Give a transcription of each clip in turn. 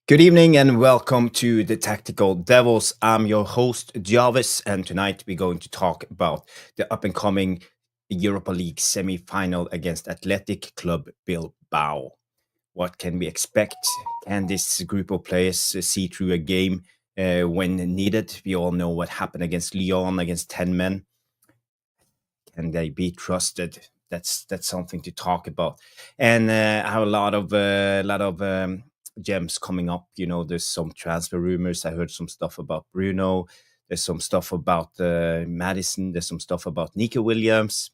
Good evening and welcome to the Tactical Devils. I'm your host, Jarvis, and tonight we're going to talk about the up-and-coming Europa League semi-final against Athletic Bilbao. What can we expect? Can this group of players see through a game when needed? We all know what happened against Lyon, against 10 men. Can they be trusted? That's something to talk about. And I have a lot of gems coming up. You know, there's some transfer rumors. I heard some stuff about Bruno. There's some stuff about Madison. There's some stuff about Nico Williams.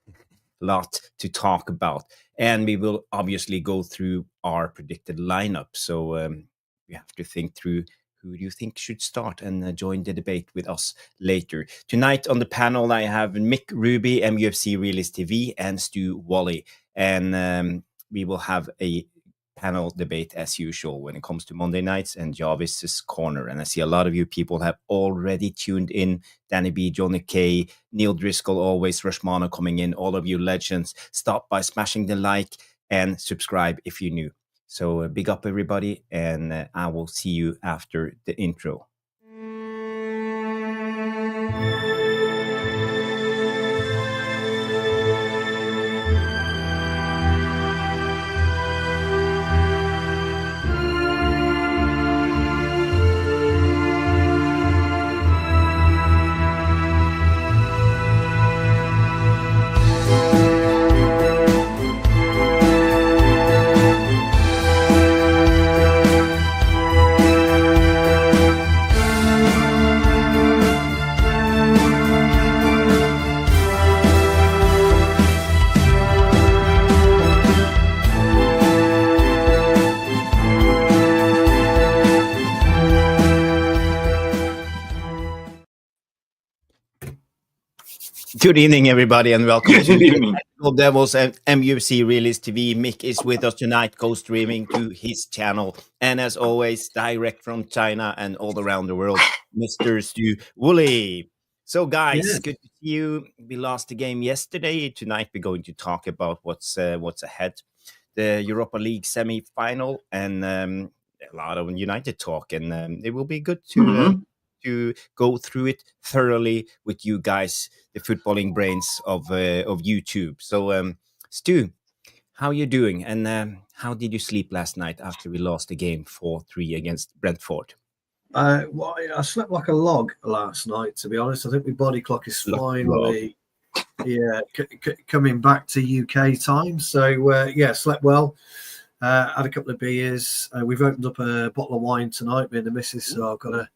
A lot to talk about. And we will obviously go through our predicted lineup. So we have to think through who do you think should start and join the debate with us later. Tonight on the panel, I have Mick Ruby, Mufc Realist TV, and Stu Wally. And we will have a panel debate as usual when it comes to Monday nights and Jarvis's Corner. And I see a lot of you people have already tuned in. Danny B, Johnny K, Neil Driscoll, always, Rushmana coming in. All of you legends, stop by smashing the like and subscribe if you're new. So big up everybody, and I will see you after the intro. Good evening, everybody, and welcome to the Tactical Devils and Mufc Realist TV. Mick is with us tonight, co-streaming to his channel. And as always, direct from China and all around the world, Mr. Stu Woolley. So, guys, Good to see you. We lost the game yesterday. Tonight, we're going to talk about what's ahead. The Europa League semi-final and a lot of United talk. And it will be good to go through it thoroughly with you guys, the footballing brains of YouTube. So, Stu, how are you doing? And how did you sleep last night after we lost the game 4-3 against Brentford? Well, I slept like a log last night, to be honest. I think my body clock is finally coming back to UK time. So, slept well. Had a couple of beers. We've opened up a bottle of wine tonight, me and the missus, so I've got a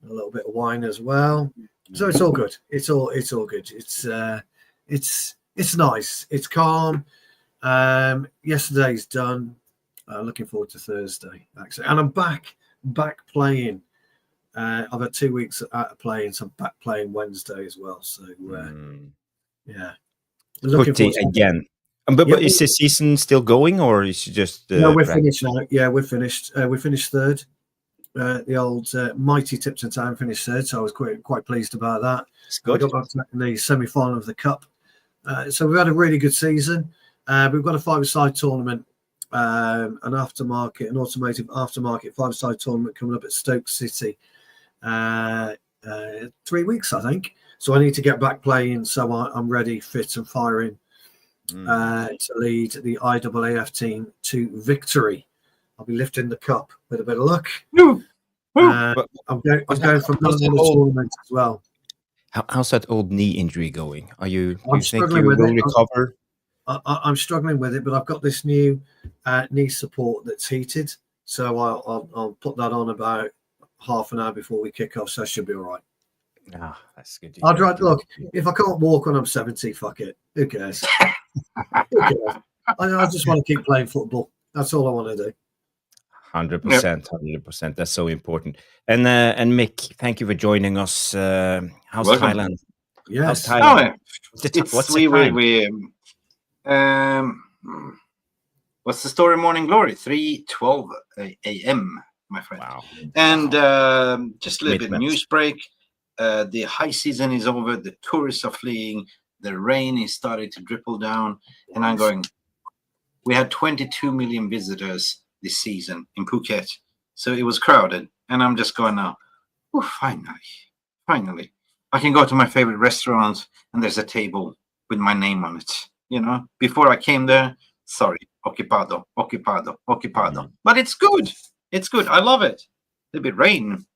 little bit of wine as well. So it's all good. It's all good. It's nice. It's calm. Yesterday's done. Looking forward to Thursday, actually. And I'm back playing. I've had 2 weeks out of playing, so I'm back playing Wednesday as well. So yeah. Looking forward to again. But is the season still going, or is it just no, we're finished now. Yeah, we're finished. We finished third. The old mighty Tipton Town finished third, so I was quite pleased about that. We got back to the semi-final of the cup. So we've had a really good season. We've got a five-a-side tournament, an automated aftermarket five-a-side tournament coming up at Stoke City. 3 weeks, I think. So I need to get back playing, so I'm ready, fit and firing to lead the IAAF team to victory. I'll be lifting the cup with a bit of luck. I'm going for another tournament as well. How's that old knee injury going? Do you think you will recover? I'm struggling with it, but I've got this new knee support that's heated. So I'll put that on about half an hour before we kick off, so I should be all right. That's good. I'd rather, look, if I can't walk when I'm 70, fuck it. Who cares? I just want to keep playing football. That's all I want to do. 100%. That's so important. And Mick, thank you for joining us. How's Welcome. Thailand? Yes. How's Thailand? What's the story? Morning Glory, 3:12 a.m. my friend. Wow. And just a little bit of news break. The high season is over. The tourists are fleeing. The rain is starting to dribble down. And I'm going, we had 22 million visitors this season in Phuket. So it was crowded. And I'm just going now, oh, finally. I can go to my favorite restaurant and there's a table with my name on it. You know, before I came there, sorry, occupado. But it's good. It's good. I love it. A bit rain.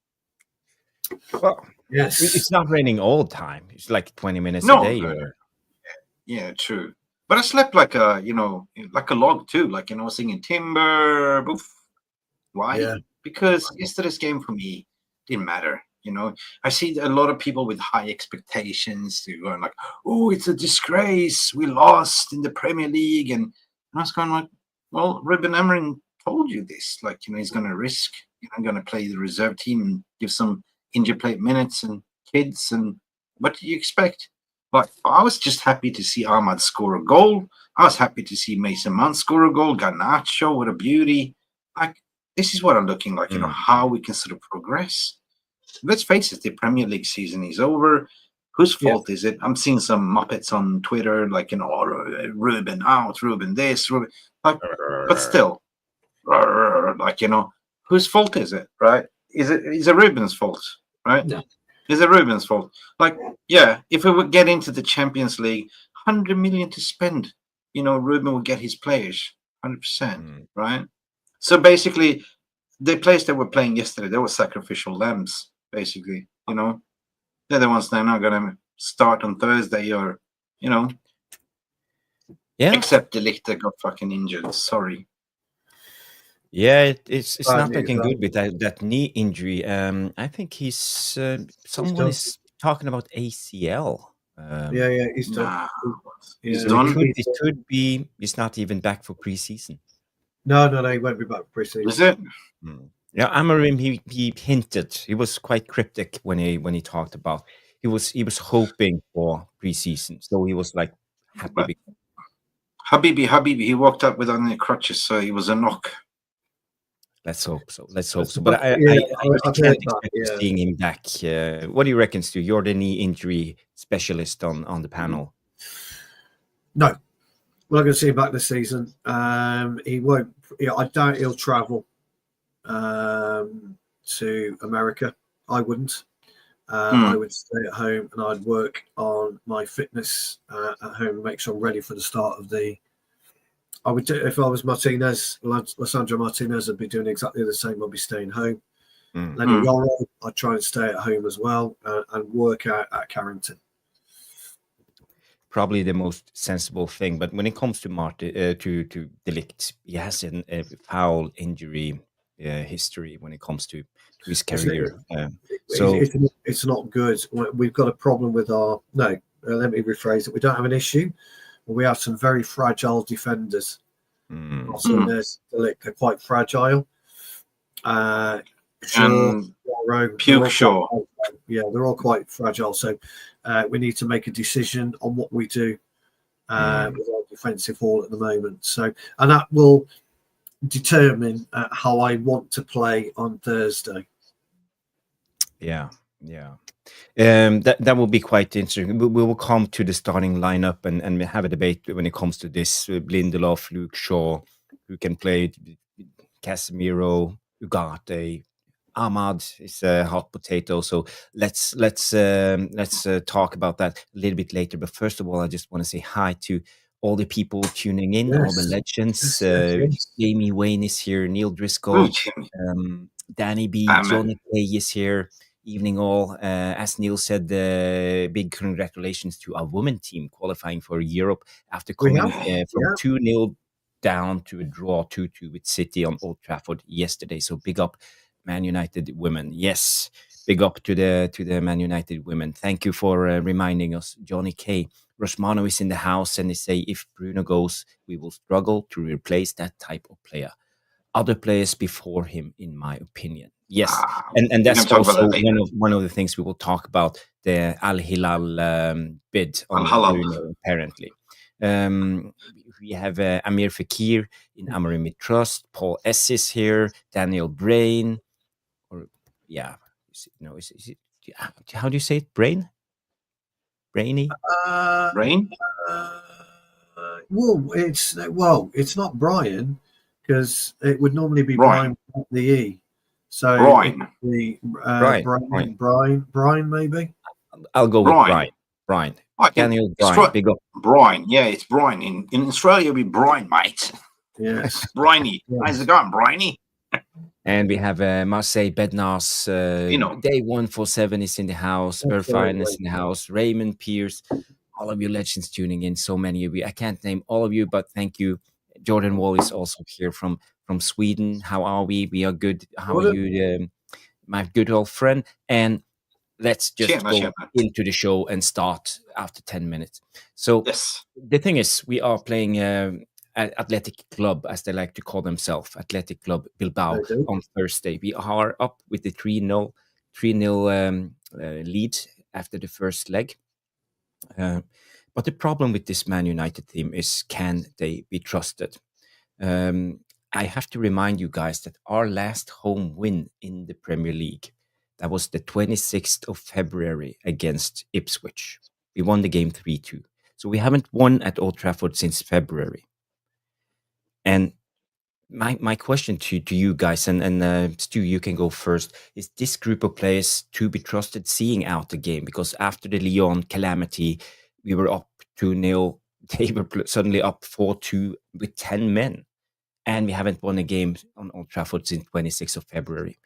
Well, Yes. it's not raining all the time. It's like 20 minutes No, a day. no. Or... Yeah, true. But I slept like a, like a log too. Like, singing timber. Boof. Why? Yeah. Because yesterday's game for me didn't matter. I see a lot of people with high expectations. They're going like, "Oh, it's a disgrace. We lost in the Premier League," and I was going like, "Well, Rúben Amorim told you this. Like, he's going to risk. Going to play the reserve team and give some injured play minutes and kids. And what do you expect?" Like, I was just happy to see Ahmad score a goal. I was happy to see Mason Mount score a goal. Garnacho, what a beauty! Like, this is what I'm looking like. How we can sort of progress. Let's face it, the Premier League season is over. Whose fault is it? I'm seeing some Muppets on Twitter, like, Rúben out, Rúben this, Rúben. Like, but still, like, whose fault is it, right? Is it Rúben's fault, right? No. Is it Rúben's fault? Like, yeah, if we would get into the Champions League, 100 million to spend, Rúben would get his players, 100%, right? So basically, the players that were playing yesterday, they were sacrificial lambs, basically, They're the ones that are not going to start on Thursday or, except De Ligt that got fucking injured. Sorry. Yeah, it's not looking good with that knee injury. I think he's someone is talking about ACL. He's done. He's done. It could be he's not even back for preseason. No, he won't be back for preseason. Is it? Yeah, Amorim, he hinted. He was quite cryptic when he talked about. He was hoping for preseason, so he was like happy. But Habibi, he walked up with only crutches, so he was a knock. Let's hope so. But I can't expect seeing him back. What do you reckon, Stu? You're the knee injury specialist on the panel. No, we're not going to see him back this season. He won't. I doubt he'll travel to America. I wouldn't. I would stay at home and I'd work on my fitness at home and make sure I'm ready for the start of the. I would do, if I was Martinez, Lissandro Martinez, I'd be doing exactly the same. I'd be staying home. Lenny Yoro, I'd try and stay at home as well and work out at Carrington. Probably the most sensible thing. But when it comes to to De Ligt, he has a foul injury history when it comes to his career. So it's not good. We've got a problem with our. No, let me rephrase it. We don't have an issue. We have some very fragile defenders. Also, there's De Ligt. They're quite fragile. Puke Shaw. Yeah, they're all quite fragile. So we need to make a decision on what we do with our defensive wall at the moment. So, and that will determine how I want to play on Thursday. Yeah. That will be quite interesting. We will come to the starting lineup and have a debate when it comes to this. Lindelof, Luke Shaw, who can play, Casemiro, Ugarte, Ahmad is a hot potato. So let's talk about that a little bit later. But first of all, I just want to say hi to all the people tuning in, all the legends. Jamie Wayne is here, Neil Driscoll, Danny B, Johnny K is here. Evening all. As Neil said, big congratulations to our women team qualifying for Europe after coming from 2-0 down to a draw 2-2 with City on Old Trafford yesterday. So big up Man United women. Yes, big up to the Man United women. Thank you for reminding us. Johnny K. Rosmano is in the house and they say if Bruno goes, we will struggle to replace that type of player. Other players before him, in my opinion. Yes, and that's also one of the things we will talk about, the Al Hilal bid on Bruno, apparently. We have Amir Fakir in Amorim Trust, Paul S is here, Daniel Brain, is it how do you say it? Brainy? Brain? It's not Brian because it would normally be Brian. Brian the E. So Brian. the Brian. Brian, maybe. I'll go with Brian. Brian. I think Daniel Brian. Big up. Brian. Yeah, it's Brian. In Australia, it'll be Brian, mate. Yes. Briney. Yes. How's it going, Briney? And we have Marseille Bednars. Day 147 is in the house. Irfan is in the house. Raymond Pierce. All of you legends tuning in. So many of you. I can't name all of you, but thank you. Jordan Wall is also here from Sweden. How are we? We are good. How are you, my good old friend? And let's just go into the show and start after 10 minutes. So the thing is, we are playing Athletic Club, as they like to call themselves, Athletic Club Bilbao on Thursday. We are up with the 3-0 lead after the first leg. But the problem with this Man United team is, can they be trusted? I have to remind you guys that our last home win in the Premier League, that was the 26th of February against Ipswich. We won the game 3-2. So we haven't won at Old Trafford since February. And my question to you guys, and Stu, you can go first, is this group of players to be trusted seeing out the game? Because after the Lyon calamity, we were up 2-0. They were suddenly up 4-2 with 10 men. And we haven't won a game on Old Trafford since 26th of February.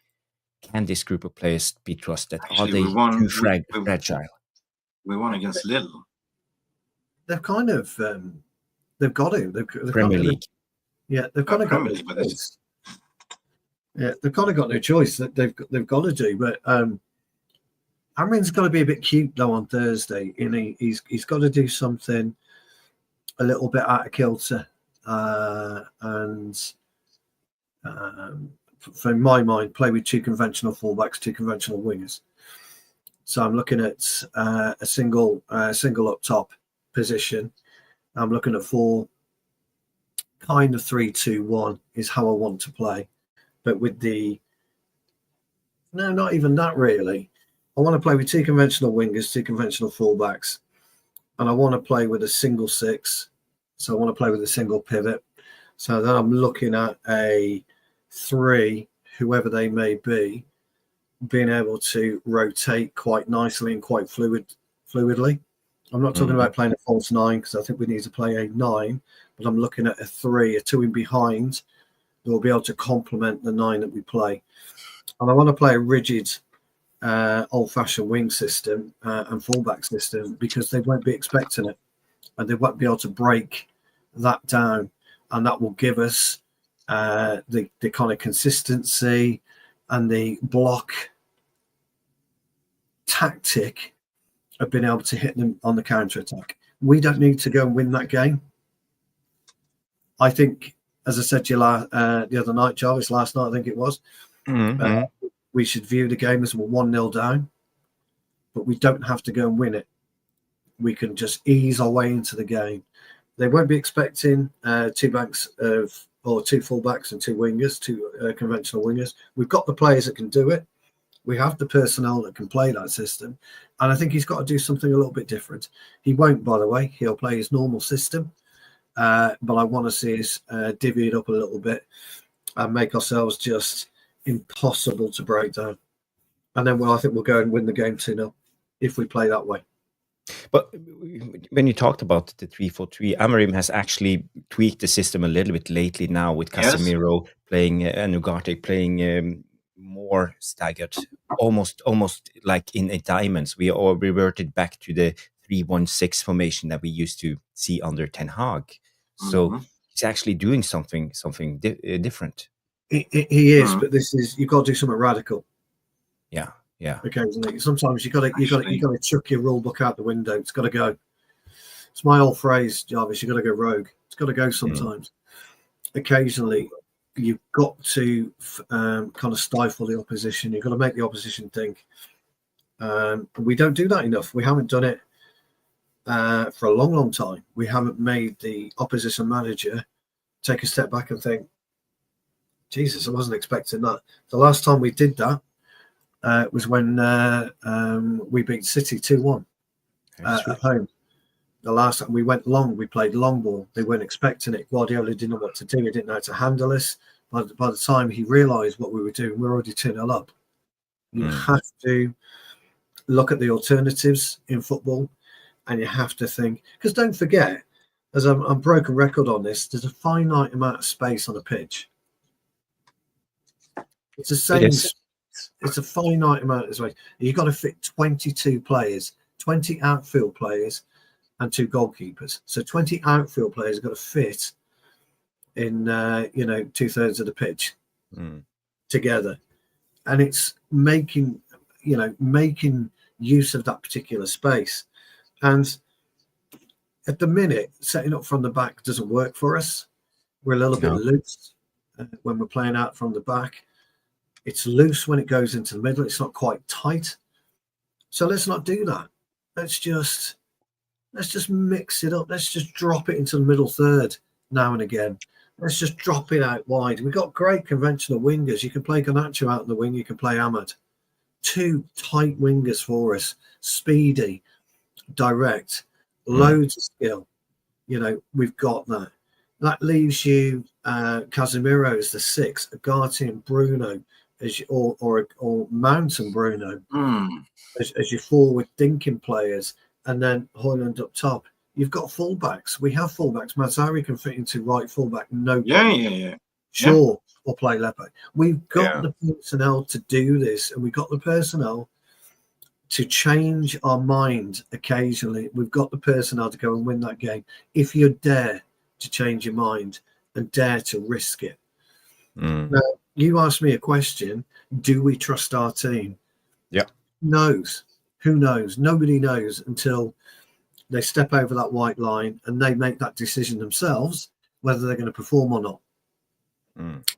Can this group of players be trusted? Actually, are they too fragile? We won against Lille. They've kind of, they've got to. They've Premier League. Yeah, they've kind of got no choice. Yeah, they've kind of got no choice. That they've got to do. But Amorim's got to be a bit cute though on Thursday. He's got to do something a little bit out of kilter, and for my mind, play with two conventional fullbacks, two conventional wingers. So I'm looking at a single up top position. I'm looking at 4. Kind of 3-2-1 is how I want to play, but with not even that really. I want to play with two conventional wingers, two conventional fullbacks, and I want to play with a single 6. So I want to play with a single pivot. So then I'm looking at a 3, whoever they may be, being able to rotate quite nicely and quite fluidly. I'm not talking about playing a false 9 because I think we need to play a 9. But I'm looking at a 2 in behind that will be able to complement the 9 that we play. And I want to play a rigid, old-fashioned wing system and fullback system because they won't be expecting it. And they won't be able to break that down. And that will give us the kind of consistency and the block tactic of being able to hit them on the counter-attack. We don't need to go and win that game. I think, as I said to you the other night, Jarvis, last night I think it was, we should view the game as we're 1-0 down, but we don't have to go and win it. We can just ease our way into the game. They won't be expecting 2 fullbacks and 2 wingers, 2 conventional wingers. We've got the players that can do it. We have the personnel that can play that system. And I think he's got to do something a little bit different. He won't, by the way. He'll play his normal system. But I want to see us divvy it up a little bit and make ourselves just impossible to break down. And then I think we'll go and win the game 2-0 if we play that way. But when you talked about the 3-4-3, Amorim has actually tweaked the system a little bit lately now with Casemiro playing and Ugarte playing more staggered, almost like in a diamonds. We all reverted back to the 3-1-6 formation that we used to see under Ten Hag. So he's actually doing something different. He is, but you've got to do something radical. Yeah. Occasionally, sometimes you got to chuck your rule book out the window. It's got to go. It's my old phrase, Jarvis. You got to go rogue. It's got to go sometimes. Occasionally, you've got to kind of stifle the opposition. You've got to make the opposition think. We don't do that enough. We haven't done it for a long, long time. We haven't made the opposition manager take a step back and think, Jesus, I wasn't expecting that. The last time we did that was when we beat City 2-1 at home. The last time we went long, we played long ball. They weren't expecting it. Guardiola didn't know what to do. He didn't know how to handle us. By the time he realised what we were doing, we were already 2-0 up. You have to look at the alternatives in football, and you have to think, because don't forget, as I'm broken record on this, there's a finite amount of space on a pitch. It's the same. It's a finite amount of space. You've got to fit 22 players, 20 outfield players, and 2 goalkeepers. So 20 outfield players have got to fit in 2/3 of the pitch together, and it's making use of that particular space. And at the minute, setting up from the back doesn't work for us. We're a little bit loose when we're playing out from the back. It's loose when it goes into the middle. It's not quite tight. So let's not do that. Let's just mix it up. Let's just drop it into the middle third now and again. Let's just drop it out wide. We've got great conventional wingers. You can play Garnacho out in the wing. You can play Ahmad. 2 tight wingers for us. Speedy, direct, loads of skill. We've got that. That leaves you Casemiro as the 6, Agati and Bruno or Mount and Bruno as your forward thinking players, and then Højlund up top. You've got fullbacks. We have fullbacks. Mazzari can fit into right fullback. No problem. Yeah. Sure, or play left back. We've got the personnel to do this, and we've got the personnel to change our mind occasionally. We've got the personnel to go and win that game if you dare to change your mind and dare to risk it. Now, you asked me a question: do we trust our team? Yeah. Who knows? Nobody knows until they step over that white line and they make that decision themselves whether they're going to perform or not.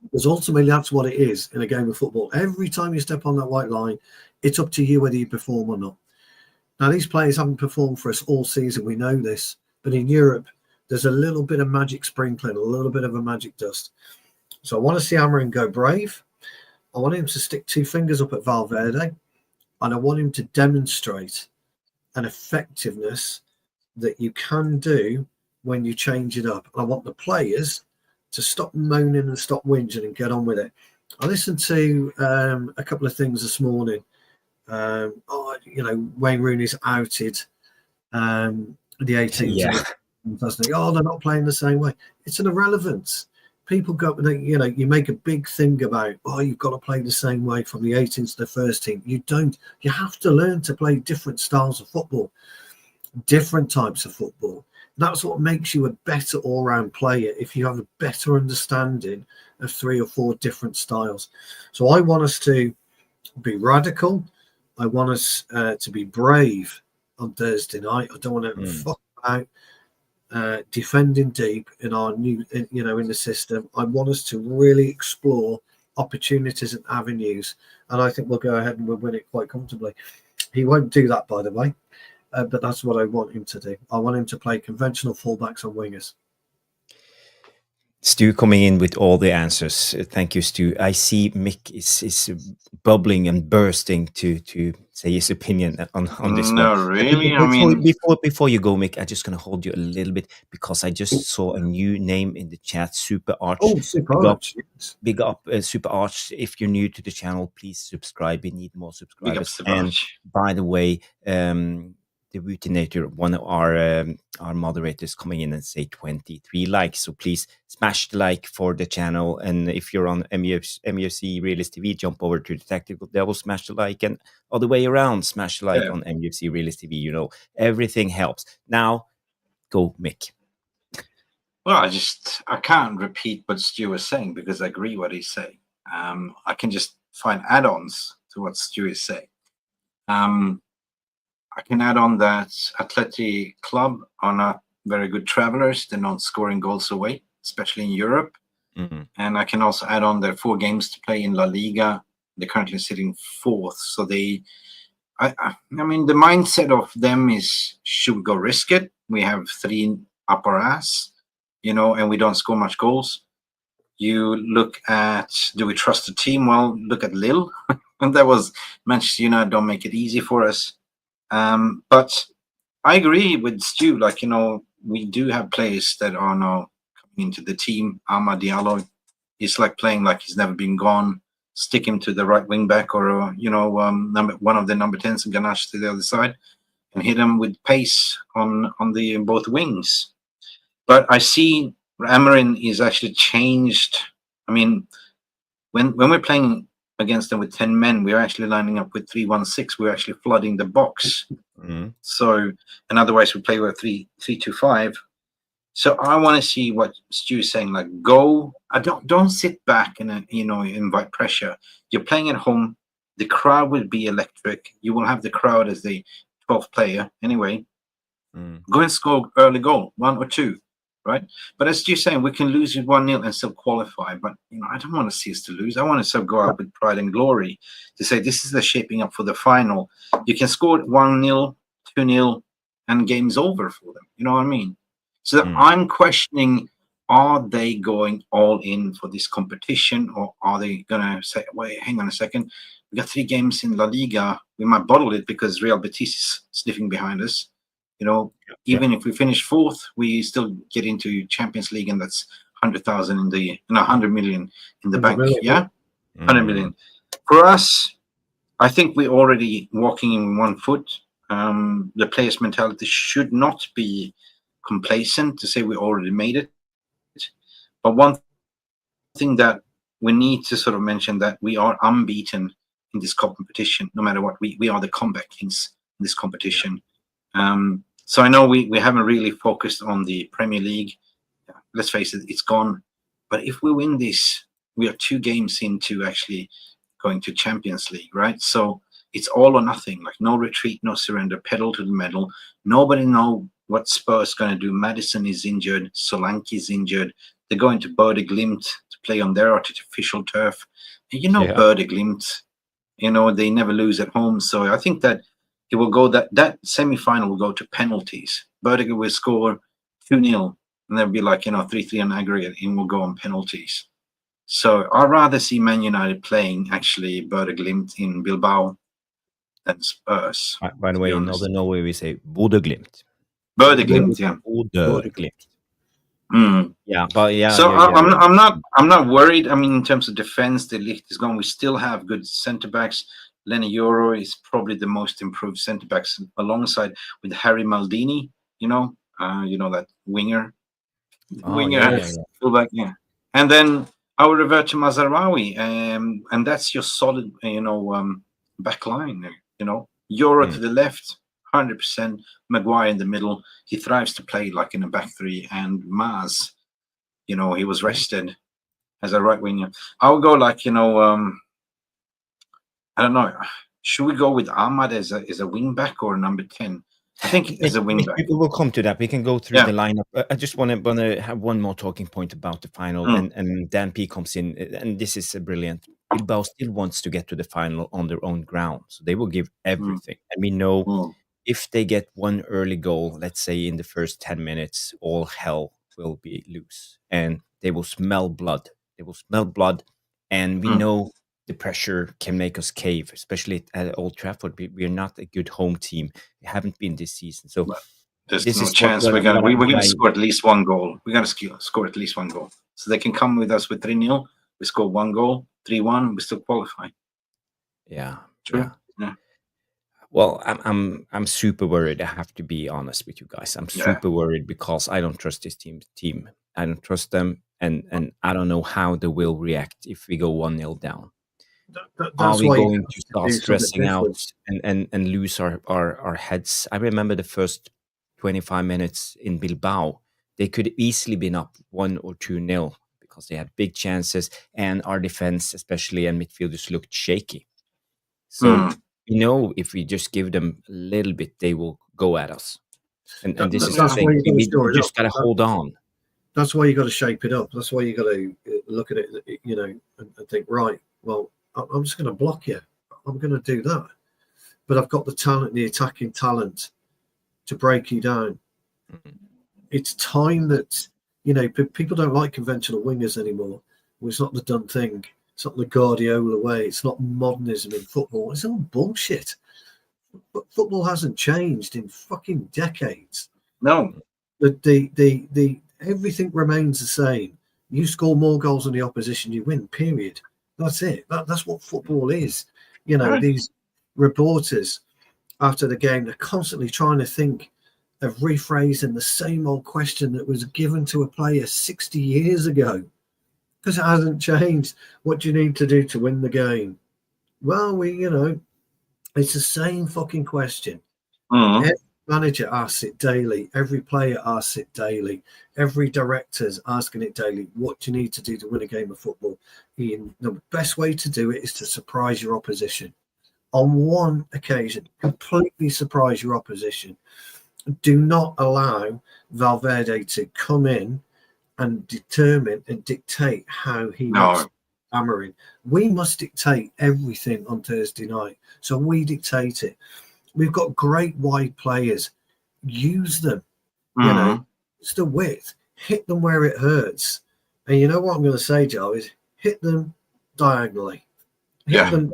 Because ultimately that's what it is in a game of football. Every time you step on that white line, it's up to you whether you perform or not. Now, these players haven't performed for us all season. We know this. But in Europe, there's a little bit of magic sprinkling, a little bit of a magic dust. So I want to see Amorim go brave. I want him to stick 2 fingers up at Valverde. And I want him to demonstrate an effectiveness that you can do when you change it up. And I want the players to stop moaning and stop whinging and get on with it. I listened to a couple of things this morning. Wayne Rooney's outed the 18th. Yeah. They're not playing the same way. It's an irrelevance. People go, you make a big thing about, you've got to play the same way from the 18th to the first team. You don't. You have to learn to play different styles of football, different types of football. That's what makes you a better all-round player, if you have a better understanding of 3 or 4 different styles. So I want us to be radical. I want us to be brave on Thursday night. I don't want to fuck about defending deep in our in the system. I want us to really explore opportunities and avenues, and I think we'll go ahead and we'll win it quite comfortably. He won't do that, by the way, but that's what I want him to do. I want him to play conventional fullbacks and wingers. Stu coming in with all the answers. Thank you, Stu. I see Mick is bubbling and bursting to say his opinion on this one. No, really? Before you go, Mick, I'm just going to hold you a little bit because I just saw a new name in the chat, Super Arch. Oh, Super Arch. Big up, Super Arch. If you're new to the channel, please subscribe. We need more subscribers. And by the way, the Routinator, one of our moderators, coming in and say 23 likes. So please smash the like for the channel. And if you're on MUFC Realist TV, jump over to the Tactical Devils, smash the like, and all the way around, smash the like on MUFC Realist TV. Everything helps. Now, go, Mick. Well, I can't repeat what Stu was saying because I agree what he's saying. I can just find add-ons to what Stu is saying. I can add on that Athletic Club are not very good travelers. They're not scoring goals away, especially in Europe. And I can also add on their 4 games to play in La Liga. They're currently sitting 4th. So the mindset of them is, should we go risk it? We have 3 up our ass, and we don't score much goals. You look at, do we trust the team? Well, look at Lille. And that was Manchester United don't make it easy for us. But I agree with Stu. Like, we do have players that are now coming into the team. Amad Diallo is like playing like he's never been gone. Stick him to the right wing back, or one of the number 10s and Ganache to the other side, and hit him with pace on the both wings. But I see Amorim is actually changed. I mean, when we're playing against them with 10 men, we're actually lining up with 3-1-6. We're actually flooding the box. So, and otherwise we play with 3-2-5. So I want to see what Stu's saying. Like, go. Don't sit back and invite pressure. You're playing at home. The crowd will be electric. You will have the crowd as the 12th player anyway. Go and score early goal, 1 or 2, right? But as Stu's saying, we can lose with 1-0 and still qualify. But I don't want to see us to lose. I want to go out with pride and glory to say this is the shaping up for the final. You can score 1-0, 2-0, and game's over for them. You know what I mean? So I'm questioning, are they going all in for this competition, or are they going to say, wait, hang on a second, we got 3 games in La Liga, we might bottle it because Real Betis is sniffing behind us. Even if we finish 4th, we still get into Champions League, and that's 100,000 in the 100 million in the bank. Million. Yeah, 100 million. For us, I think we're already walking in 1 foot. The players' mentality should not be complacent to say we already made it. But one thing that we need to sort of mention, that we are unbeaten in this competition, no matter what. We are the comeback kings in this competition. So I know we haven't really focused on the Premier League. Let's face it, it's gone. But if we win this, we are 2 games into actually going to Champions League, right? So it's all or nothing. Like, no retreat, no surrender, pedal to the metal. Nobody know what Spurs going to do. Maddison is injured. Solanke is injured. They're going to Bode Glimt to play on their artificial turf. And Bode Glimt, they never lose at home. So I think that it will go, that semi-final will go to penalties. Bode will score 2-0, and there'll be like 3-3 on aggregate, and we'll go on penalties. So I'd rather see Man United playing actually Bode Glimt in Bilbao than Spurs. By the way, in Northern Norway we say Bode Glimt. Bode Glimt, yeah. Bode Glimt. Yeah, but yeah. So yeah. I'm not worried. I mean, in terms of defense, the Ligt is gone. We still have good centre backs. Lenny Euro is probably the most improved centre backs, alongside with Harry Maldini. That winger, fullback, yeah. And then I will revert to Mazraoui, and that's your solid, back line. Euro to the left, 100%. Maguire in the middle. He thrives to play like in a back 3, and Maz, he was rested as a right winger. I would go like, I don't know. Should we go with Ahmad as a wing back or a number 10? I think as a wing back. We will come to that. We can go through the lineup. I just want to have one more talking point about the final, and Dan P comes in, and this is brilliant. Bilbao still wants to get to the final on their own ground, so they will give everything. And we know if they get one early goal, let's say in the first 10 minutes, all hell will be loose, and they will smell blood. They will smell blood, and we know the pressure can make us cave, especially at Old Trafford. We are not a good home team. We haven't been this season, so there's no chance we're gonna score at least 1 goal. We're gonna score at least 1 goal, so they can come with us with 3-0. We score 1 goal, 3-1. We still qualify. Yeah, true. Yeah. Well, I'm super worried. I have to be honest with you guys. I'm super worried because I don't trust this team. I don't trust them, and I don't know how they will react if we go 1-0 down. Are we going to start stressing out and lose our heads? I remember the first 25 minutes in Bilbao. They could easily been up 1 or 2-0 because they had big chances, and our defense, especially, and midfielders looked shaky. So if we just give them a little bit, they will go at us. And this is the thing. We just got to hold on. That's why you got to shape it up. That's why you got to look at it, and think, right, well, I'm just going to block you. I'm going to do that. But I've got the talent, the attacking talent to break you down. It's time that, people don't like conventional wingers anymore. Well, it's not the done thing. It's not the Guardiola way. It's not modernism in football. It's all bullshit. But football hasn't changed in fucking decades. No. The everything remains the same. You score more goals than the opposition, you win. Period. That's it. That's what football is. You know, Right. these reporters after the game, they're constantly trying to think of rephrasing the same old question that was given to a player 60 years ago, because it hasn't changed. What do you need to do to win the game? Well, it's the same fucking question. Mhm. Every manager asks it daily. Every player asks it daily. Every director's asking it daily. What do you need to do to win a game of football? The best way to do it is to surprise your opposition. On one occasion, completely surprise your opposition. Do not allow Valverde to come in and determine and dictate how he wants No. Amorim. We must dictate everything on Thursday night. So we dictate it. We've got great wide players. Use them. Mhm. It's the width. Hit them where it hurts. And you know what I'm going to say, Joe, is hit them diagonally. Hit Yeah. them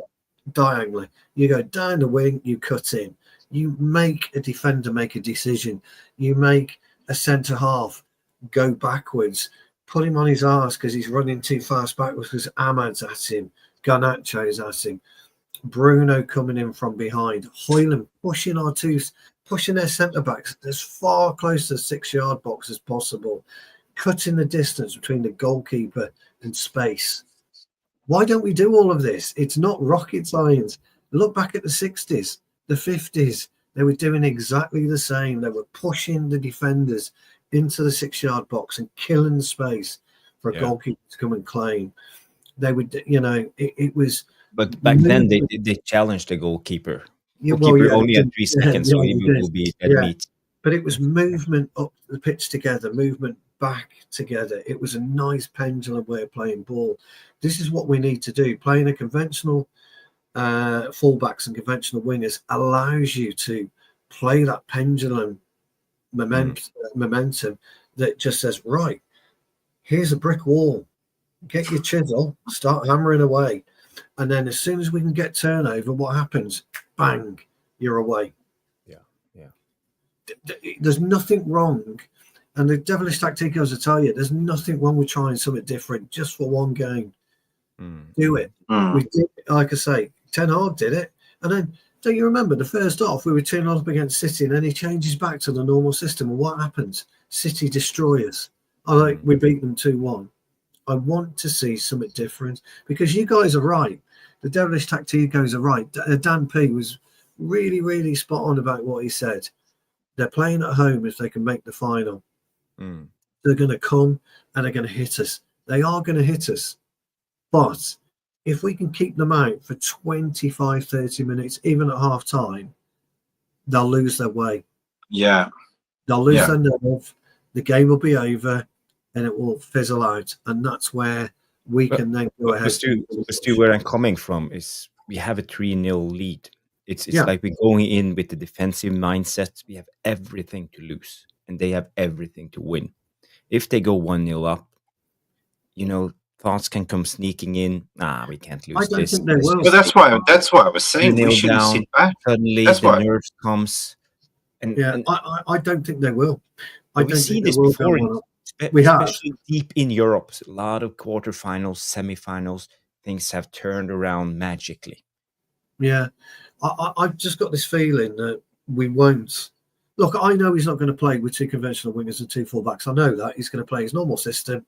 diagonally. You go down the wing, you cut in. You make a defender make a decision. You make a centre half go backwards. Put him on his arse because he's running too fast backwards because Ahmad's at him. Garnacho's at him. Bruno coming in from behind. Hoyland pushing pushing their centre backs as far close to the 6-yard box as possible. Cutting the distance between the goalkeeper and space. Why don't we do all of this? It's not rocket science. Look back at the 60s, the 50s. They were doing exactly the same. They were pushing the defenders into the 6-yard box and killing the space for a goalkeeper to come and claim. They would, it was. But back then, they challenged the goalkeeper. Yeah, Goalkeeper only had 3 seconds, so he will be dead meat. But it was movement up the pitch together, movement back together. It was a nice pendulum way of playing ball. This is what we need to do. Playing a conventional fullbacks and conventional wingers allows you to play that pendulum momentum that just says, right, here's a brick wall. Get your chisel, start hammering away. And then as soon as we can get turnover, what happens? Bang, you're away. There's nothing wrong. And the devilish tactic, as I tell you, there's nothing wrong with trying something different just for one game. Do it. We did, like I say, Ten Hag did it. And then, don't you remember the first half, we were 2-0 up against City, and then he changes back to the normal system. And what happens? City destroy us. We beat them 2-1. I want to see something different because you guys are right. The devilish tacticos are right. Dan P was really, really spot on about what he said. They're playing at home if they can make the final. They're going to come and they're going to hit us. They are going to hit us. But if we can keep them out for 25, 30 minutes, even at half time, they'll lose their way. Yeah. They'll lose their nerve. The game will be over and it will fizzle out. And that's where we can then go ahead. Stu, where I'm coming from is we have a 3-0 lead. It's like we're going in with the defensive mindset. We have everything to lose, and they have everything to win. If they go 1-0 up, thoughts can come sneaking in. We can't lose this. I don't think they will. But that's why I was saying we shouldn't sit back. Suddenly, the nerves comes. I don't think they will. We see this before, especially deep in Europe. A lot of quarterfinals, semifinals, things have turned around magically. Yeah, I've just got this feeling that we won't. Look, I know he's not going to play with 2 conventional wingers and 2 fullbacks. I know that. He's going to play his normal system,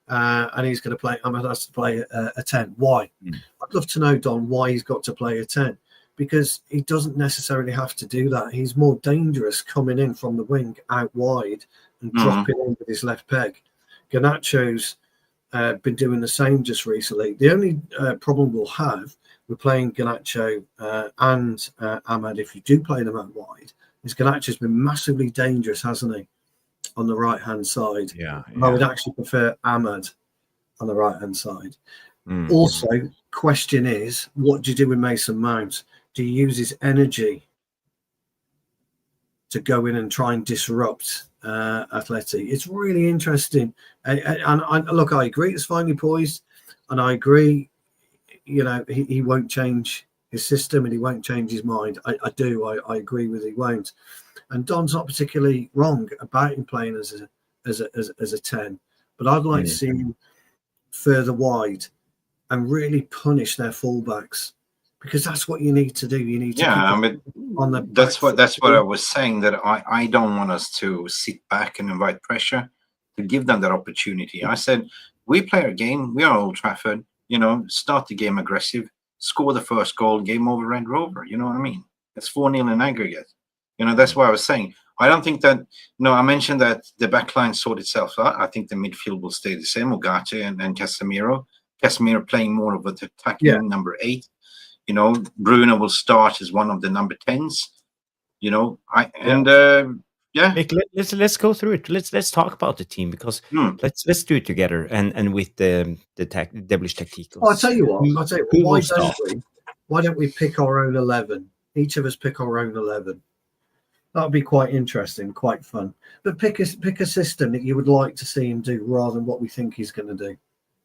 and he's going to play. I'm going to have to play a 10. Why? I'd love to know, Don, why he's got to play a 10. Because he doesn't necessarily have to do that. He's more dangerous coming in from the wing out wide and dropping in with his left peg. Garnacho's been doing the same just recently. The only problem we'll have with playing Garnacho and Ahmad, if you do play them out wide, is Garnacho's been massively dangerous, hasn't he, on the right-hand side? Yeah. I would actually prefer Ahmad on the right-hand side. Also, question is, what do you do with Mason Mount? Do you use his energy to go in and try and disrupt Athletic? It's really interesting. And look, I agree it's finely poised, and I agree, he won't change his system and he won't change his mind. I agree with he won't. And Don's not particularly wrong about him playing as a 10, but I'd like to see him further wide and really punish their fullbacks, because that's what you need to do. You need to keep on the that's what I was saying, that I don't want us to sit back and invite pressure, to give them that opportunity. I said, we play our game, we are Old Trafford, start the game aggressive, score the first goal, game over, Red Rover, you know what I mean? It's 4-0 in aggregate. That's what I was saying. I don't think that, I mentioned that the back line sorted itself out. I think the midfield will stay the same, Ugarte and Casemiro. Casemiro playing more of an attacking number 8. Bruno will start as one of the number 10s. Nick, let's go through it. Let's talk about the team, because let's do it together and with the devilish tacticals. I'll tell you what. Why don't we pick our own 11? Each of us pick our own 11. That would be quite interesting, quite fun. But pick a system that you would like to see him do rather than what we think he's going to do.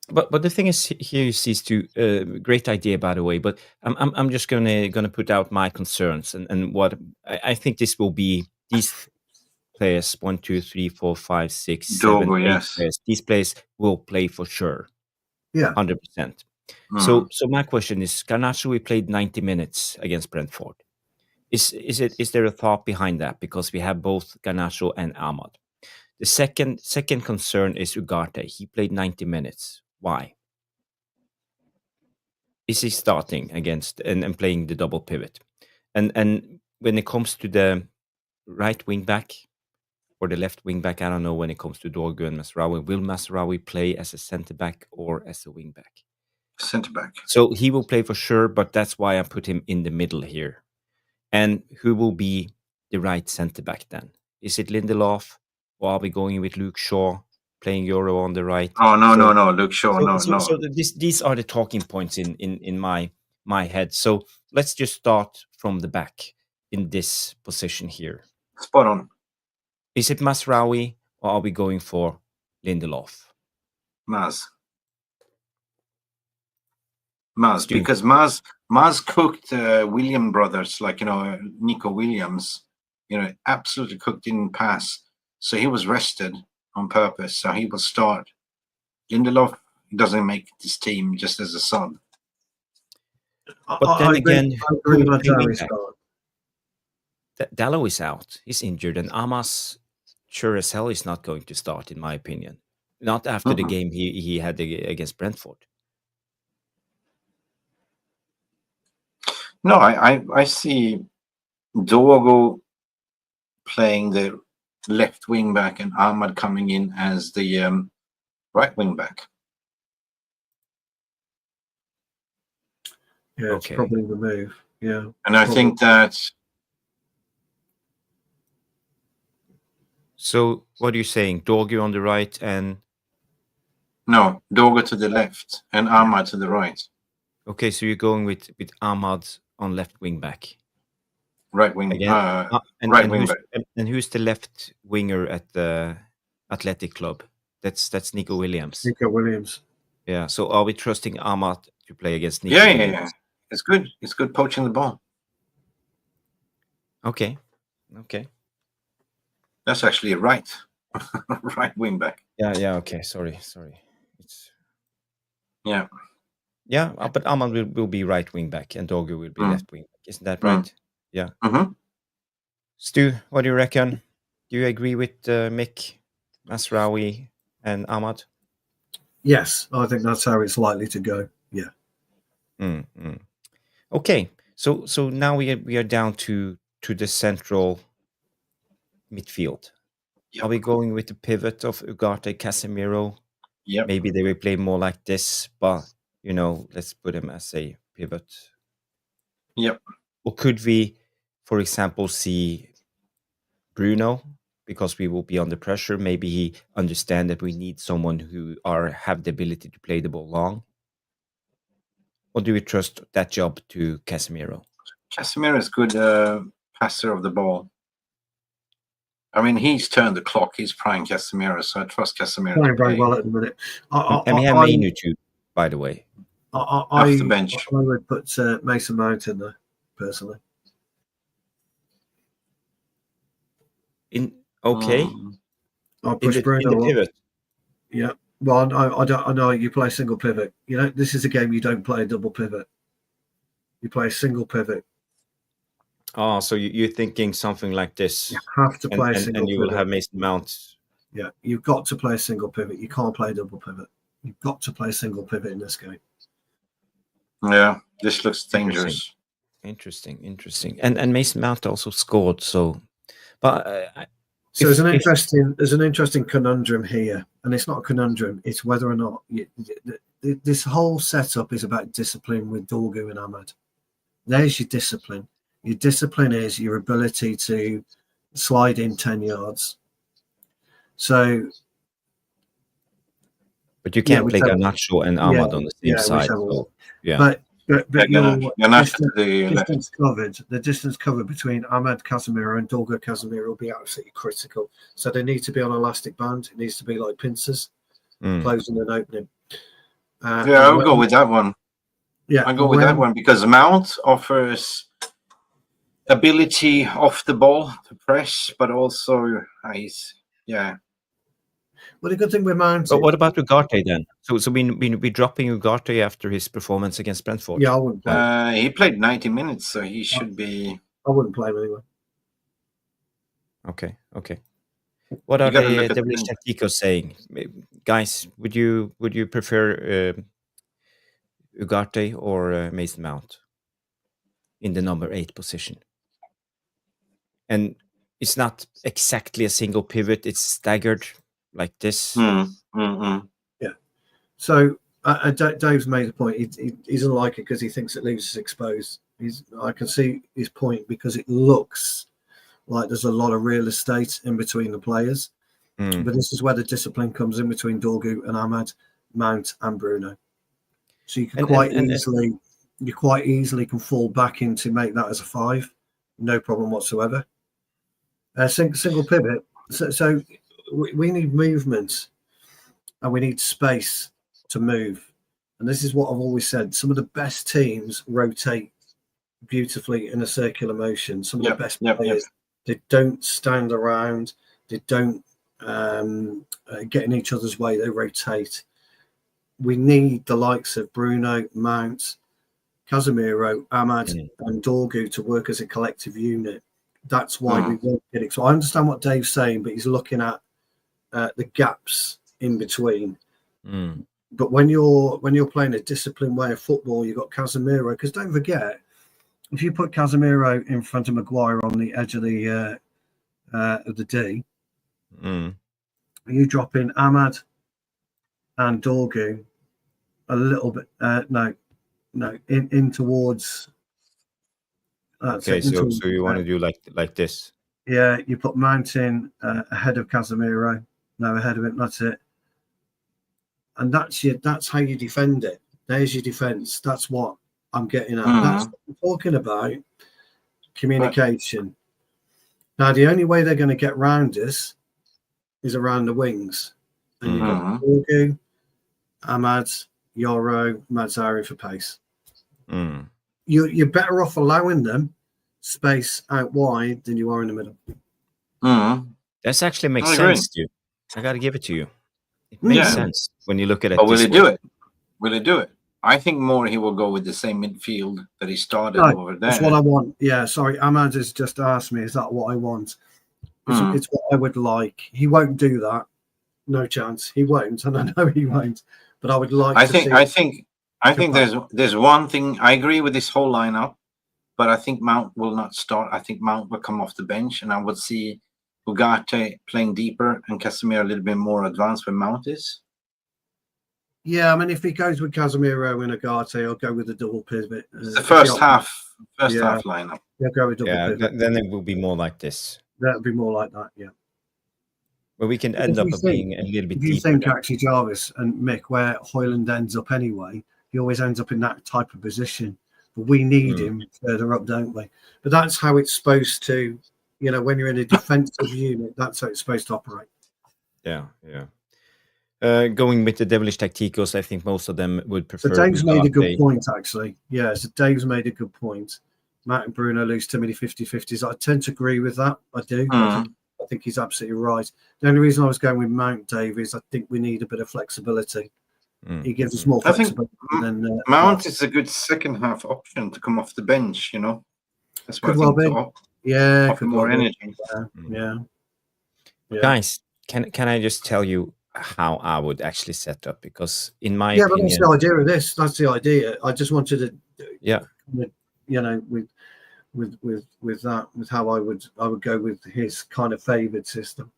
But the thing is, here is to great idea, by the way. But I'm just gonna put out my concerns and what I think this will be. These players 1, 2, 3, 4, 5, 6, 7, 8 players. These players will play for sure. 100%. So my question is, Garnacho, we played 90 minutes against Brentford. Is there a thought behind that? Because we have both Garnacho and Ahmad. The second concern is Ugarte. He played 90 minutes. Why? Is he starting against and playing the double pivot? And when it comes to the right wing back or the left wing back, I don't know when it comes to Dorgu and Masraoui. Will Masraoui play as a centre back or as a wing back? Centre back. So he will play for sure, but that's why I put him in the middle here. And who will be the right centre back then? Is it Lindelof, or are we going with Luke Shaw playing Euro on the right? Oh no, Luke Shaw, no. So these are the talking points in my head. So let's just start from the back in this position here. Spot on. Is it Masraoui, or are we going for Lindelof? Maz, because Maz cooked William brothers, like Nico Williams, absolutely cooked, didn't pass, so he was rested on purpose. So he will start. Lindelof doesn't make this team just as a sub. But then again, Dalot is out. He's injured, and Amas sure as hell is not going to start, in my opinion. Not after the game he had against Brentford. No, I see Dorgu playing the left wing back and Ahmad coming in as the right wing back. Yeah, it's probably the move. Yeah, and I think that. So what are you saying? Dorgu on the right and no, Dorgu to the left and Ahmad to the right. Okay, so you're going with Ahmad on left wing back. Right wing. Right wing back. And who's the left winger at the Athletic Club? That's Nico Williams. Nico Williams. Yeah. So are we trusting Ahmad to play against Nico? Yeah. It's good. It's good poaching the ball. Okay. That's actually a right wing back. Yeah. Okay. Sorry. It's. Yeah. Yeah, but Ahmad will be right wing back and Dorgu will be left wing back. Isn't that right? Yeah. Stu, what do you reckon? Do you agree with Mick, Masraoui, and Ahmad? Yes, I think that's how it's likely to go. Yeah. Okay, so now we are down to the central midfield. Yep. Are we going with the pivot of Ugarte, Casemiro? Yeah. Maybe they will play more like this, but let's put him as a pivot. Yep. Or could we, for example, see Bruno, because we will be under pressure? Maybe he understand that we need someone who have the ability to play the ball long. Or do we trust that job to Casemiro? Casemiro is good passer of the ball. I mean, he's turned the clock. He's prime Casemiro, so I trust Casemiro. Playing very well at the minute. And we have Mainu too, by the way. off the bench. I would put Mason Mount in there personally. Okay. I'll push Bruno in the pivot. Yeah. Well, I know you play single pivot. You know, this is a game you don't play a double pivot. You play a single pivot. Oh, so you're thinking something like this. You have to play a single and you pivot. will have Mason Mount. Yeah, you've got to play a single pivot. You can't play a double pivot. You've got to play a single pivot in this game. Yeah, this looks dangerous. Interesting. And Mason Mount also scored. So, but so there's an interesting conundrum here, and it's not a conundrum. It's whether or not this whole setup is about discipline with Dorgu and Ahmad. There's your discipline. Your discipline is your ability to slide in 10 yards. So, but you can't play Garnacho and Ahmad on the same side. So, But you're not distance covered. The distance covered between Ahmad Casemiro and Dorgu Casemiro will be absolutely critical. So they need to be on elastic band. It needs to be like pincers, closing and opening. I'll go with that one. Yeah, I'll go with that one because Mount offers ability off the ball to press, but also Well, the good thing with Mount. But what about Ugarte then? So we dropping Ugarte after his performance against Brentford? Yeah, I wouldn't play. He played 90 minutes, so he should be. I wouldn't play him anyway. Okay. What are the Devilish Tactical saying, guys? Would you prefer Ugarte or Mason Mount in the number 8 position? And it's not exactly a single pivot; it's staggered like this. Yeah. So Dave's made a point. He doesn't like it because he thinks it leaves us exposed. I can see his point because it looks like there's a lot of real estate in between the players. But this is where the discipline comes in between Dorgu and Ahmad, Mount and Bruno. So you can quite easily can fall back into make that as a 5, no problem whatsoever. Single pivot. So we need movement and we need space to move. And this is what I've always said. Some of the best teams rotate beautifully in a circular motion. Some of the best players, they don't stand around. They don't get in each other's way. They rotate. We need the likes of Bruno, Mount, Casemiro, Ahmad and Dorgu to work as a collective unit. That's why we won't get it. So I understand what Dave's saying, but he's looking at the gaps in between. But when you're playing a disciplined way of football, you've got Casemiro. Because don't forget, if you put Casemiro in front of Maguire on the edge of the D, you drop in Ahmad and Dorgu a little bit. In towards. Okay, so you want to do like this? Yeah, you put Mount in ahead of Casemiro. No, ahead of him. That's it. And that's how you defend it. There's your defense. That's what I'm getting at. That's what I'm talking about. Communication. Now, the only way they're going to get round us is around the wings. And you've got Dorgu, Ahmad, Yoro, Mazzari for pace. You're better off allowing them space out wide than you are in the middle. That actually makes sense to you. I got to give it to you. It makes sense when you look at it. But will he do it? Will he do it? I think more he will go with the same midfield that he started over there. That's what I want. Yeah, sorry. Ahmad has just asked me, is that what I want? It's what I would like. He won't do that. No chance. He won't. And I know he won't. But I would like I think there's one thing. I agree with this whole lineup, but I think Mount will not start. I think Mount will come off the bench, and I would see Ugarte playing deeper and Casemiro a little bit more advanced where Mount is. Yeah, I mean, if he goes with Casemiro and Ugarte, I'll go with the double pivot. The first half lineup. Yeah, go with double pivot. Then it will be more like this. That'll be more like that, yeah. But we can end up being a little bit deeper. If you think actually, Jarvis and Mick, where Højlund ends up anyway, he always ends up in that type of position. But we need him further up, don't we? But that's how it's supposed to, when you're in a defensive unit, that's how it's supposed to operate. Yeah. Going with the Devilish Tacticals, I think most of them would So prefer. Dave's made a good Ugarte. point, actually. Yeah, so Dave's made a good point. Matt and Bruno lose too many 50-50s. I tend to agree with that. I do. I think he's absolutely right. The only reason I was going with Mount, Dave, is I think we need a bit of flexibility. He gives us more I think flexibility than Mount is a good second half option to come off the bench. You know, that's what could I well think. be. To Yeah, offer could more well be. energy. Yeah. Guys, can I just tell you how I would actually set up? Because in my But opinion, that's the idea of this. That's the idea. I just wanted to, yeah, you know, with that, with how I would go with his kind of favoured system.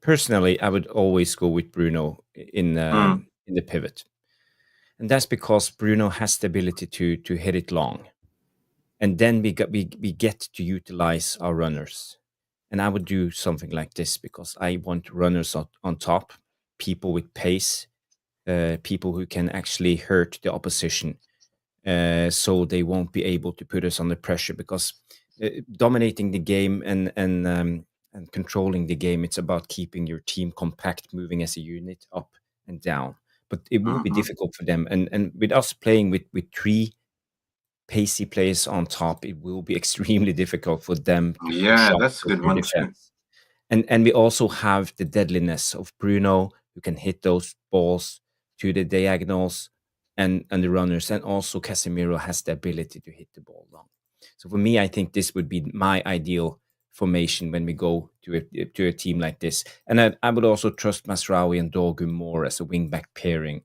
Personally, I would always go with Bruno in the pivot, and that's because Bruno has the ability to hit it long, and then we get to utilize our runners. And I would do something like this because I want runners on top, people with pace, people who can actually hurt the opposition, so they won't be able to put us under pressure. Because dominating the game and controlling the game, it's about keeping your team compact, moving as a unit up and down. But it will be difficult for them, and with us playing with three pacey players on top, it will be extremely difficult for them to push Yeah, up that's a good your one too. defense. And we also have the deadliness of Bruno, who can hit those balls to the diagonals and the runners. And also Casemiro has the ability to hit the ball long. So for me, I think this would be my ideal formation when we go to a team like this. And I would also trust Masraoui and Dorgu more as a wing-back pairing,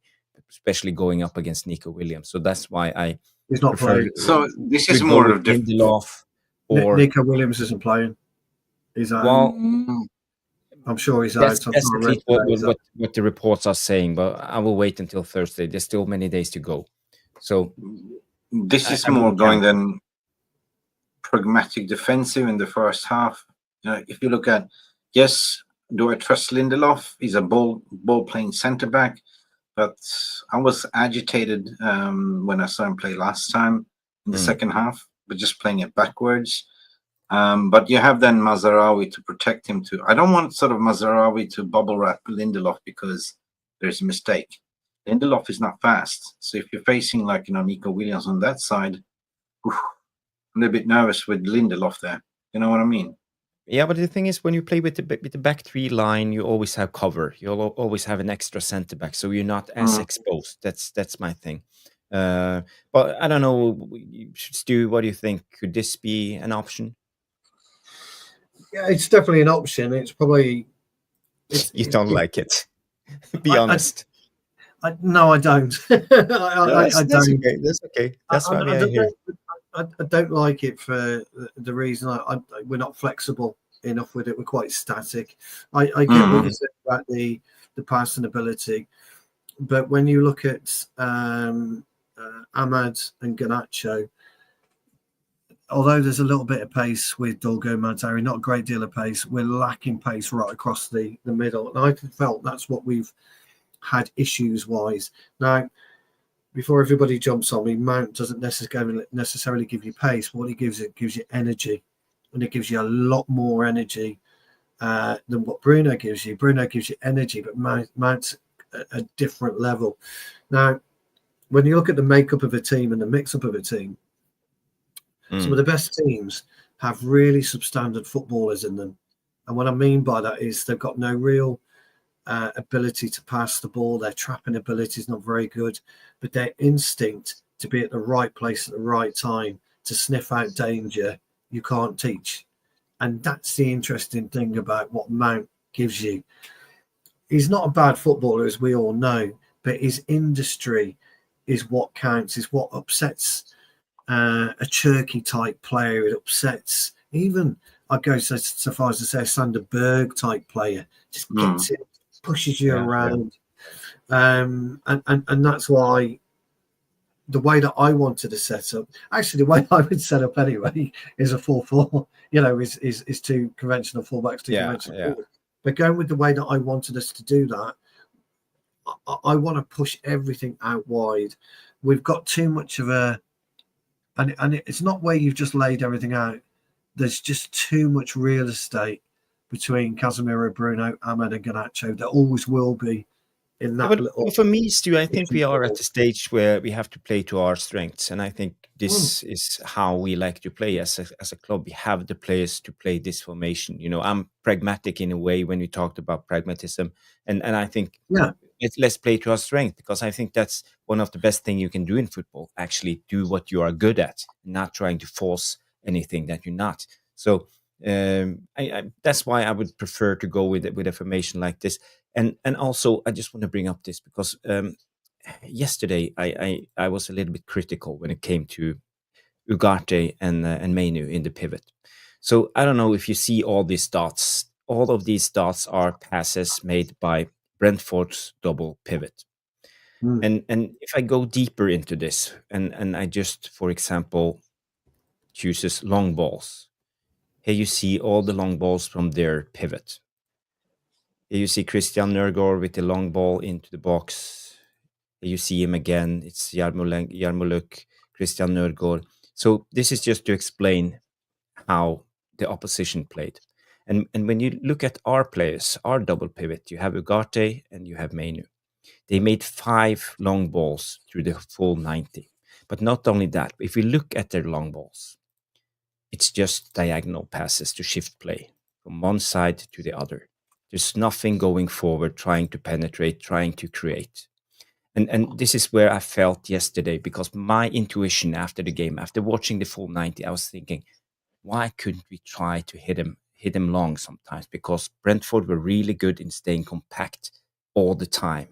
especially going up against Nico Williams. So that's why He's not playing. So this we is go more with of the Lindelof or Nico Williams isn't playing. He's out. well, I'm sure he's that's out. at least what the reports are saying, but I will wait until Thursday. There's still many days to go. So this is I more wouldn't going count. than pragmatic defensive in the first half. If you look at, yes, do I trust Lindelof? He's a ball playing centre back, but I was agitated when I saw him play last time in the second half, but just playing it backwards. But you have then Mazraoui to protect him too. I don't want sort of Mazraoui to bubble wrap Lindelof because there's a mistake. Lindelof is not fast, so if you're facing like Nico Williams on that side, I'm a little bit nervous with Lindelof there. You know what I mean? Yeah, but the thing is, when you play with the back three line, you always have cover. You'll always have an extra centre back, so you're not as exposed. That's my thing. But I don't know, Stu. What do you think? Could this be an option? Yeah, it's definitely an option. It's probably. You don't like it. Be honest. No, I don't. I That's don't. okay. That's okay. That's why we are here. I don't like it for the reason we're not flexible enough with it. We're quite static. I get what you said about the passing ability, but when you look at Ahmad and Garnacho, although there's a little bit of pace with Dolgo Mantari, not a great deal of pace, we're lacking pace right across the middle. And I felt that's what we've had issues-wise. Now, before everybody jumps on me, Mount doesn't necessarily give you pace. What he gives you energy. And it gives you a lot more energy than what Bruno gives you. Bruno gives you energy, but Mount's a different level. Now, when you look at the makeup of a team and the mix-up of a team, some of the best teams have really substandard footballers in them. And what I mean by that is they've got no real ability to pass the ball. Their trapping ability is not very good, but their instinct to be at the right place at the right time, to sniff out danger, you can't teach. And that's the interesting thing about what Mount gives you. He's not a bad footballer, as we all know, but his industry is what counts, is what upsets a Cherky type player. It upsets even, I'd go so far as to say, a Sander Berg type player. Just gets it, pushes you around. And that's why the way that I wanted to set up, actually the way I would set up anyway, is a 4-4, is two conventional fullbacks, two conventional forwards. But going with the way that I wanted us to do that, I want to push everything out wide. We've got too much of a, and it's not where you've just laid everything out. there's just too much real estate between Casemiro, Bruno, Ahmed, and Garnacho. There always will be in Yeah, that but little. for me, Stu, I think we are at a stage where we have to play to our strengths, and I think Mm, this is how we like to play as a club. We have the players to play this formation. I'm pragmatic in a way when we talked about pragmatism, and I think yeah, let's play to our strength, because I think that's one of the best thing you can do in football. Actually, do what you are good at, not trying to force anything that you're not. So that's why I would prefer to go with a formation like this. And also, I just want to bring up this because yesterday I was a little bit critical when it came to Ugarte and Mainu in the pivot. So I don't know if you see all these dots. All of these dots are passes made by Brentford's double pivot. mm. And if I go deeper into this, and I just, for example, chooses long balls. Here you see all the long balls from their pivot. Here you see Christian Nørgaard with the long ball into the box. Here you see him again. It's Yarmolenko, Christian Nørgaard. So this is just to explain how the opposition played. And when you look at our players, our double pivot, you have Ugarte and you have Mainu. They made 5 long balls through the full 90. But not only that, if we look at their long balls, it's just diagonal passes to shift play from one side to the other. There's nothing going forward, trying to penetrate, trying to create. And this is where I felt yesterday, because my intuition after the game, after watching the full 90, I was thinking, why couldn't we try to hit him long sometimes? Because Brentford were really good in staying compact all the time,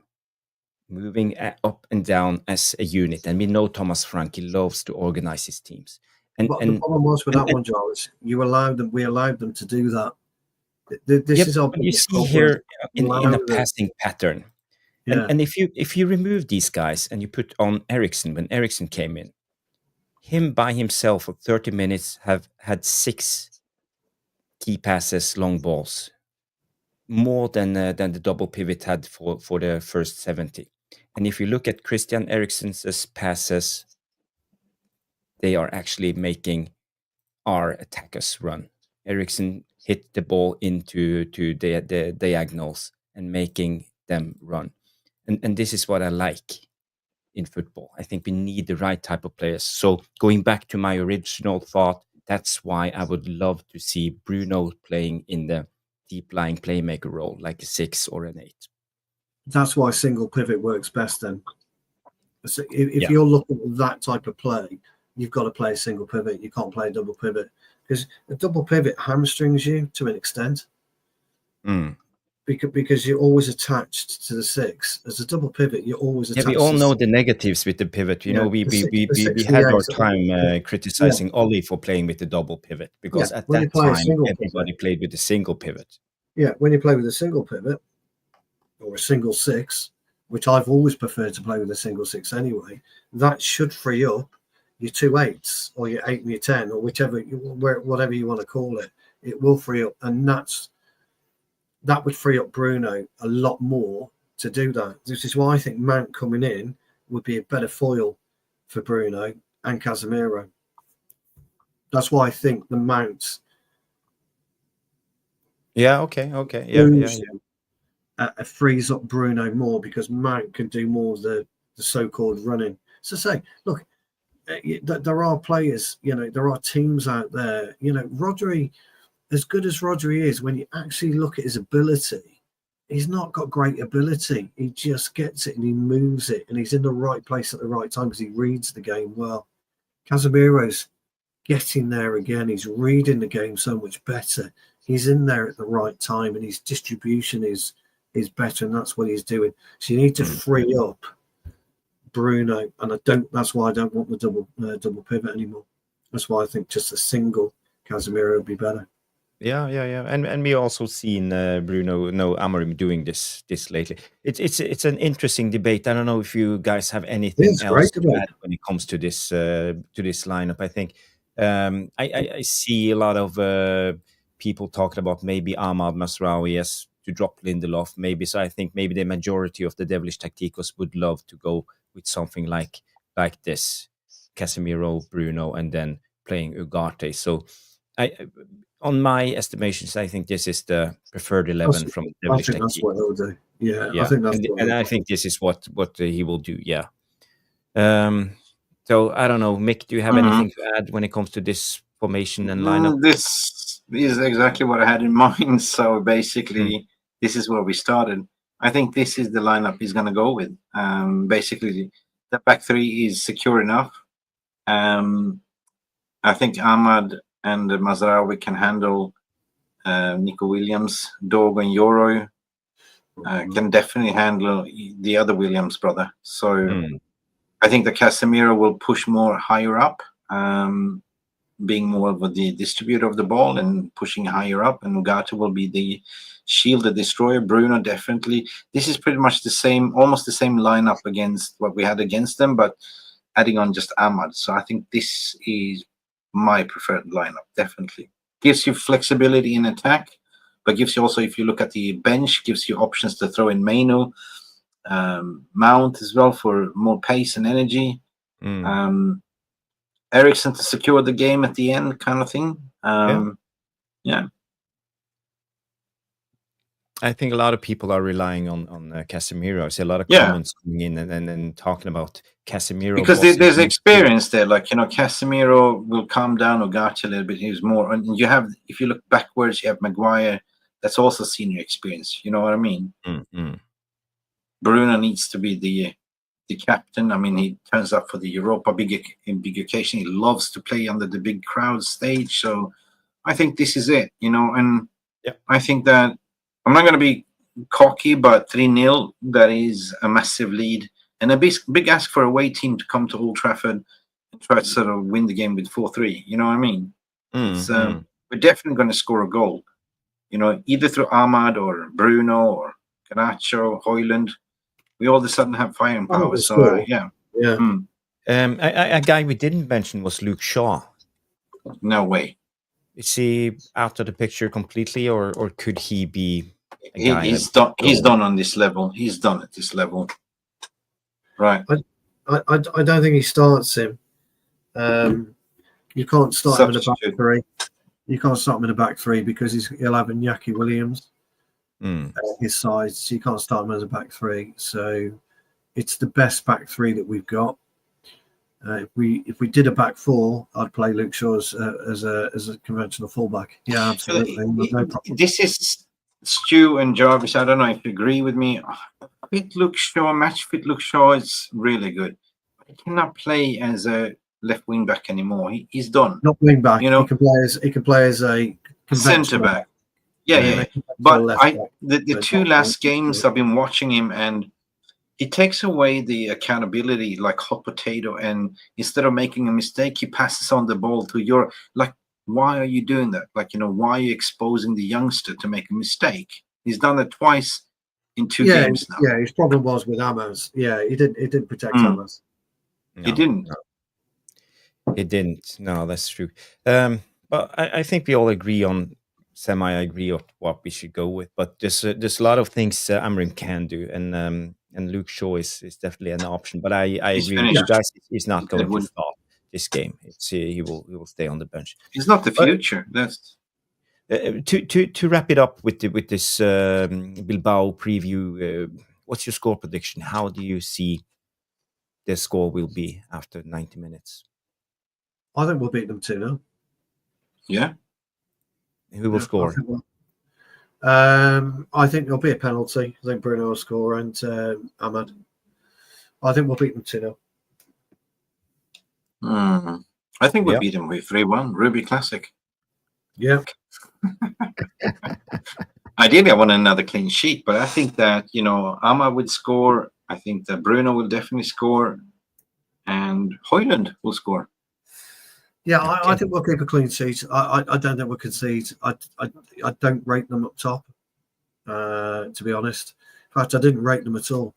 moving up and down as a unit. And we know Thomas Frank, he loves to organize his teams. And But the and problem was with and, that and one, Jarvis, we allowed them to do that. This yep, is our but you biggest see problem. here in a Allowing them, passing pattern. And yeah. and if you remove these guys and you put on Ericsson, when Ericsson came in, him by himself for 30 minutes have had 6 key passes, long balls, more than the double pivot had for the first 70. And if you look at Christian Eriksen's passes, they are actually making our attackers run. Ericsson hit the ball into the diagonals and making them run. And this is what I like in football. I think we need the right type of players. So going back to my original thought, that's why I would love to see Bruno playing in the deep lying playmaker role, like a 6 or an 8. That's why single pivot works best then. So if Yeah. you're looking at that type of play, you've got to play a single pivot. You can't play a double pivot because a double pivot hamstrings you to an extent Mm. because you're always attached to the 6. As a double pivot, you're always Yeah, attached we all to know the negatives with the pivot. You yeah, know, we the we six, we the we, we six, had the our eight. time criticizing Ollie for playing with the double pivot, Yeah, because at when you that play a time single everybody pivot, played with a single pivot. yeah, when you play with a single pivot or a single 6, which I've always preferred to play with a single 6 anyway, that should free up your 2 8s or your 8 and your 10 or whatever you want to call it. It will free up, and that would free up Bruno a lot more to do that. This is why I think Mount coming in would be a better foil for Bruno and Casemiro. That's why I think the Mount Yeah. Okay. Yeah. moves frees up Bruno more because Mount can do more of the so-called running. So say, look, there are players, there are teams out there. Rodri, as good as Rodri is, when you actually look at his ability, he's not got great ability. He just gets it and he moves it, and he's in the right place at the right time because he reads the game well. Casemiro's getting there again. He's reading the game so much better. He's in there at the right time, and his distribution is better, and that's what he's doing. So you need to free up Bruno, and that's why I don't want the double pivot anymore. That's why I think just a single Casemiro would be better. Yeah. And we also seen Bruno, no, Amorim doing this lately. It's an interesting debate. I don't know if you guys have anything It's else great to debate. add when it comes to this lineup. I think I see a lot of people talking about maybe Ahmad Masraoui as to drop Lindelof, maybe. So I think maybe the majority of the Devilish Tacticos would love to go with something like this, Casemiro, Bruno, and then playing Ugarte. So On my estimations, I think this is the preferred 11 from I Devilish think that's Tactics. what he'll do. Yeah, I Yeah, think that's what and he'll I do. think this is what he will do. Yeah. So I don't know, Mick. Do you have anything to add when it comes to this formation and lineup? This is exactly what I had in mind. So basically, this is where we started. I think this is the lineup he's going to go with. Basically, the back three is secure enough. I think Ahmad and Mazraoui can handle Nico Williams. Dog and Yoro can definitely handle the other Williams brother. So I think the Casemiro will push more higher up, being more of the distributor of the ball and pushing higher up. And Ugarte will be the shield, the destroyer. Bruno definitely. This is pretty much the same, almost the same lineup against what we had against them, but adding on just Ahmad. So I think this is my preferred lineup. Definitely gives you flexibility in attack, but gives you also, if you look at the bench, gives you options to throw in Mainu, Mount as well for more pace and energy. Ericsson to secure the game at the end, kind of thing. Yeah. I think a lot of people are relying on Casemiro. I see a lot of comments coming in and talking about Casemiro because there's experience there. Like, Casemiro will calm down Ugarte a little bit. He's more, and you have, if you look backwards, you have Maguire. That's also senior experience. You know what I mean? Bruno needs to be the captain. I mean, he turns up for the Europa big occasion. He loves to play under the big crowd stage. So I think this is it, and I think that I'm not going to be cocky, but 3-0, that is a massive lead and a big ask for a away team to come to Old Trafford and try to sort of win the game with 4-3. You know what I mean? It's we're definitely going to score a goal, either through Ahmad or Bruno or Garnacho, Højlund. We all of a sudden have firing power. So, yeah. A guy we didn't mention was Luke Shaw. No way. Is he out of the picture completely, or could he be a guy? He's done on this level. He's done at this level. Right. I don't think he starts him. You can't start him in a back three. You can't start him in a back three because he'll have Iñaki Williams his size. So you can't start him as a back three. So it's the best back three that we've got. If we did a back four, I'd play Luke Shaw as a conventional fullback. Yeah, absolutely. No problem. This is Stu and Jarvis. I don't know if you agree with me. Match fit Luke Shaw is really good. He cannot play as a left wing back anymore. He's done. Not wing back. He can play as a centre back. Yeah. But the two last games I've been watching him, and he takes away the accountability like hot potato, and instead of making a mistake, he passes on the ball to your, like, why are you doing that? Like, why are you exposing the youngster to make a mistake? He's done it twice in 2 games now. Yeah, his problem was with Amos. Yeah, he didn't protect Amos. No, he didn't. No. He didn't. No, that's true. But I think we all agree on semi-agree on what we should go with. But there's a lot of things Amorim can do, and Luke Shaw is definitely an option. But I agree with you guys. He's not going to start this game. He will stay on the bench. He's not the future. That's to wrap it up with this Bilbao preview. What's your score prediction? How do you see the score will be after 90 minutes? I think we'll beat them 2-0. Yeah. Who will score? I think there'll be a penalty. I think Bruno will score and Ahmad. I think we'll beat them 2-0. I think we'll beat them with 3-1. Ruby Classic. Yeah. Ideally, I want another clean sheet, but I think that, Ahmad would score. I think that Bruno will definitely score, and Højlund will score. Yeah, I think we'll keep a clean sheet. I don't think we'll concede. I don't rate them up top, to be honest. In fact, I didn't rate them at all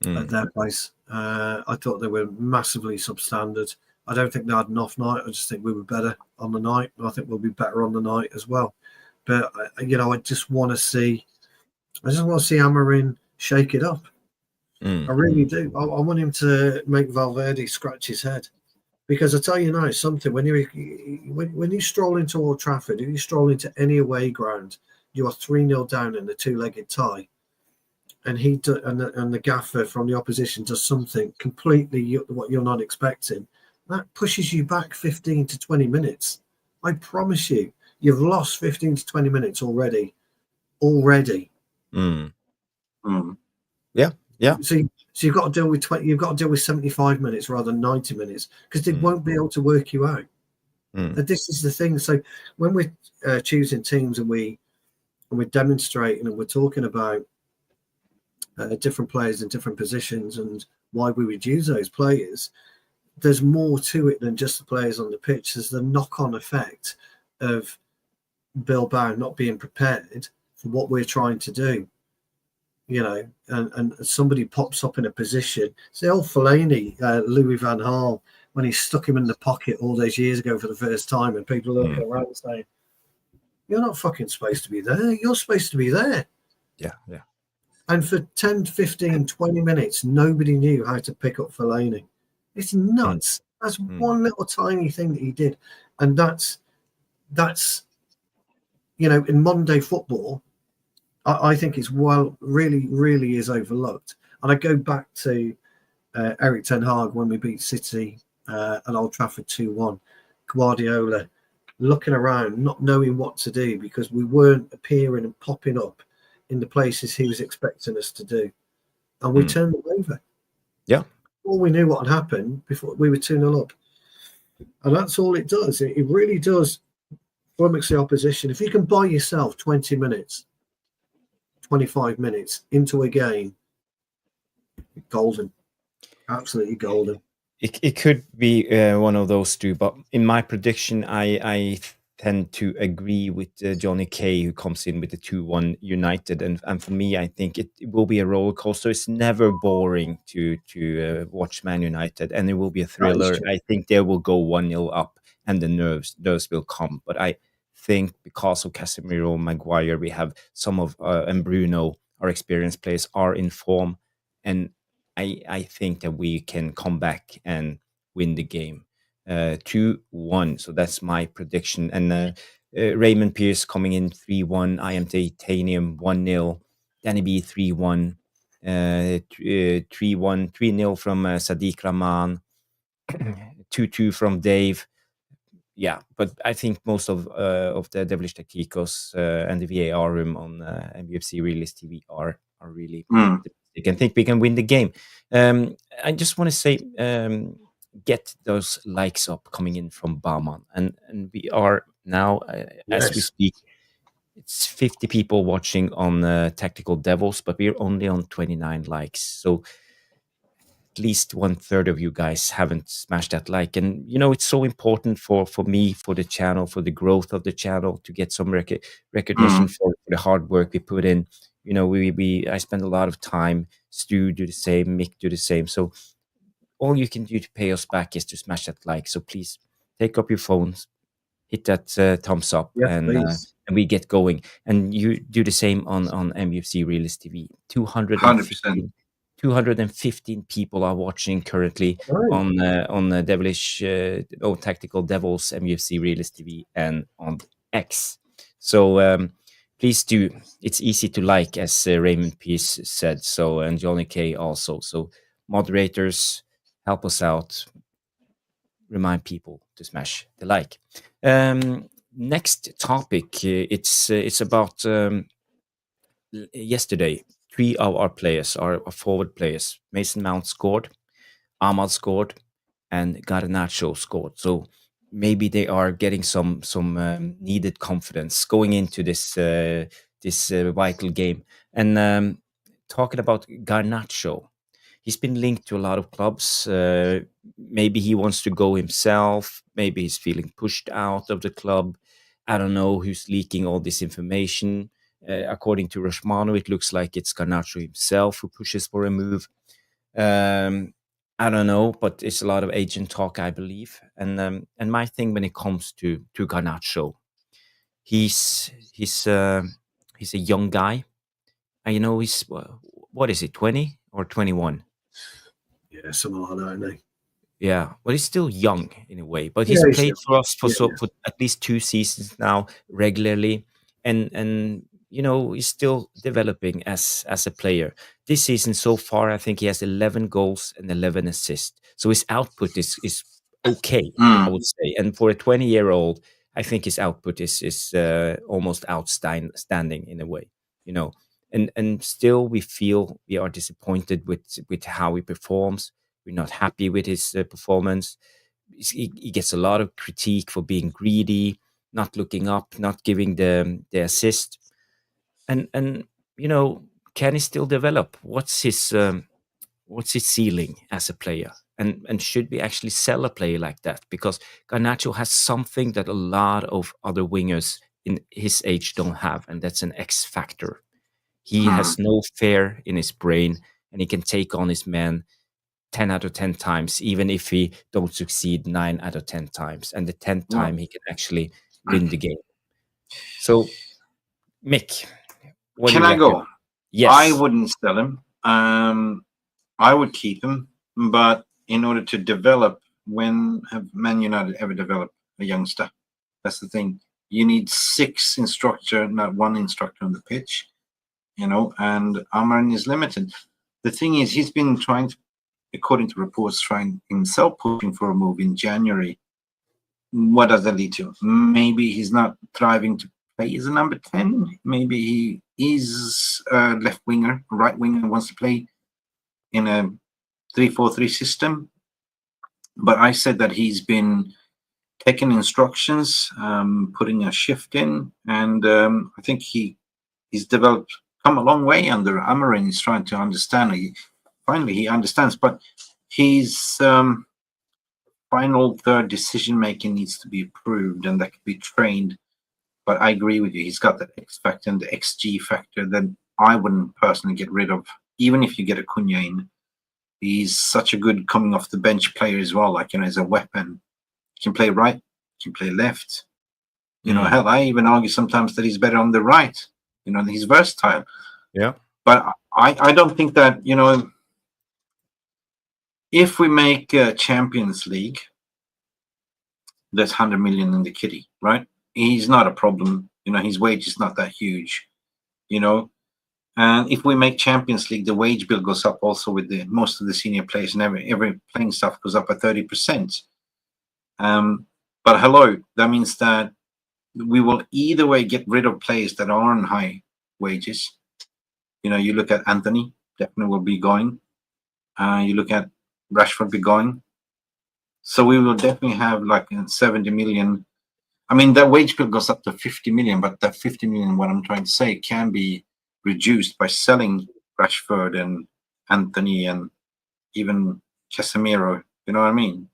at their place. I thought they were massively substandard. I don't think they had an off night. I just think we were better on the night. I think we'll be better on the night as well. But, I just want to see Amorim shake it up. I really do. I want him to make Valverde scratch his head. Because I tell you now, something when you stroll into Old Trafford, if you stroll into any away ground, you are 3-0 down in a two-legged tie, and the gaffer from the opposition does something completely what you're not expecting. That pushes you back 15 to 20 minutes. I promise you, you've lost 15 to 20 minutes already. Mm. Mm. Yeah. So you've got to deal with 20. You've got to deal with 75 minutes rather than 90 minutes because they Mm. won't be able to work you out. Mm. And this is the thing. So when we're choosing teams and we're demonstrating and we're talking about different players in different positions and why we would use those players, there's more to it than just the players on the pitch. There's the knock-on effect of Bilbao not being prepared for what we're trying to do. You know, and somebody pops up in a position. It's the old Fellaini, Louis van Gaal, when he stuck him in the pocket all those years ago for the first time, and people are looking around saying, "You're not fucking supposed to be there. You're supposed to be there." Yeah. And for 10, 15, 20 minutes, nobody knew how to pick up Fellaini. It's nuts. That's one little tiny thing that he did, and that's in modern day football. I think it's really is overlooked. And I go back to Eric Ten Hag when we beat City at Old Trafford 2-1. Guardiola looking around, not knowing what to do because we weren't appearing and popping up in the places he was expecting us to do. And we turned them over. Yeah. All we knew what had happened before we were 2-0 up. And that's all it does. It really does flummox the opposition. If you can buy yourself 20 minutes, 25 minutes into a game, golden, absolutely golden. It could be one of those two, but in my prediction, I tend to agree with Johnny K, who comes in with the 2-1 United, and for me, I think it will be a roller coaster. It's never boring to watch Man United, and it will be a thriller. I think they will go 1-0 up, and the nerves will come. But I think because of Casemiro, Maguire, we have some of and Bruno, our experienced players, are in form, and I think that we can come back and win the game 2-1. So that's my prediction. And Raymond Pierce coming in 3-1. I am Titanium 1-0. Danny B 3-1. 3-1, 3-0 from Sadiq Rahman. 2-2 from Dave. Yeah, but I think most of the Devilish Tacticos and the VAR room on MUFC Realist TV are really optimistic and think we can win the game. I just want to say, get those likes up coming in from Bauman, and we are now as we speak. It's 50 people watching on Tactical Devils, but we're only on 29 likes. So at least 1/3 of you guys haven't smashed that like, and it's so important for me, for the channel, for the growth of the channel, to get some recognition for the hard work we put in. I spend a lot of time. Stu do the same, Mick do the same. So all you can do to pay us back is to smash that like. So please take up your phones, hit that thumbs up, and we get going. And you do the same on MUFC Realist TV. 215 people are watching currently on the Devilish Tactical Devils MUFC Realist TV and on X. So please do. It's easy to like, as Raymond Peace said. So, and Johnny K also. So moderators, help us out. Remind people to smash the like. Next topic. It's about yesterday. 3 of our players, our forward players, Mason Mount scored, Ahmad scored, and Garnacho scored. So maybe they are getting some needed confidence going into this vital game. And talking about Garnacho, he's been linked to a lot of clubs. Maybe he wants to go himself. Maybe he's feeling pushed out of the club. I don't know who's leaking all this information. According to Rashmano, it looks like it's Garnacho himself who pushes for a move. I don't know, but it's a lot of agent talk, I believe. And my thing when it comes to Garnacho, he's a young guy. And he's what is it, 20 or 21? Yeah, something like that, isn't he? Yeah, but he's still young in a way. But Yeah, he's he's played young. for us Yeah, yeah. for at least 2 seasons now regularly, and he's still developing as a player. This season so far, I think he has 11 goals and 11 assists. So his output is okay, I Mm. would say. And for a 20-year-old, I think his output is almost outstanding in a way. You know, and still we feel we are disappointed with how he performs. We're not happy with his performance. He gets a lot of critique for being greedy, not looking up, not giving the assist. And can he still develop? What's his ceiling as a player? And should we actually sell a player like that? Because Garnacho has something that a lot of other wingers in his age don't have, and that's an X factor. He Mm. has no fear in his brain, and he can take on his man 10 out of 10 times, even if he don't succeed 9 out of 10 times. And the 10th Yeah. time, he can actually win the game. So, Mick, what do Can you I reckon? go? I Yes. wouldn't sell him. I would keep him, but in order to develop, when have Man United ever developed a youngster? That's the thing. You need 6 instructor, not 1 instructor on the pitch, and Amarin is limited. The thing is, he's been trying to, according to reports, trying himself pushing for a move in January. What does that lead to? Maybe he's not thriving to play as a number 10. Maybe he is a left winger, right winger, wants to play in a 3-4-3 system. But I said that he's been taking instructions, putting a shift in, and I think he's developed, come a long way under Amorim. He's trying to understand. Finally he understands, but his final third decision making needs to be improved, and that could be trained. But I agree with you. He's got the X factor and the XG factor that I wouldn't personally get rid of, even if you get a Cunha in. He's such a good coming off the bench player as well, like, as a weapon. He can play right, he can play left. Hell, I even argue sometimes that he's better on the right. He's versatile. Yeah. But I don't think that, if we make Champions League, there's 100 million in the kitty, right? He's not a problem. His wage is not that huge, And if we make Champions League, the wage bill goes up also with most of the senior players, and every playing staff goes up by 30%. But hello, that means that we will either way get rid of players that are on high wages. You look at Anthony, definitely will be going. You look at Rashford be going. So we will definitely have like 70 million. I mean, that wage bill goes up to 50 million, but that 50 million, what I'm trying to say, can be reduced by selling Rashford and Anthony and even Casemiro. You know what I mean?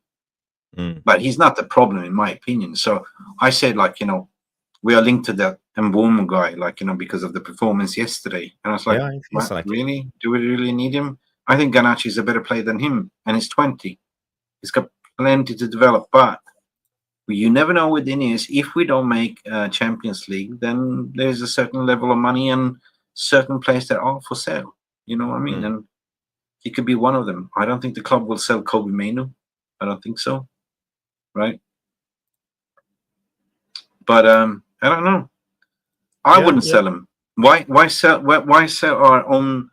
But he's not the problem, in my opinion. So I said, we are linked to that Mbeumo guy, because of the performance yesterday. And I was like, Yeah, it feels what, like it. really? Do we really need him? I think Garnacho is a better player than him, and he's 20. He's got plenty to develop, but you never know with Ineos. If we don't make Champions League, then there's a certain level of money and certain players that are for sale. You know what I mean? And he could be one of them. I don't think the club will sell Kobe Mainoo. I don't think so. Right? But I don't know. I wouldn't sell him. Why sell? Why sell our own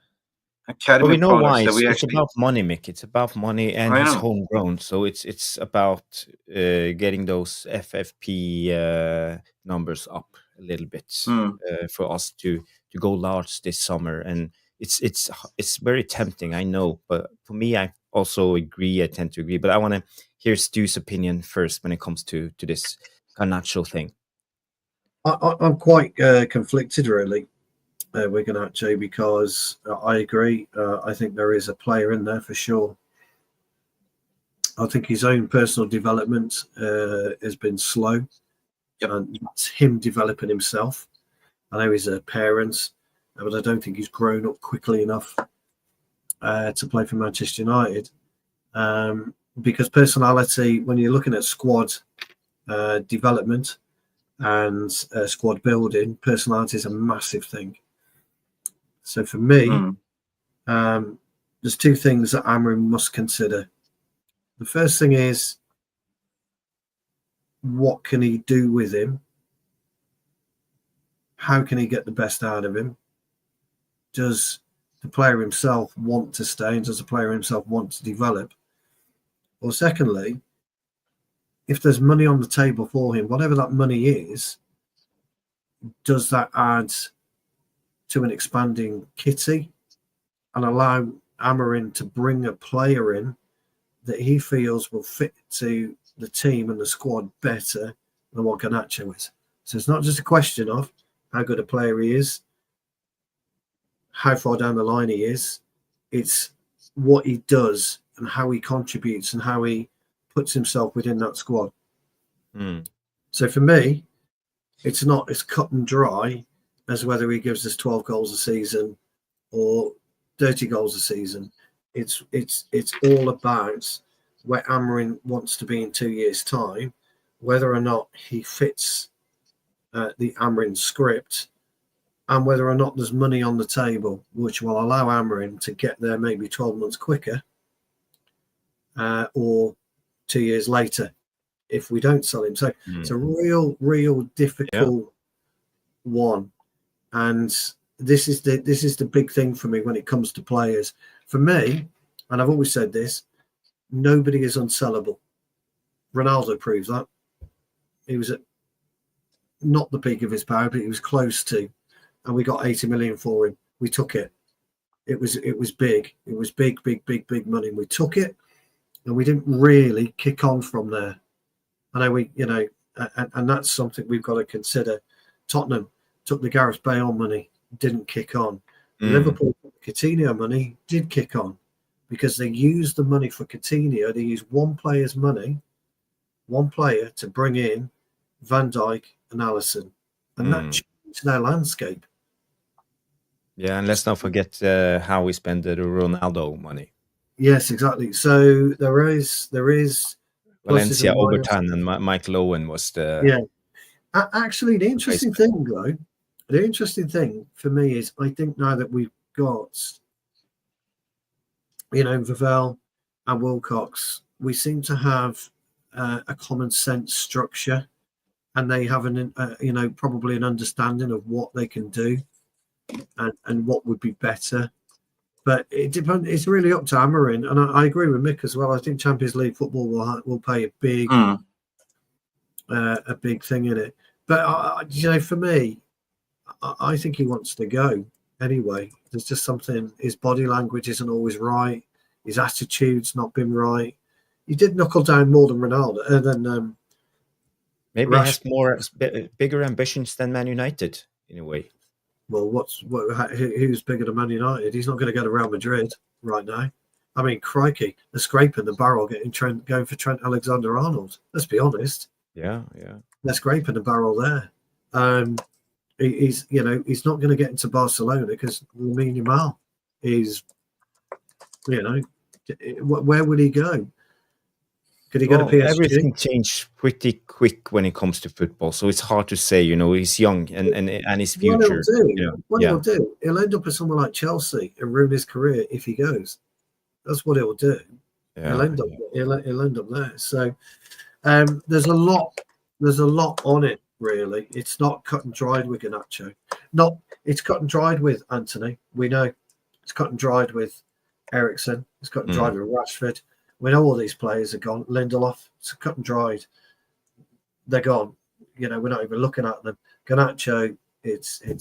But academy we know why. products that we It's actually? about money, Mick. It's about money, and I he's know. homegrown. So it's about getting those FFP numbers up a little bit for us to go large this summer. And it's very tempting, I know. But for me, I also agree. I tend to agree. But I want to hear Stu's opinion first when it comes to this Garnacho thing. I'm quite conflicted, really, with Garnacho, because I agree. I think there is a player in there for sure. I think his own personal development has been slow. Yep. And that's him developing himself. I know he's a parent, but I don't think he's grown up quickly enough to play for Manchester United. Because personality, when you're looking at squad development and squad building, personality is a massive thing. So for me, there's 2 things that Amorim must consider. The first thing is, what can he do with him? How can he get the best out of him? Does the player himself want to stay, and does the player himself want to develop? Or secondly, if there's money on the table for him, whatever that money is, does that add to an expanding kitty and allow Amorim to bring a player in that he feels will fit to the team and the squad better than what Garnacho is? So it's not just a question of how good a player he is, how far down the line he is. It's what he does and how he contributes and how he puts himself within that squad. So for me, it's not as cut and dry as whether he gives us 12 goals a season or 30 goals a season. It's all about where Amorim wants to be in 2 years' time, whether or not he fits the Amorim script, and whether or not there's money on the table, which will allow Amorim to get there maybe 12 months quicker or 2 years later if we don't sell him. So it's a real difficult one. And this is the big thing for me when it comes to players. For me, and I've always said this, nobody is unsellable. Ronaldo proves that. He was at not the peak of his power, but he was close to. And we got 80 million for him. We took it. It was big. It was big money. We took it, and we didn't really kick on from there. I know and that's something we've got to consider. Tottenham took the Gareth Bale money, didn't kick on. Liverpool Coutinho money did kick on because they used the money for Coutinho. They used one player's money, one player to bring in Van Dijk and Alisson, and that changed their landscape. Yeah, and let's not forget how we spent the Ronaldo money. Yes, exactly. So there is Valencia, Overton, and Michael Owen was the Actually, the interesting thing for me is I think now that we've got Vavell and Wilcox, we seem to have a common sense structure, and they have probably an understanding of what they can do and what would be better. But it depends. It's really up to Amorim, and I agree with Mick as well. I think Champions League football will play a big thing in it. But for me, I think he wants to go anyway. There's just something. His body language isn't always right. His attitude's not been right. He did knuckle down more than Ronaldo. Than maybe he has bigger ambitions than Man United in a way. Well, who's bigger than Man United? He's not going to go to Real Madrid right now. I mean, crikey, they're scraping the barrel going for Trent Alexander-Arnold. Let's be honest. Yeah. They're scraping the barrel there. He's not going to get into Barcelona because Lamine Yamal is, where would he go? Could he go to PSG? Everything changed pretty quick when it comes to football, so it's hard to say. He's young and his future. He'll do, he'll end up at somewhere like Chelsea and ruin his career if he goes. That's what he'll do. He'll end up there. So there's a lot on it. Really, it's not cut and dried with Garnacho. It's cut and dried with Anthony. We know it's cut and dried with Eriksen. It's cut and dried with Rashford. We know all these players are gone. Lindelof, it's cut and dried. They're gone. We're not even looking at them. Garnacho, it's a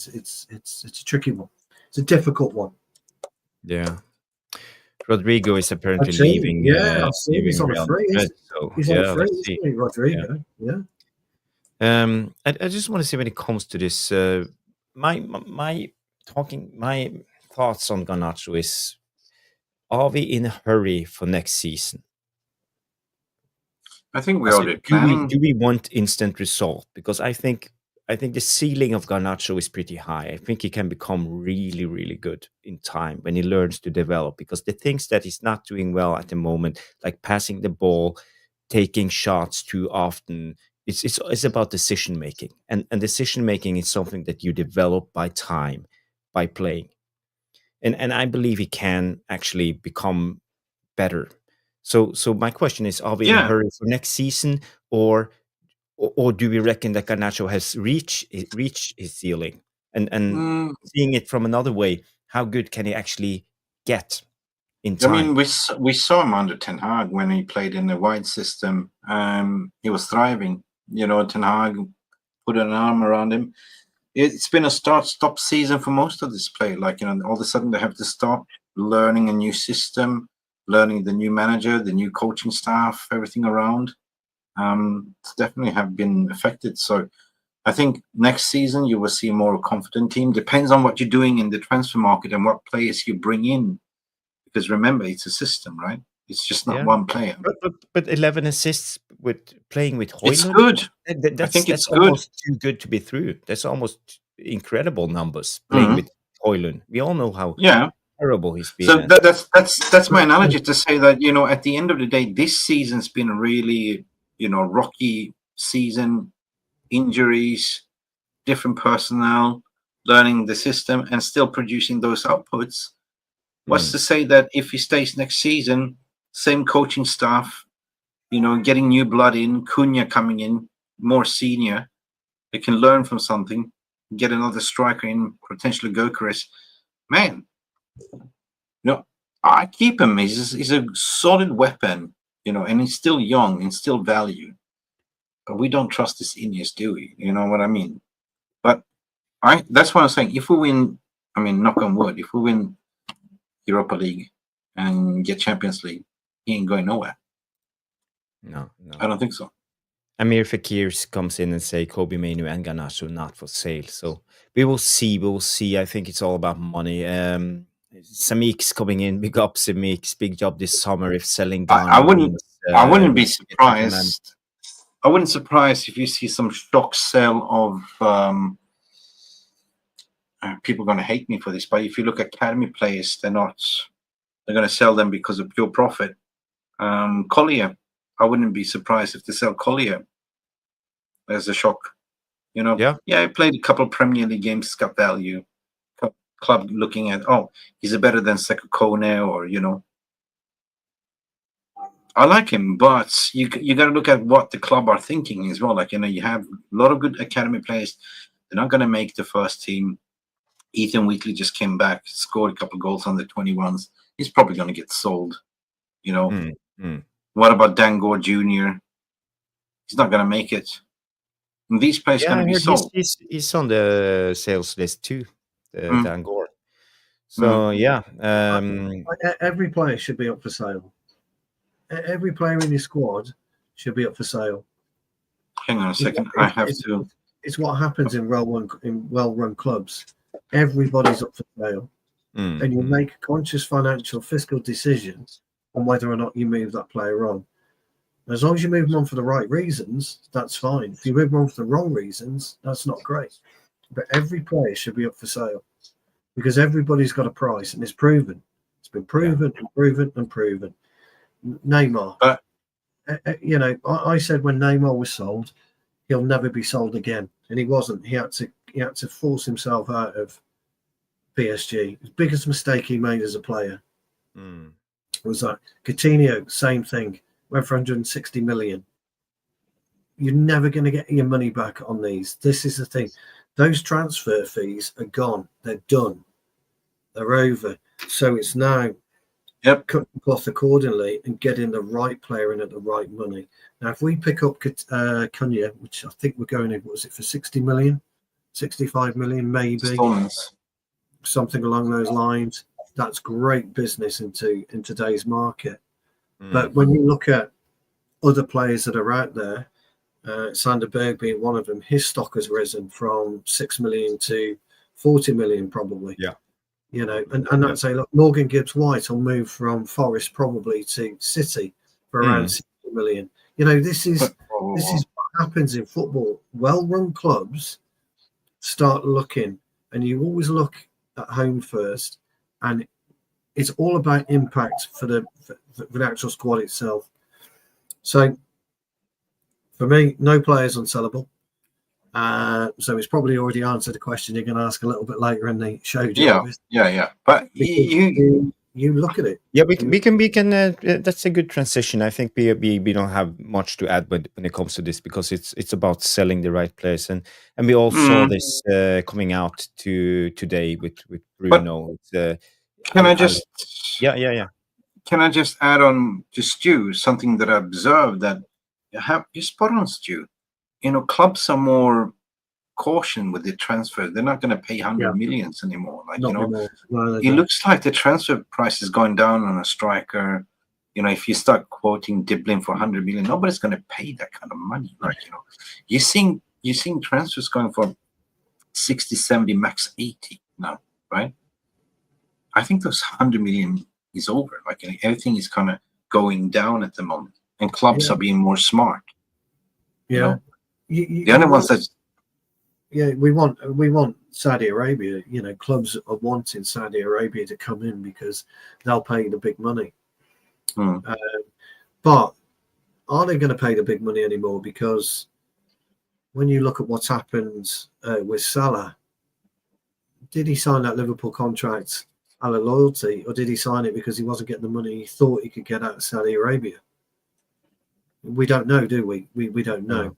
tricky one. It's a difficult one. Yeah. Rodrigo is apparently leaving. He's on a free. He's on a free, Rodrigo. Yeah. I just want to say when it comes to this, my thoughts on Garnacho is: are we in a hurry for next season? I think we already planning. Do we want instant result? Because I think the ceiling of Garnacho is pretty high. I think he can become really, really good in time when he learns to develop. Because the things that he's not doing well at the moment, like passing the ball, taking shots too often, it's about decision making, and decision making is something that you develop by time, by playing. And I believe he can actually become better. So my question is, are we in a Yeah. hurry for next season, or do we reckon that Garnacho has reached his ceiling? And Mm, seeing it from another way, how good can he actually get in I mean, time? we saw him under Ten Hag when he played in the wide system. He was thriving. You know, Ten Hag put an arm around him. It's been a start-stop season for most of this play. Like, you know, all of a sudden they have to stop learning a new system, learning the new manager, the new coaching staff, everything around. It's definitely have been affected. So I think next season you will see a more confident team. Depends on what you're doing in the transfer market and what players you bring in. Because remember, it's a system, right? It's just not Yeah, one player. but 11 assists with playing with It's Højlund, good. I think that's it's good. almost too good to be true. That's almost incredible numbers playing Mhm. with Højlund. We all know how Yeah. terrible he's been. So And that's my analogy to say that, you know, at the end of the day, this season's been a really, you know, rocky season, injuries, different personnel, learning the system, and still producing those outputs. What's to say that if he stays next season, same coaching staff, you know, getting new blood in, Cunha coming in, more senior, they can learn from something, get another striker in, potentially Gyökeres. Man, you know, I keep him. He's a solid weapon, you know, and he's still young and still value. But we don't trust this Iniesta, do we? You know what I mean? But that's what I'm saying. If we win, I mean, knock on wood, if we win Europa League and get Champions League, he ain't going nowhere. no. I don't think so. Amir Fakir comes in and say Kobe Mainu and Garnacho not for sale. So we will see. We will see. I think it's all about money. Samik's coming in. Big up Samik's. Big job this summer if selling I Ghana wouldn't. means I wouldn't be getting him and surprised. I wouldn't surprise if you see some shock sale of people are going to hate me for this, but if you look at academy players, they're going to sell them because of pure profit. Collier, I wouldn't be surprised if they sell Collier as a shock. You know, yeah. he played a couple of Premier League games, he's got value. Club looking at, oh, he's a better than Sekou Kone, or, you know, I like him, but you got to look at what the club are thinking as well. Like, you know, you have a lot of good academy players. They're not going to make the first team. Ethan Wheatley just came back, scored a couple of goals on the 21s. He's probably going to get sold. You know, What about Dangor Jr.? He's not going to make it. And these players Yeah, going I to be heard sold. he's on the sales list too, Dan Gore. So yeah, Every player should be up for sale. Every player in your squad should be up for sale. Hang on a second. I have to. It's what happens in well-run clubs. Everybody's up for sale, and you make a conscious financial fiscal decision on whether or not you move that player on. As long as you move them on for the right reasons, that's fine. If you move them on for the wrong reasons, that's not great. But every player should be up for sale because everybody's got a price, and it's proven. It's been proven and proven and proven. Neymar. You know, I said when Neymar was sold, he'll never be sold again, and he wasn't. He had to force himself out of PSG. The biggest mistake he made as a player was that. Coutinho, same thing. Went for 160 million. You're never going to get your money back on these. This is the thing. Those transfer fees are gone. They're done. They're over. So it's now cut the cloth accordingly and getting the right player in at the right money. Now, if we pick up Cunha, which I think we're going in, what was it, for 60 million, 65 million, maybe, something along those lines, that's great business in today's market. But when you look at other players that are out there, Sander Berg being one of them, his stock has risen from 6 million to 40 million probably. Yeah. You know, and I'd say, look, Morgan Gibbs-White will move from Forest probably to City for around 60 million. You know, this is what happens in football. Well-run clubs start looking, and you always look at home first, and it's all about impact for the actual squad itself. So, for me, no players unsellable. So it's probably already answered the question you're going to ask a little bit later in the show, Jarvis. Yeah. But you look at it. Yeah, we can. That's a good transition. I think we don't have much to add when it comes to this because it's about selling the right players, and we all saw this coming out today with But Bruno. can I just yeah. can I just add on to Stu something that I observed that you spot on, Stu. Clubs are more caution with the transfer. They're not going to pay 100 millions anymore. Like, Not anymore. No, it looks like the transfer price is going down on a striker. If you start quoting Diblin for 100 million, nobody's going to pay that kind of money. Like, you're seeing transfers going for 60, 70, max 80 now, right? I think those 100 million is over. Like, everything is kind of going down at the moment, and clubs are being more smart. Yeah. The only ones that. Yeah, we want Saudi Arabia. Clubs are wanting Saudi Arabia to come in because they'll pay the big money. But are they going to pay the big money anymore? Because when you look at what's happened with Salah, did he sign that Liverpool contract out of loyalty, or did he sign it because he wasn't getting the money he thought he could get out of Saudi Arabia? We don't know, do we? We don't know.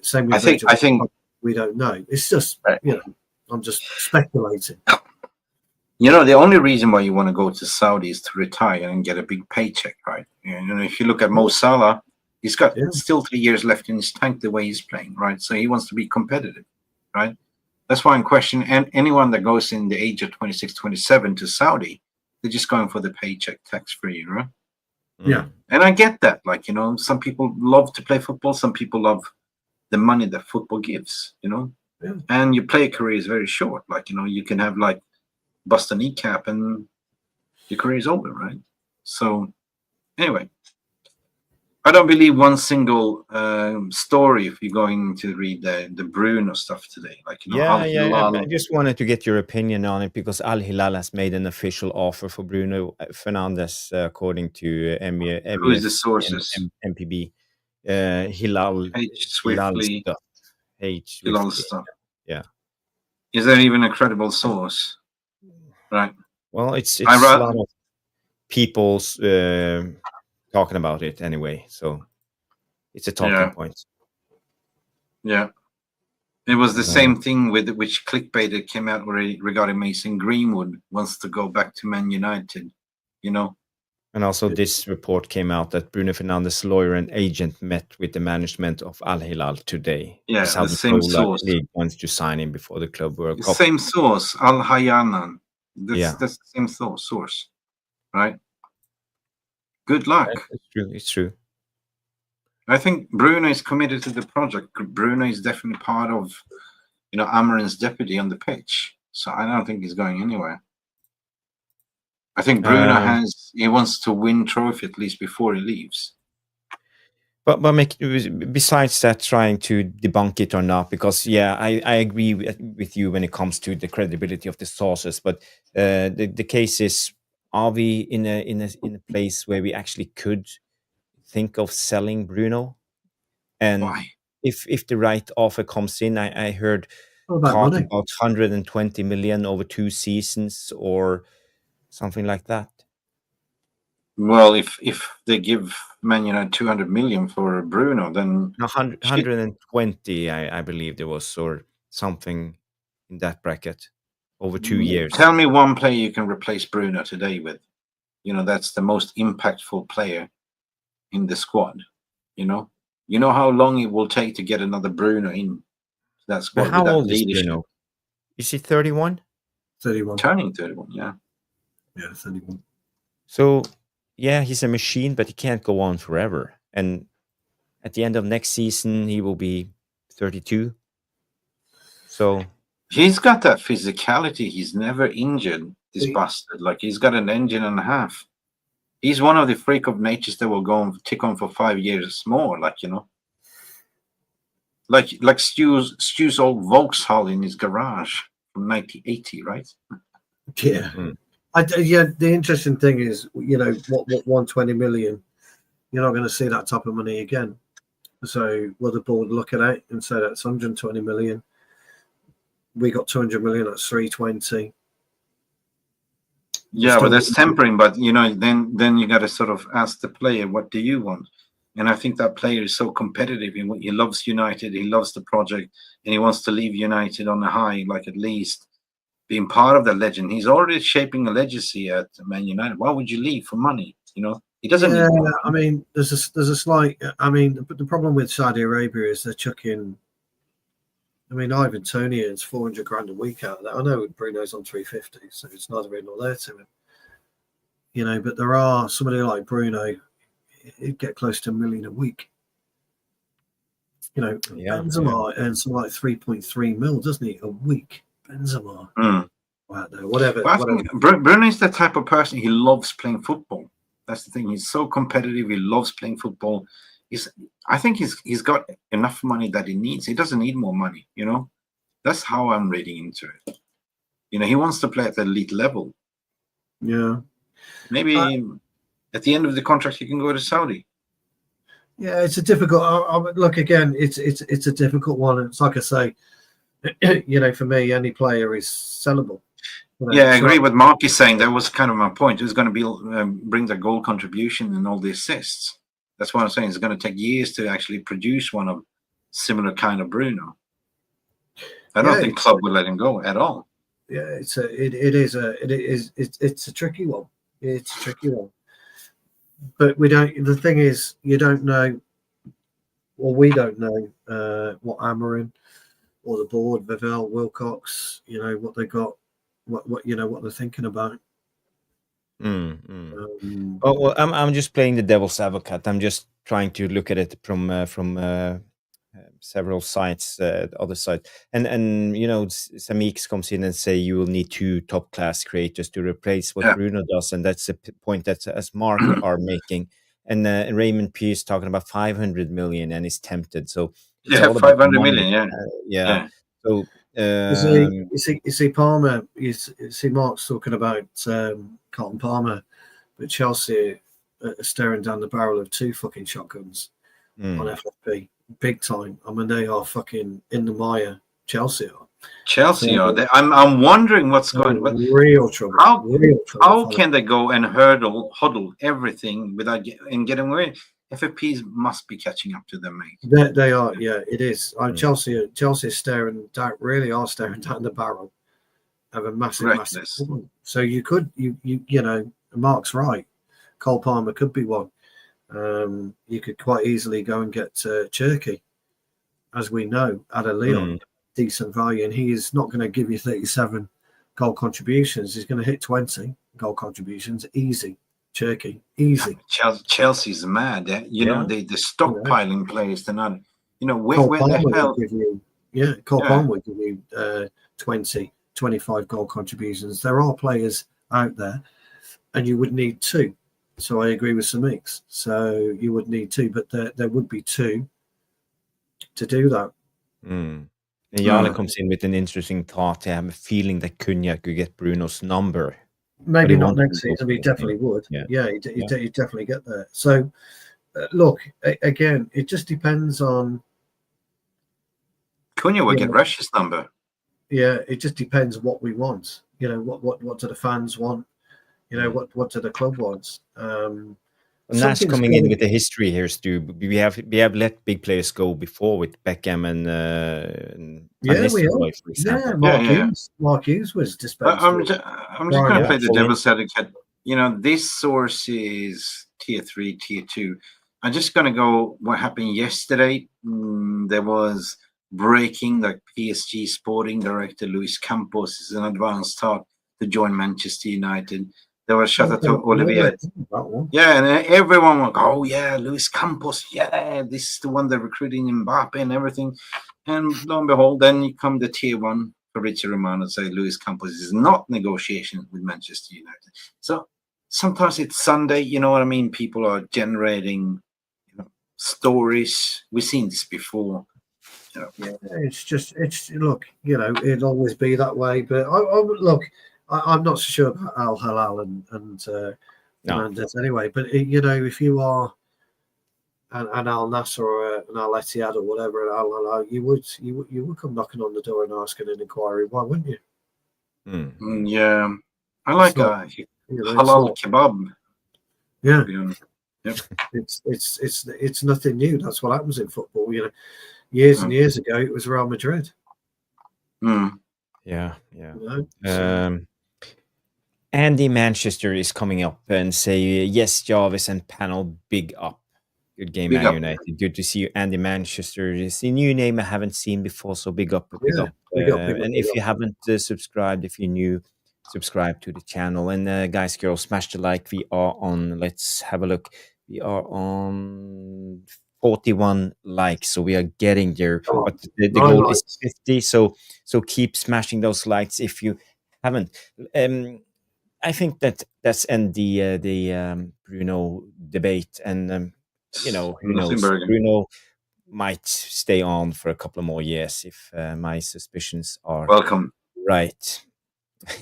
Same with I think we don't know. It's just I'm just speculating. The only reason why you want to go to Saudi is to retire and get a big paycheck, right? If you look at Mo Salah, he's got still 3 years left in his tank the way he's playing, right? So he wants to be competitive, right? That's why I'm questioning anyone that goes in the age of 26, 27 to Saudi, they're just going for the paycheck tax-free, right? Yeah. And I get that. Like, some people love to play football. Some people love the money that football gives, and your player career is very short. Like, you can have like bust a kneecap and your career is over, right? So anyway, I don't believe one single story if you're going to read the Bruno stuff today. Like, I just wanted to get your opinion on it because Al Hilal has made an official offer for Bruno Fernandes, according to who is the sources? MPB. Hilal Swiftly. stuff. Hilal stuff. Yeah. Is there even a credible source? Right. Well, it's a lot of people's talking about it anyway, so it's a talking point. Yeah. It was the same thing with which clickbait that came out regarding Mason Greenwood wants to go back to Man United, And also this report came out that Bruno Fernandes' lawyer and agent met with the management of Al Hilal today. Yeah, the same source. League wants to sign him before the Club World Cup. Same source, Al Hayanan. That's the same source, right? Good luck. It's true. I think Bruno is committed to the project. Bruno is definitely part of, Amorim's deputy on the pitch. So I don't think he's going anywhere. I think Bruno he wants to win trophy at least before he leaves. But besides that, trying to debunk it or not, because I agree with you when it comes to the credibility of the sources. But the case is, are we in a place where we actually could think of selling Bruno? And why? If the right offer comes in, I heard talk about 120 million over 2 seasons or something like that. Well, if they give Man United 200 million for Bruno, then 120, I believe there was, or something in that bracket over 2 years. Tell me one player you can replace Bruno today with. That's the most impactful player in the squad. You know how long it will take to get another Bruno in that squad. But how old is Bruno? Is he 31? 31. Turning 31, yeah. Yeah, 31. So, he's a machine, but he can't go on forever. And at the end of next season, he will be 32. So he's got that physicality. He's never injured, this bastard. Like, he's got an engine and a half. He's one of the freak of natures that will go and tick on for 5 years more. Like, like Stu's old Vauxhall in his garage from 1980, right? Yeah. The interesting thing is, what 120 million, you're not going to see that type of money again. So will the board look at it and say that's 120 million? We got 200 million, that's 320. Yeah, but that's tempering. But then you got to sort of ask the player, what do you want? And I think that player is so competitive. He loves United. He loves the project, and he wants to leave United on a high, like at least being part of the legend. He's already shaping a legacy at Man United. Why would you leave for money? He doesn't need money. I mean, there's a slight. I mean, the problem with Saudi Arabia is they're chucking. I mean, Ivan Toney earns 400 grand a week out of that. I know Bruno's on 350, so it's neither in nor there to him. But there are somebody like Bruno, he'd get close to $1 million a week. Benzema earns something like 3.3 mil, doesn't he, a week? Benzema. Whatever. Well, I think Bruno is the type of person, he loves playing football. That's the thing. He's so competitive. He loves playing football. I think he's got enough money that he needs. He doesn't need more money. That's how I'm reading into it. He wants to play at the elite level. Yeah. Maybe at the end of the contract, he can go to Saudi. Yeah, it's a difficult. Look, again, it's a difficult one. It's like I say, for me, any player is sellable. Yeah, I agree with Mark is saying. That was kind of my point. Who's going to be bring the goal contribution and all the assists? That's what I'm saying. It's going to take years to actually produce one of similar kind of Bruno. I don't think club will let him go at all. Yeah, it's a tricky one. It's a tricky one. But we don't. The thing is, you don't know, or we don't know what Amorim or the board, Vivell, Wilcox, what they got, what they're thinking about. Well, I'm just playing the devil's advocate. I'm just trying to look at it from several sides, other side, and Samix comes in and say you will need 2 top class creators to replace what Bruno does, and that's a point that as Mark are making, and Raymond Pierce talking about 500 million and is tempted. So it's all 500 million, yeah. So you see Palmer. You see Mark's talking about Carlton Palmer, but Chelsea are staring down the barrel of 2 fucking shotguns on FFP, big time. I mean, they are fucking in the mire. Chelsea are. I'm wondering what's going on. Real trouble. How can they go and huddle everything without getting away? FFPs must be catching up to them, mate. They are, yeah, it is. Chelsea are staring down the barrel of a massive. So you could, Mark's right. Cole Palmer could be one. You could quite easily go and get Cherky, as we know, at a Leon, decent value, and he is not going to give you 37 goal contributions. He's going to hit 20 goal contributions, easy. Cherky, easy. Chelsea's mad. They're stockpiling players. They're not, where the hell? Cole Palmer would give you 20, 25 goal contributions. There are players out there, and you would need 2. So I agree with Samix. So you would need 2, but there would be 2 to do that. And Jarle comes in with an interesting thought. I have a feeling that Cunha could get Bruno's number. Maybe not next season, but he definitely would. He'd definitely get there. So, look, again, it just depends on... Cunha will get Rush's number. Yeah, it just depends what we want. What do the fans want? What do the club wants? And that's coming in with the history here, Stu. We have let big players go before with Beckham and we have. Mark Hughes was dispensed. I'm just going to play the devil's advocate. This source is tier 3, tier 2. I'm just going to go what happened yesterday. There was breaking that PSG sporting director Luis Campos is an advanced talk to join Manchester United. There was Chateau Olivier. Yeah, and everyone went, oh, yeah, Luis Campos. Yeah, this is the one they're recruiting Mbappe and everything. And lo and behold, then you come the tier 1 for Richard Romano and say Luis Campos is not negotiation with Manchester United. So sometimes it's Sunday, you know what I mean? People are generating stories. We've seen this before. Yeah, look, it'll always be that way. But I'm not so sure about Al Hilal and Mendes anyway. But if you are an Al Nassr or an Al Ittihad or whatever, an Al Hilal, you would come knocking on the door and asking an inquiry. Why wouldn't you? Yeah, I like halal kebab. Yeah, To be honest. Yep. It's nothing new. That's what happens in football. Years and years ago, it was Real Madrid. Yeah. So. Andy Manchester is coming up and say, yes, Jarvis and panel, big up. Good game, Big Man up. United. Good to see you. Andy Manchester is a new name I haven't seen before, so big up. Big up. And if you haven't subscribed, if you're new, subscribe to the channel. And guys, girls, smash the like. We are on, let's have a look. We are on 41 likes, so we are getting there. But the goal is 50, so keep smashing those likes if you haven't. I think that's end the Bruno debate, and who knows? Bruno might stay on for a couple of more years if my suspicions are welcome. Right.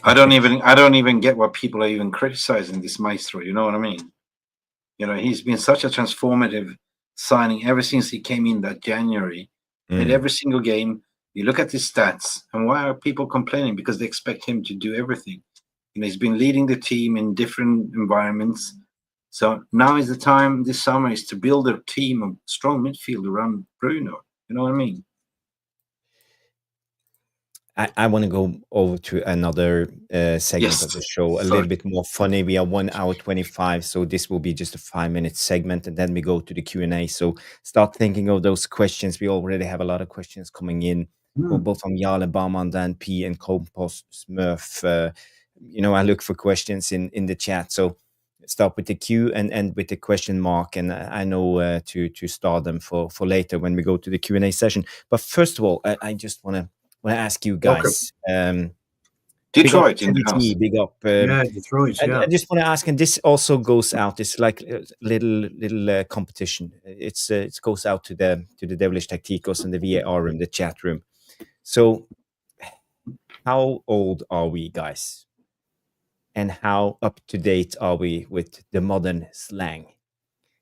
I don't even get what people are even criticizing this maestro. You know what I mean? He's been such a transformative signing ever since he came in that January. And every single game, you look at his stats, and why are people complaining? Because they expect him to do everything. He's been leading the team in different environments. So now is the time this summer is to build a team of strong midfield around Bruno. You know what I mean? I want to go over to another segment of the show, a little bit more funny. We are 1 hour 25, so this will be just a 5-minute segment, and then we go to the Q&A. So start thinking of those questions. We already have a lot of questions coming in, both from Jarle Barman, Dan P, and Compost Smurf. I look for questions in the chat. So start with the Q and end with the question mark, and I know to start them for later when we go to the Q&A session. But first of all, I just want to ask you guys. Detroit in the house. Big up. Detroit. I just want to ask, and this also goes out. It's like a little competition. It goes out to the Devilish Tacticos and the VAR room, the chat room. So, how old are we, guys? And how up to date are we with the modern slang,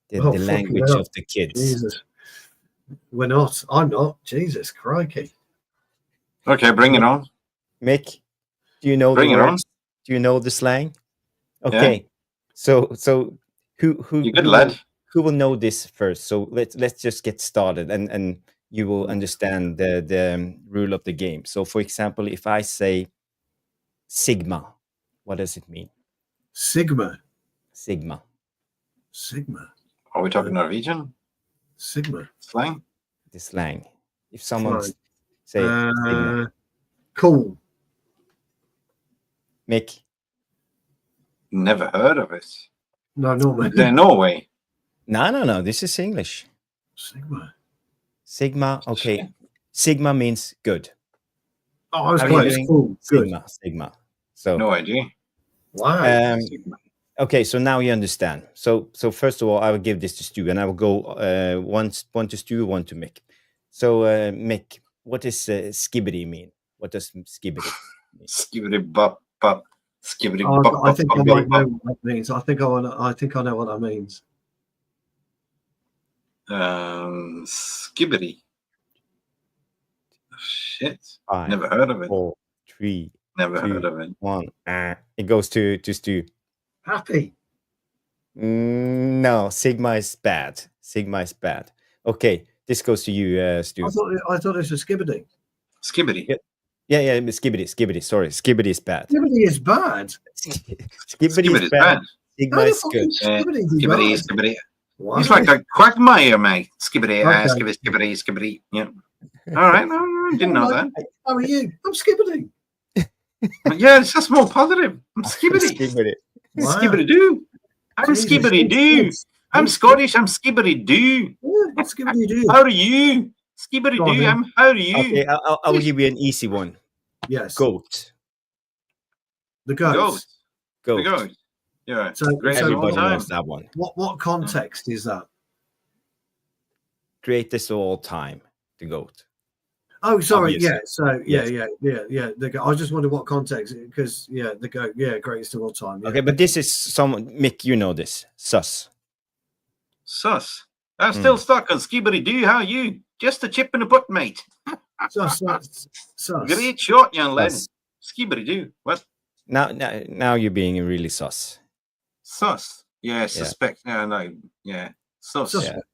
the language of the kids? Jesus, we're not. I'm not. Jesus, crikey. Okay, bring it on. Mick, do you know the words? Do you know the slang? Okay, yeah. So who you good lad? Who will know this first? So let's just get started, and you will understand the rule of the game. So, for example, if I say Sigma, what does it mean? Sigma. Are we talking Norwegian? Sigma. Slang? The slang. If someone say Sigma. Cool. Mick? Never heard of it. No, Norway. They're Norway. No. This is English. Sigma. Okay. Sigma means good. Oh, I was close. Cool. Sigma. So no idea. Wow. Okay, so now you understand. So first of all, I will give this to Stu, and I will go one to Stu, one to Mick. So Mick, what does skibbity mean? What does skibbity mean? Skibbity bop bop. Skibbity bop. I think I might know what that means. I think I know what that means. Skibbity. Shit. 5, never heard of it. 4, 3. Never 2, heard of it. 1. It goes to Stu. Happy. No, Sigma is bad. Okay, this goes to you, Stu. I thought it was skibbity. Skibbity. Yeah, skibbity. Sorry, skibbity is bad. Skibbity is bad. Skibbity is bad. Sigma is good. Skibbity. Wow. He's like a quagmire, mate. Skibbity, skibbity. Yeah. All right, no, didn't know that. How are you? I'm skibbity. Yeah, it's just more positive. I'm skibbity. Wow. Skibbity doo. I'm skibbity doo. I'm Scottish. I'm skibbity doo. Yeah, skibbity doo. How are you? Skibbity doo. How are you? Okay, I will give you an easy one. Yes. Goat. The goat. The goat. Yeah. So everybody knows that one. What context is that? Greatest of all time. The goat. Oh, sorry. Obviously. Yeah. So yeah. The goat. I just wondered what context, because the goat. Yeah, greatest of all time. Yeah. Okay, but this is someone. Mick, you know this. Sus. I'm still stuck on skibbity doo. How are you? Just a chip in the butt, mate. Sus. Great shot, young lad. Skibbity doo. What? Now you're being really sus. Sus. Yeah, suspect. Yeah. Sus. Suspect.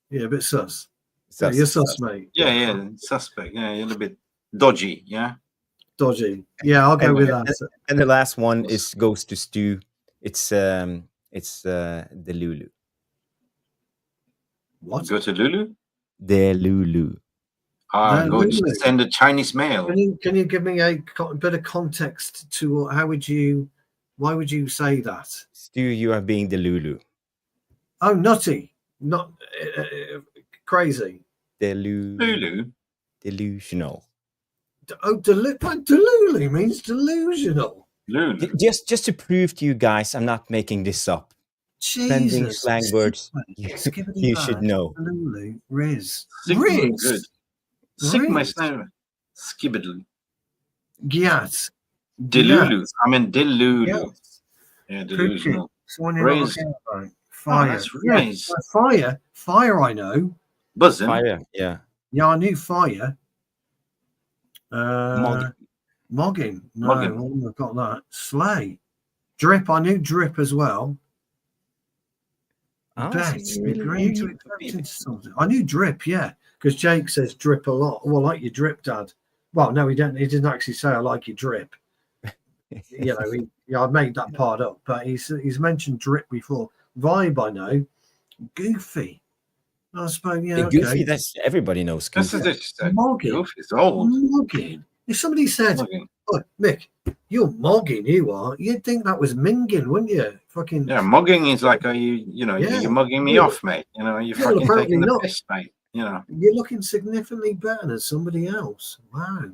Yeah, a bit sus. Sus, you're sus, mate. Yeah, suspect. Yeah, you're a bit dodgy. Yeah. Dodgy. Yeah, I'll go with that. And the last one goes to Stu. It's the Lulu. What? Go to Lulu. The Lulu. Go to send a Chinese mail. Can you give me a bit of context to why would you say that? Stu, you are being the Lulu. Oh, nutty, not crazy. Lulu. Delusional. Oh, Delulu means delusional. Lulu. Just to prove to you guys, I'm not making this up. Trending slang words you should know. Delulu, Riz. Good. Sigma Skibbidle. Giat. Delulu. I mean Delulu. Yeah, delusional. Riz. Fire. Riz. Fire, I know. Buzzing. Fire, yeah. Yeah, I knew fire. Mogging. No, I wouldn't have got that. Slay. Drip, I knew drip as well. Bet. Agreeing to accept something. I knew drip, yeah. Because Jake says drip a lot. Well, I like your drip, Dad. Well, no, he didn't actually say I like your drip. I made that part up, but he's mentioned drip before. Vibe, I know. Goofy. I suppose, yeah. Okay. Goofy, that's everybody knows Goofy. Mogging. Goofy's old. Mogging. If somebody said, "Oh, Mick, you're mogging, you are," you'd think that was minging, wouldn't you? Fucking mogging is like, you're mugging me off, mate. You're fucking taking the piss, mate. You're looking significantly better than somebody else. Wow.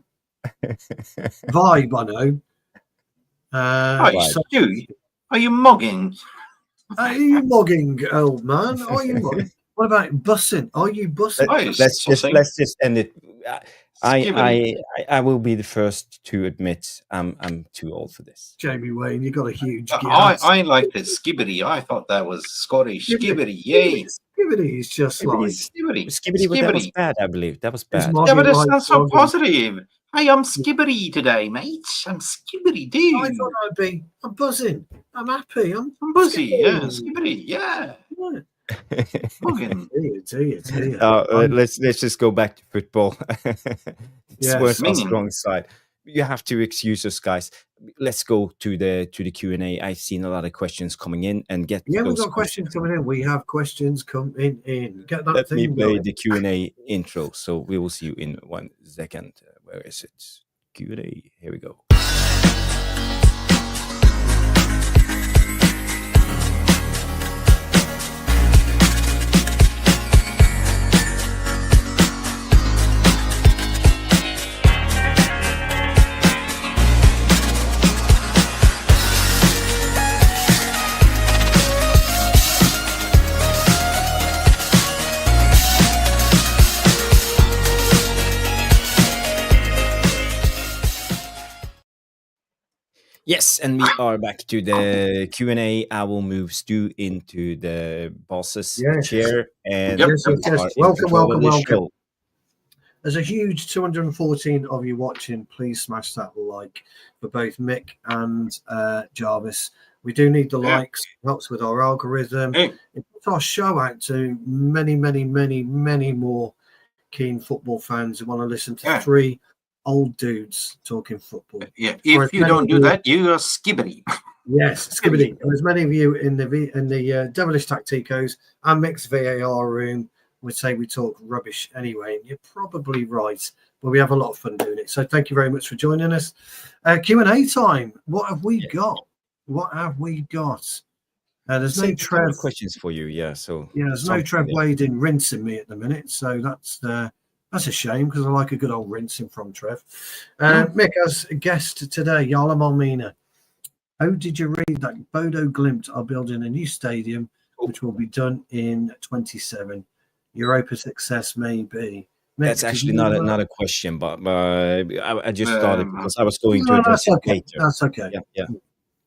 Vibe, I know. Stu, are you mogging? Are you mogging, old man? Are you mogging? What about bussing? Are you bussing? Let's just end it. I will be the first to admit I'm too old for this. Jamie Wayne, you got a huge. I liked it. Skibbity. I thought that was Scottish. Skibbity, yay. Skibbity is just like Skibbity. That was bad, I believe. That was bad. Yeah, but it sounds so positive. Hey, I'm Skibbity today, mate. I'm Skibbity, dude. I thought I'm buzzing. I'm happy. I'm buzzy. Yeah, Skibbity. Yeah. Let's just go back to football. It's our strong side. You have to excuse us, guys. Let's go to the Q&A. I've seen a lot of questions coming in and get. Yeah, we've got questions coming in. We have questions coming in. Get that. Let me play the Q&A intro. So we will see you in 1 second. Where is it? Q&A. Here we go. Yes, and we are back to the Q&A. I will move Stu into the boss's chair. And welcome. There's a huge 214 of you watching. Please smash that like for both Mick and Jarvis. We do need the likes. It helps with our algorithm. It puts our show out to many, many, many, many more keen football fans who want to listen to three old dudes talking football. Yeah, if you don't do that, you are Skibbity. Yes, Skibbity. And as many of you in the Devilish Tacticos and Mixed VAR room would say we talk rubbish anyway, and you're probably right, but we have a lot of fun doing it. So thank you very much for joining us. Q&A time. What have we got? What have we got? There's no Trev questions for you. There's no Trev Wading rinsing me at the minute, so that's a shame because I like a good old rinsing from Trev. Mick, as a guest today, Yala Malmina. How did you read that Bodo Glimt are building a new stadium, which will be done in 27? Europa success maybe. Mick, that's actually not a question, but I just thought it because I was going to address it later. That's okay. Yeah.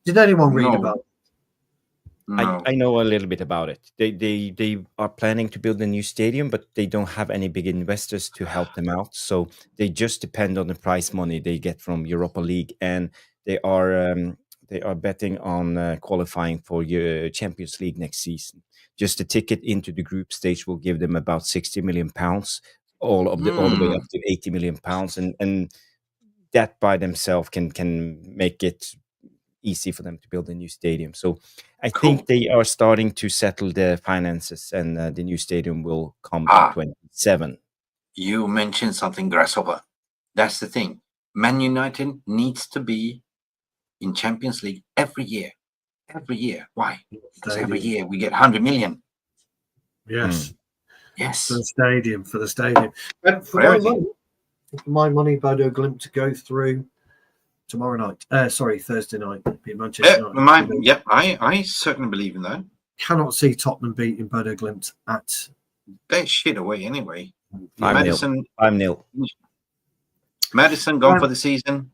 Did anyone read about it? No. I know a little bit about it. They are planning to build a new stadium, but they don't have any big investors to help them out. So they just depend on the prize money they get from Europa League, and they are betting on qualifying for Champions League next season. Just the ticket into the group stage will give them about 60 million pounds, all the way up to 80 million pounds, and that by themselves can make it easy for them to build a new stadium. So I think they are starting to settle the finances, and the new stadium will come in 27. You mentioned something, Grasshopper. That's the thing. Man United needs to be in Champions League every year. Every year. Why? Because every year we get 100 million. Yes. Yes. For the stadium. And for my money, Bodo Glimt to go through tomorrow night. Thursday night. Beat Manchester United. I certainly believe in that. Cannot see Tottenham beating Bodo Glimt at. They shit away anyway. 5-0. 5-0. Madison gone for the season.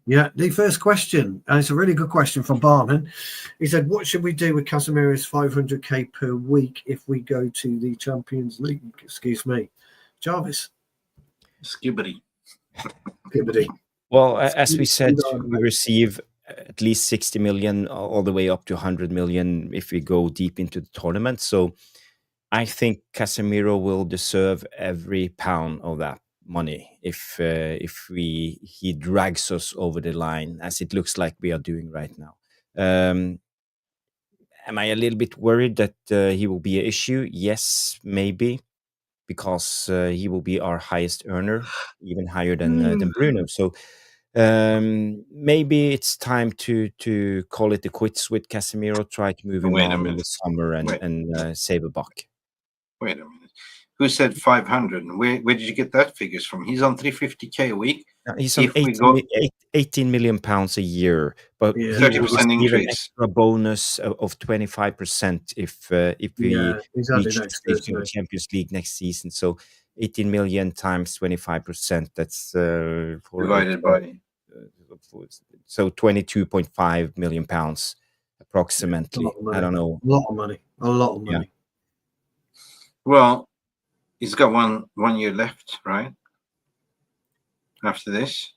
Yeah, the first question, and it's a really good question from Barman. He said, what should we do with Casemiro's 500k per week if we go to the Champions League? Excuse me. Jarvis. Skibbity. Well, as we said, we receive at least 60 million all the way up to 100 million if we go deep into the tournament. So I think Casemiro will deserve every pound of that money if he drags us over the line, as it looks like we are doing right now. Am I a little bit worried that he will be an issue? Yes, maybe, because he will be our highest earner, even higher than Bruno. So maybe it's time to call it a quits with Casemiro. Try to move him on in the summer and save a buck. Wait a minute. Who said 500? Where did you get that figures from? He's on 350k a week. He's on 18 million pounds a year, but he will 30% receive an increase. extra bonus of 25% if we reach the stage in the Champions League next season. So 18 million times 25%. That's divided by so 22.5 million pounds approximately. I don't know. A lot of money. Yeah. Well, he's got one year left, right? After this,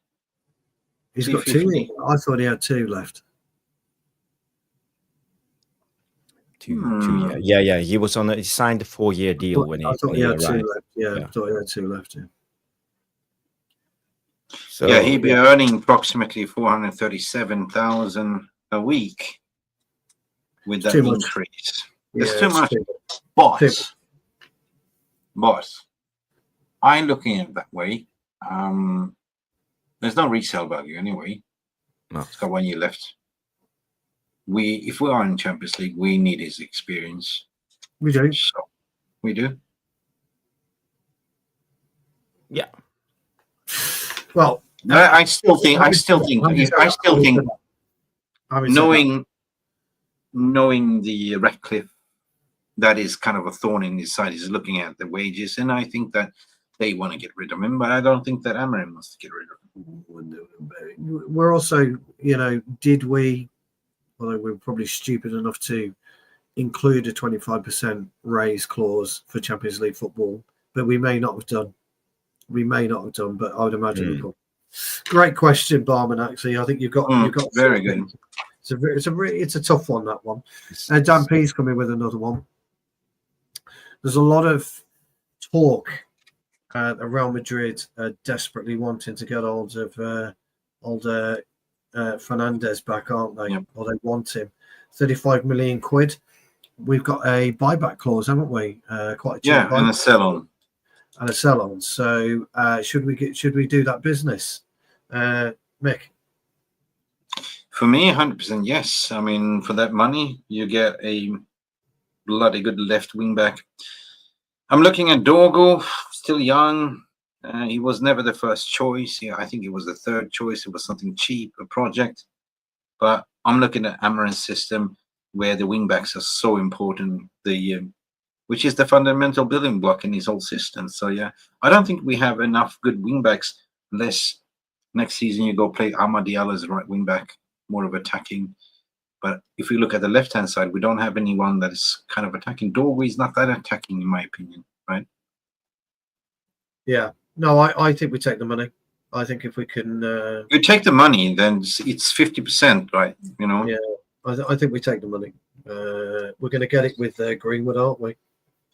he's got 2. I thought he had 2 left. 2 years. Yeah. He was he signed a 4-year deal when he had 2 arrived. left. Yeah, I thought he had 2 left. Yeah. So he'd be earning approximately 437,000 a week with that increase. It's too much. Boss, I'm looking at it that way. There's no resale value anyway. No. It's got 1 year left. If we are in Champions League, we need his experience. We do. So, we do. Yeah. Well, I still think knowing the Ratcliffe, that is kind of a thorn in his side. He's looking at the wages, and I think that they want to get rid of him, but I don't think that Amorim wants to get rid of him. We're also, did we, although we're probably stupid enough to include a 25% raise clause for Champions League football, but we may not have done. But I would imagine we could. Great question, Barman. Actually, I think you've got very good. It's a tough one, that one. And Dan P's coming with another one. There's a lot of talk Real Madrid desperately wanting to get hold of Fernandes back, aren't they? Yep. Or they want him. 35 million quid. We've got a buyback clause, haven't we? Quite a cheap buyback. And a sell-on. And a sell-on. So should we do that business, Mick? For me, 100% yes. I mean, for that money, you get a bloody good left wing back. I'm looking at Dorgo, still young. He was never the first choice. Yeah, I think it was the third choice. It was something cheap, a project. But I'm looking at Amorim's system, where the wing backs are so important. Which is the fundamental building block in his whole system. So yeah, I don't think we have enough good wing backs unless next season you go play Amad Diallo as right wing back, more of attacking. But if we look at the left-hand side, we don't have anyone that is kind of attacking. Dorgo is not that attacking, in my opinion, right? Yeah. No, I think we take the money. I think if we can, You take the money, then it's 50%, right? You know. yeah, I think we take the money. We're going to get it with Greenwood, aren't we?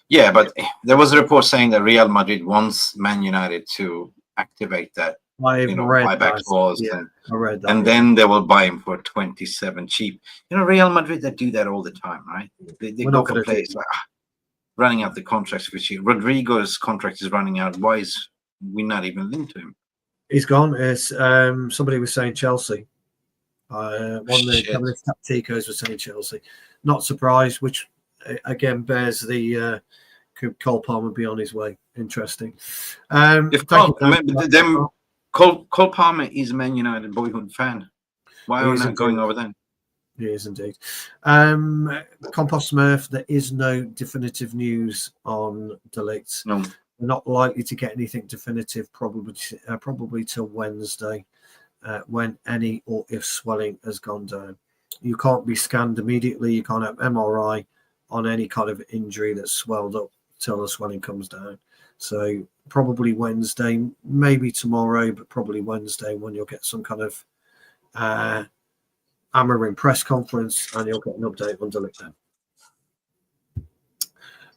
Yeah, but there was a report saying that Real Madrid wants Man United to activate that, I've read buyback that. clause, Yeah, I read that. and then they will buy him for 27 cheap. Real Madrid, they do that all the time, right? They go for players like running out the contracts for cheap. Rodrigo's contract is running out. Why is we not even linked to him? He's gone. It's somebody was saying Chelsea. One of the Cabinet Tacticos was saying Chelsea. Not surprised, which again bears the could Cole Palmer be on his way? Interesting. Cole Palmer is a Man United boyhood fan. Why are we not going over there? He is indeed. Compost Smurf, there is no definitive news on De Ligt. No. We're not likely to get anything definitive probably till Wednesday, when any or if swelling has gone down. You can't be scanned immediately. You can't have MRI on any kind of injury that's swelled up till the swelling comes down. So probably Wednesday, maybe tomorrow, but probably Wednesday when you'll get some kind of Amorim press conference and you'll get an update on De Ligt then.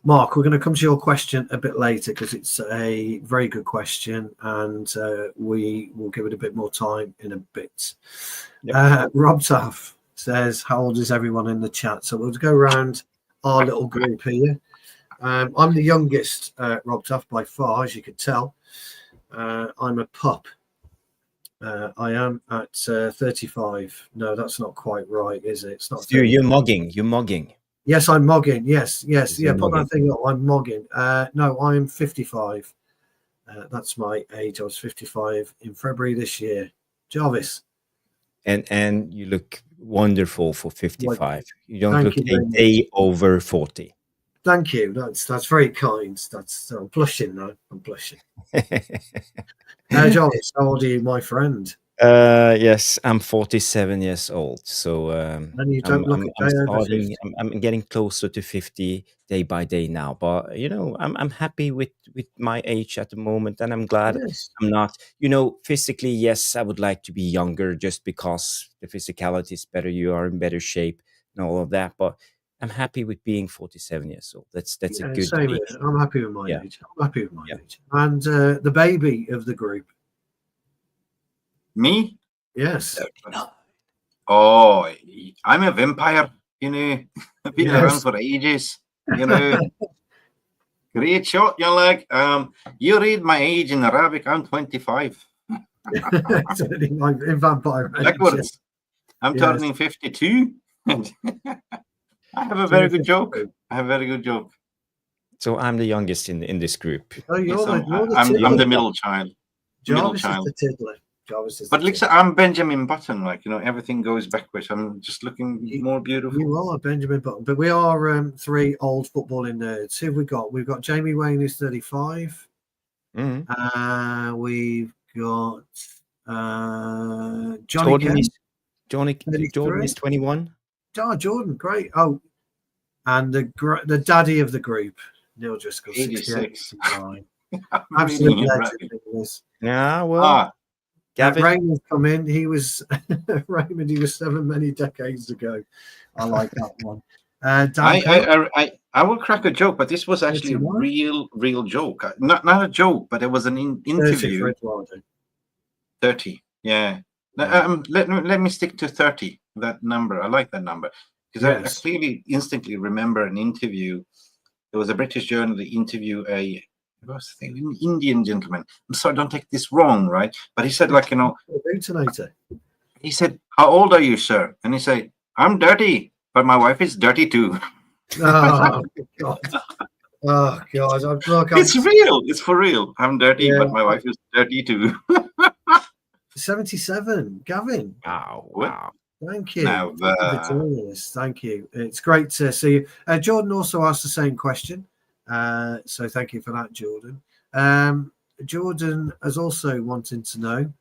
Mark, we're going to come to your question a bit later because it's a very good question and we will give it a bit more time in a bit. Yep. Rob Taff says, how old is everyone in the chat? So we'll go around our little group here. I'm the youngest, Rob Taff, by far, as you could tell. I'm a pup. I am at 35. No, that's not quite right, is it? It's not. You're mugging. You're mugging. Yes, I'm mugging. Yes. Yeah, put that thing up. I'm mugging. No, I'm 55. That's my age. I was 55 in February this year. Jarvis. And you look wonderful for 55. You don't look a day over 40. Thank you. That's very kind. I'm blushing now. I'm blushing. Jarvis, how old are you, my friend? Yes, I'm 47 years old. So and you don't I'm getting closer to 50 day by day now. But I'm happy with my age at the moment, and I'm glad I'm not. Physically, yes, I would like to be younger, just because the physicality is better. You are in better shape and all of that. But I'm happy with being 47 years old. That's a good age. I'm happy with my age. I'm happy with my age. And the baby of the group. Me? Yes. Oh, I'm a vampire, I've been around for ages, Great shot, you're like, you read my age in Arabic, I'm 25. in vampire backwards. I'm turning 52. I have a very good joke. So I'm the youngest in this group. Oh, I'm the middle child. Jarvis is the tiddler. But I'm Benjamin Button, everything goes backwards. I'm just looking more beautiful. You are Benjamin Button, but we are three old footballing nerds. Who have we got? We've got Jamie Wayne, who's 35. Mm-hmm. We've got Johnny Jordan is 21. Oh, Jordan, great. Oh, and the daddy of the group, Neil Driscoll, 86. Absolutely legend. Yeah, well. Gavin Raymond come in. He was Raymond. He was 7 many decades ago. I like that one. I will crack a joke, but this was actually a real joke. Not a joke, but it was an interview. 30. Yeah. Let me stick to 30. That number. I like that number because I clearly instantly remember an interview. There was a British journal that interviewed an Indian gentleman. I'm sorry, don't take this wrong, right? But he said, he said, how old are you, sir? And he said, I'm dirty, but my wife is dirty too. Oh, God. Oh, God. It's real. It's for real. I'm dirty, but my wife is dirty too. 77. Gavin. Wow. Thank you. Thank you. It's great to see you. Jordan also asked the same question. So thank you for that, Jordan. Jordan is also wanting to know,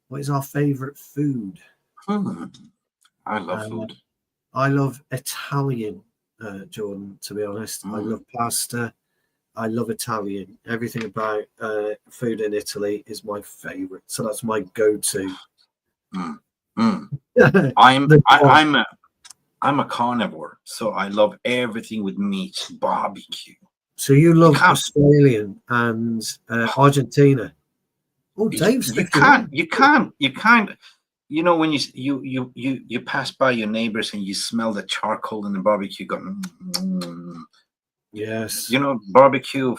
what is our favorite food? I love food. I love Italian, Jordan, to be honest. I love pasta. I love Italian. Everything about food in Italy is my favorite. So that's my go-to. I'm a carnivore, so I love everything with meat, barbecue. So you love Australian and Argentina. Oh, Dave's you can't. You know, when you pass by your neighbors and you smell the charcoal in the barbecue, you go, yes. You know, barbecue,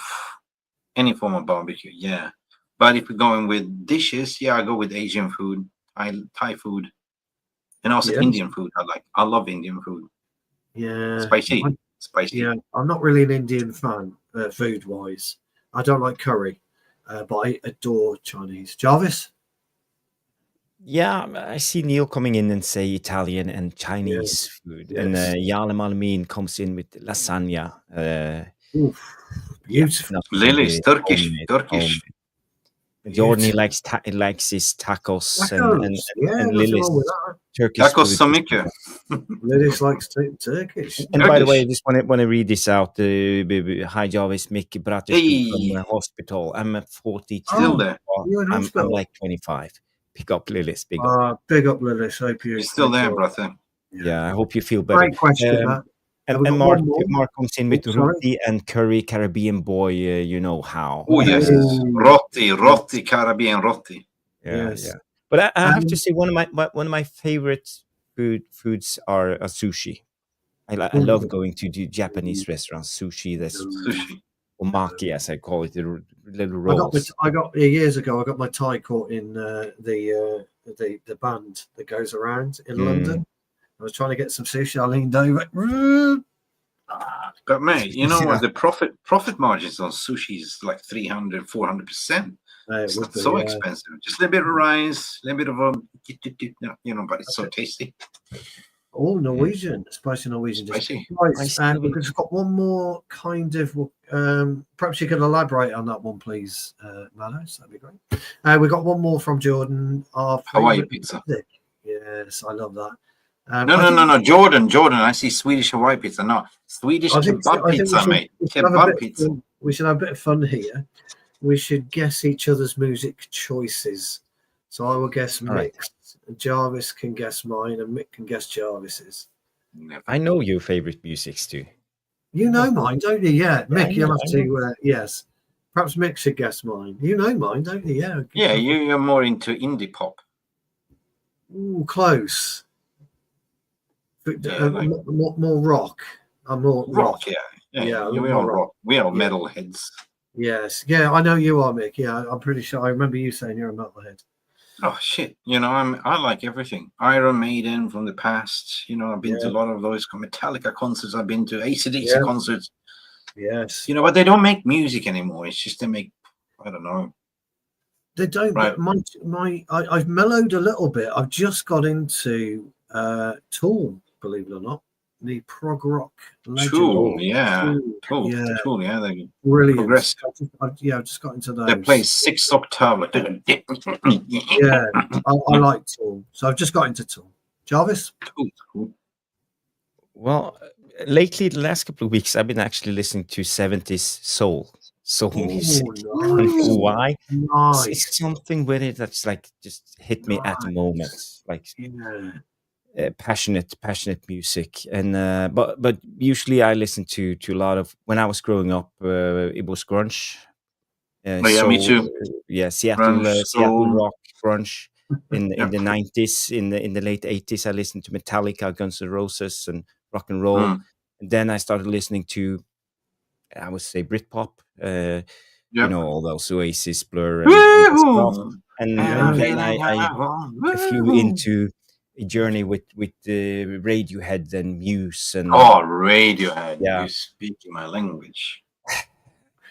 any form of barbecue, yeah. But if we're going with dishes, I go with Asian food, Thai food, and also Indian food. I love Indian food. Yeah. Spicy. Yeah, I'm not really an Indian fan, food-wise. I don't like curry, but I adore Chinese. Jarvis? Yeah, I see Neil coming in and say Italian and Chinese food, and Yalem Alamin comes in with lasagna. Oof, beautiful. Lily's Turkish. Jordan likes his tacos and Lily's Turkish tacos food. så mycket. Lily's likes Turkish. And by the way, I just want to read this out. Hi, Jarvis, Mick Bratterstad from hospital. I'm at 42. Still there. I'm like 25. Pick up Lily's. Big up. Big up Lily's. Hope you're still there, brother. Yeah, I hope you feel better. Great question, Matt. And Mark comes in with roti and curry, Caribbean boy. You know how. Oh yes, roti, Caribbean roti. Yeah. But I have to say, one of my favorite foods are sushi. I love going to the Japanese restaurants. Sushi, sushi, omaki, as I call it, the little rolls. I got years ago. I got my tie caught in the band that goes around in London. I was trying to get some sushi. I leaned over. But mate, you know what? The profit margins on sushi is like 300-400%. It's not so expensive. Just a little bit of rice, a little bit of but it's so tasty. Oh, Norwegian, spicy Norwegian. Spicy. Right, we've just got one more kind of. Perhaps you could elaborate on that one, please, Manos. That'd be great. We got one more from Jordan. Hawaii pizza. Yes, I love that. No, Jordan. I see Swedish Hawaii pizza. No, Swedish kebab pizza, mate. Kebab pizza. We should have a bit of fun here. We should guess each other's music choices. So I will guess Mick's. Jarvis can guess mine, and Mick can guess Jarvis's. I know your favorite musics too. You know mine, don't you? Yeah, Mick, you'll have to. Yes, perhaps Mick should guess mine. You know mine, don't you? Yeah. Yeah, you're more into indie pop. Ooh, close. More rock. I'm more rock. Yeah. We are rock. We are metalheads. Yes. Yeah, I know you are, Mick. Yeah, I'm pretty sure. I remember you saying you're a metalhead. Oh shit! You know, I like everything. Iron Maiden from the past. You know, I've been to a lot of those Metallica concerts. I've been to AC/DC concerts. Yes. You know, but they don't make music anymore. It's just they make. I don't know. They don't. Right. I've mellowed a little bit. I've just got into Tool. Believe it or not, the prog rock legend. Tool, yeah. They're brilliant. I've just got into those. They play 6 octave. Yeah, I like Tool, so I've just got into Tool. Jarvis? Cool. Well, lately, the last couple of weeks, I've been actually listening to 70s soul music. Nice. Why? Nice. It's something with it that's like just hit me at the moment. Like passionate music, and but usually I listen to a lot of. When I was growing up, it was grunge. Me too. Seattle rock grunge in the 90s. In the late 80s, I listened to Metallica, Guns N' Roses, and rock and roll. And then I started listening to, I would say, Britpop. You know, all those Oasis, Blur, and stuff. And then I flew into a journey with the Radiohead and Muse and Radiohead, you're speaking my language.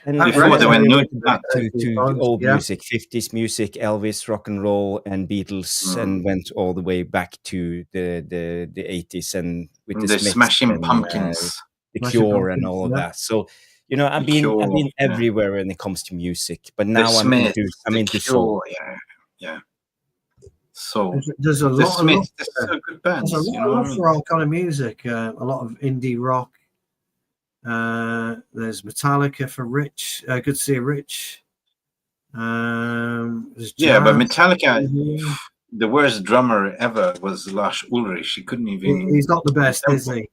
And before they went to old music, 50s music, Elvis, rock and roll, and Beatles, and went all the way back to the 80s and with the Smashing Pumpkins, the Cure, and all of that. So you know, I've been everywhere when it comes to music, but now I'm into soul. Yeah. So there's a lot of good bands. There's a lot of all kind of music, a lot of indie rock. There's Metallica for Rich. Good to see you, Rich. There's Yeah, but Jazz. Metallica, the worst drummer ever was Lars Ulrich. He couldn't even. He's not the best, is he?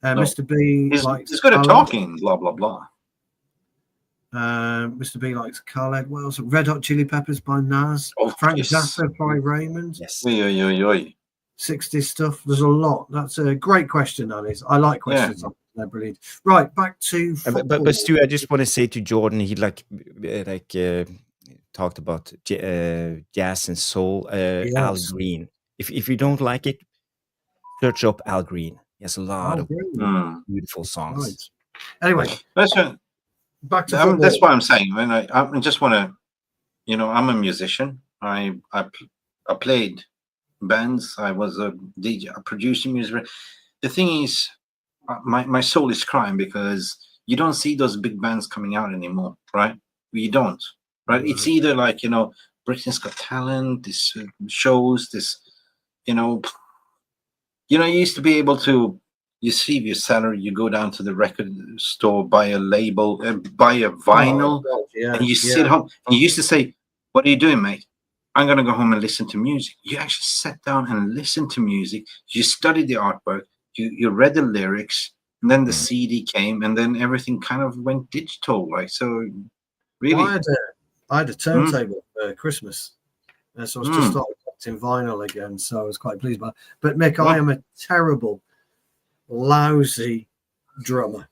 No. Mr. B He's good Khaled. at talking, blah blah blah. Mr. B likes Khaled. What else? Red Hot Chili Peppers by Nas. Oh, Frank yes. Zappa by Raymond. Yes. Oi, oi, oi, oi. 60s stuff. There's a lot. That's a great question, that is. I like questions. They're brilliant. Right, back to football. But Stu, I just want to say to Jordan, he talked about jazz and soul. Yes. Al Green. If you don't like it, search up Al Green. He has a lot of beautiful songs. Right. Anyway, back to football. That's what I'm saying. When I just want to, I'm a musician. I played bands. I was a DJ, producing music. The thing is, my soul is crying because you don't see those big bands coming out anymore, right? You don't, right? It's either like, Britain's Got Talent, this shows, this, you used to be able to receive your salary, you go down to the record store, buy a label, buy a vinyl, and you sit home. And you used to say, "What are you doing, mate? I'm going to go home and listen to music." You actually sat down and listened to music. You studied the artwork. You read the lyrics, and then the CD came, and then everything kind of went digital. Like, so really, well, I had a turntable for Christmas, so I was just started collecting vinyl again. So I was quite pleased by it. But Mick, I am a terrible, lousy drummer,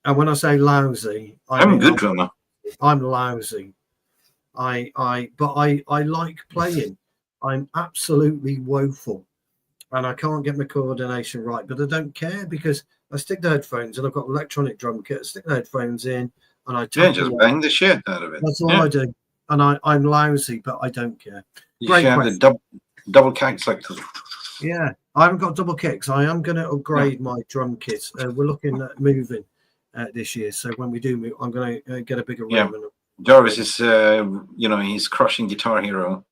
and when I say lousy, I'm a good drummer. I'm lousy. I like playing. I'm absolutely woeful. And I can't get my coordination right, but I don't care because I stick the headphones and I've got electronic drum kit. I stick the headphones in and I just bang the shit out of it. That's all I do. And I'm lousy, but I don't care. You should have the double kicks like this. Yeah, I haven't got double kicks. I am going to upgrade my drum kit. We're looking at moving this year, so when we do move, I'm going to get a bigger room. And Jarvis is, he's crushing Guitar Hero.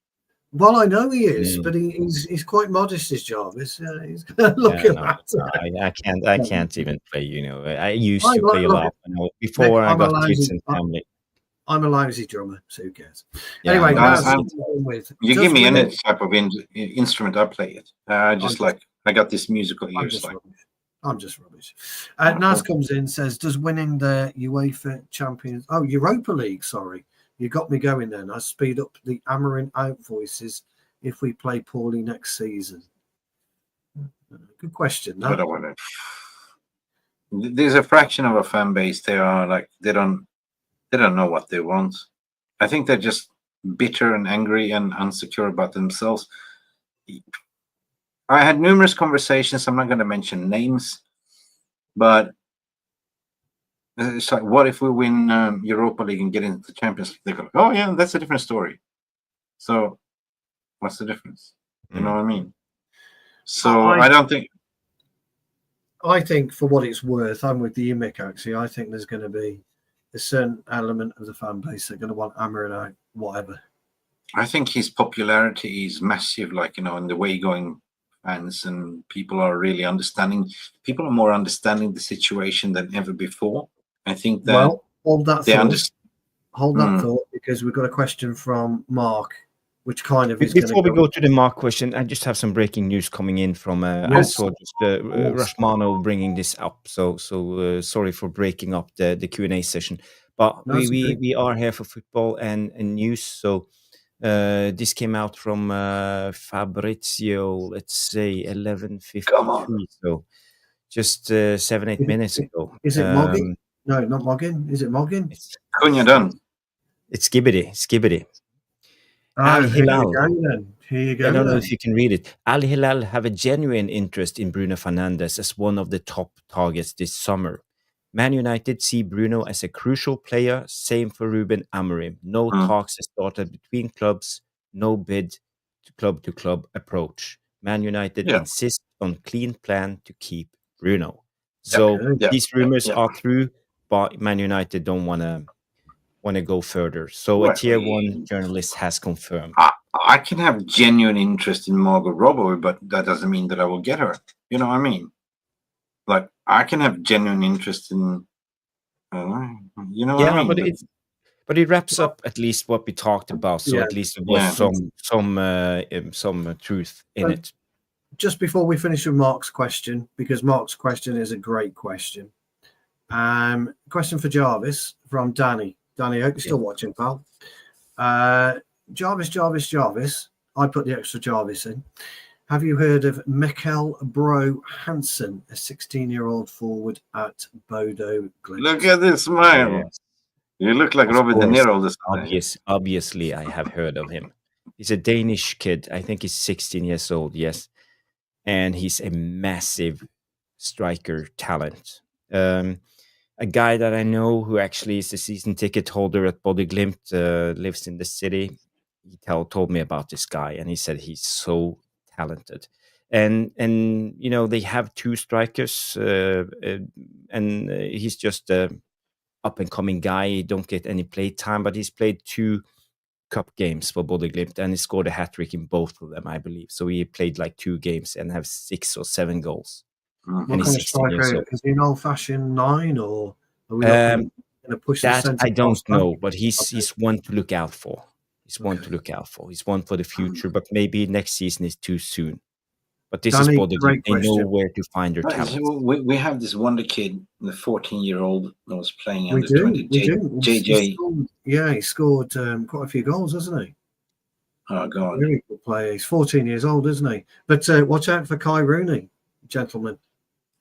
Well, I know he is, but he's quite modest, is Jarvis. He's looking at that. I can't even play. I used to play a lot before I got kids and family. I'm a lousy drummer, so who cares? Yeah, anyway, you give me any type of instrument, I play it. I got this musical ears. I'm just rubbish. Naz comes in, says, does winning the UEFA Europa League, sorry. You got me going then. I speed up the Amorim out voices if we play poorly next season. Good question. I don't want to. There's a fraction of a fan base. They don't know what they want. I think they're just bitter and angry and insecure about themselves. I had numerous conversations. I'm not going to mention names, but it's like, what if we win Europa League and get into the Champions League? They go, oh yeah, that's a different story. So what's the difference? You know what I mean? So I don't think. I think for what it's worth, I'm with the Mick actually. I think there's going to be a certain element of the fan base that are going to want Amorim out, whatever. I think his popularity is massive, in the way going fans, and people are really understanding. People are more understanding the situation than ever before. I think that hold that thought, because we've got a question from Mark, which kind of is. Before we go to the Mark question, I just have some breaking news coming in from. I saw just Rashmano bringing this up. So sorry for breaking up the Q&A session, but we are here for football and news. So this came out from Fabrizio. Let's say 11:53. So just 7-8 minutes ago. Is it Moggin? No, not Moggin. Is it Moggin? Cunha done. It's Skibbity. Al Hilal. Here you go. I don't know if you can read it. Al Hilal have a genuine interest in Bruno Fernandes as one of the top targets this summer. Man United see Bruno as a crucial player. Same for Rúben Amorim. No talks have started between clubs. No bid to club approach. Man United insist on clean plan to keep Bruno. So these rumors are true, but Man United don't want to go further. So a tier 1 journalist has confirmed. I can have genuine interest in Margot Robbie, but that doesn't mean that I will get her. You know what I mean? like I can have genuine interest in, you know what I mean? But it wraps up at least what we talked about. So Yeah. at least there was some truth in it. Just before we finish with Mark's question, because Mark's question is a great question. Question for Jarvis from Danny. Danny, I hope you're still watching, pal. Jarvis. I put the extra Jarvis in. Have you heard of Mikkel Bro Hansen, a 16-year-old forward at Bodo Glimt? Look at this smile. Yes. You look like Robert De Niro this time. Obviously, I have heard of him. He's a Danish kid. I think he's 16 years old, yes. And he's a massive striker talent. A guy that I know who actually is a season ticket holder at Bodo Glimt, lives in the city. He told me about this guy, and he said he's so talented. And you know, they have two strikers, and he's just a up-and-coming guy. He don't get any play time, but he's played 2 cup games for Bodo Glimt, and he scored a hat-trick in both of them, I believe. So he played like 2 games and have 6 or 7 goals. What And kind he's of 16 years striker? old. Is he an old-fashioned 9, or are we going to push the That centre? I don't know, but he's one to look out for. He's one to look out for. He's one for the future, but maybe next season is too soon. But this Danny, is Bodo Glimt. They know question. where to find their talent. So we have this wonder kid, the 14-year-old that was playing We under do. 20. We do. JJ. He scored quite a few goals, hasn't he? Oh, God. Very good player. He's 14 years old, isn't he? But watch out for Kai Rooney, gentlemen.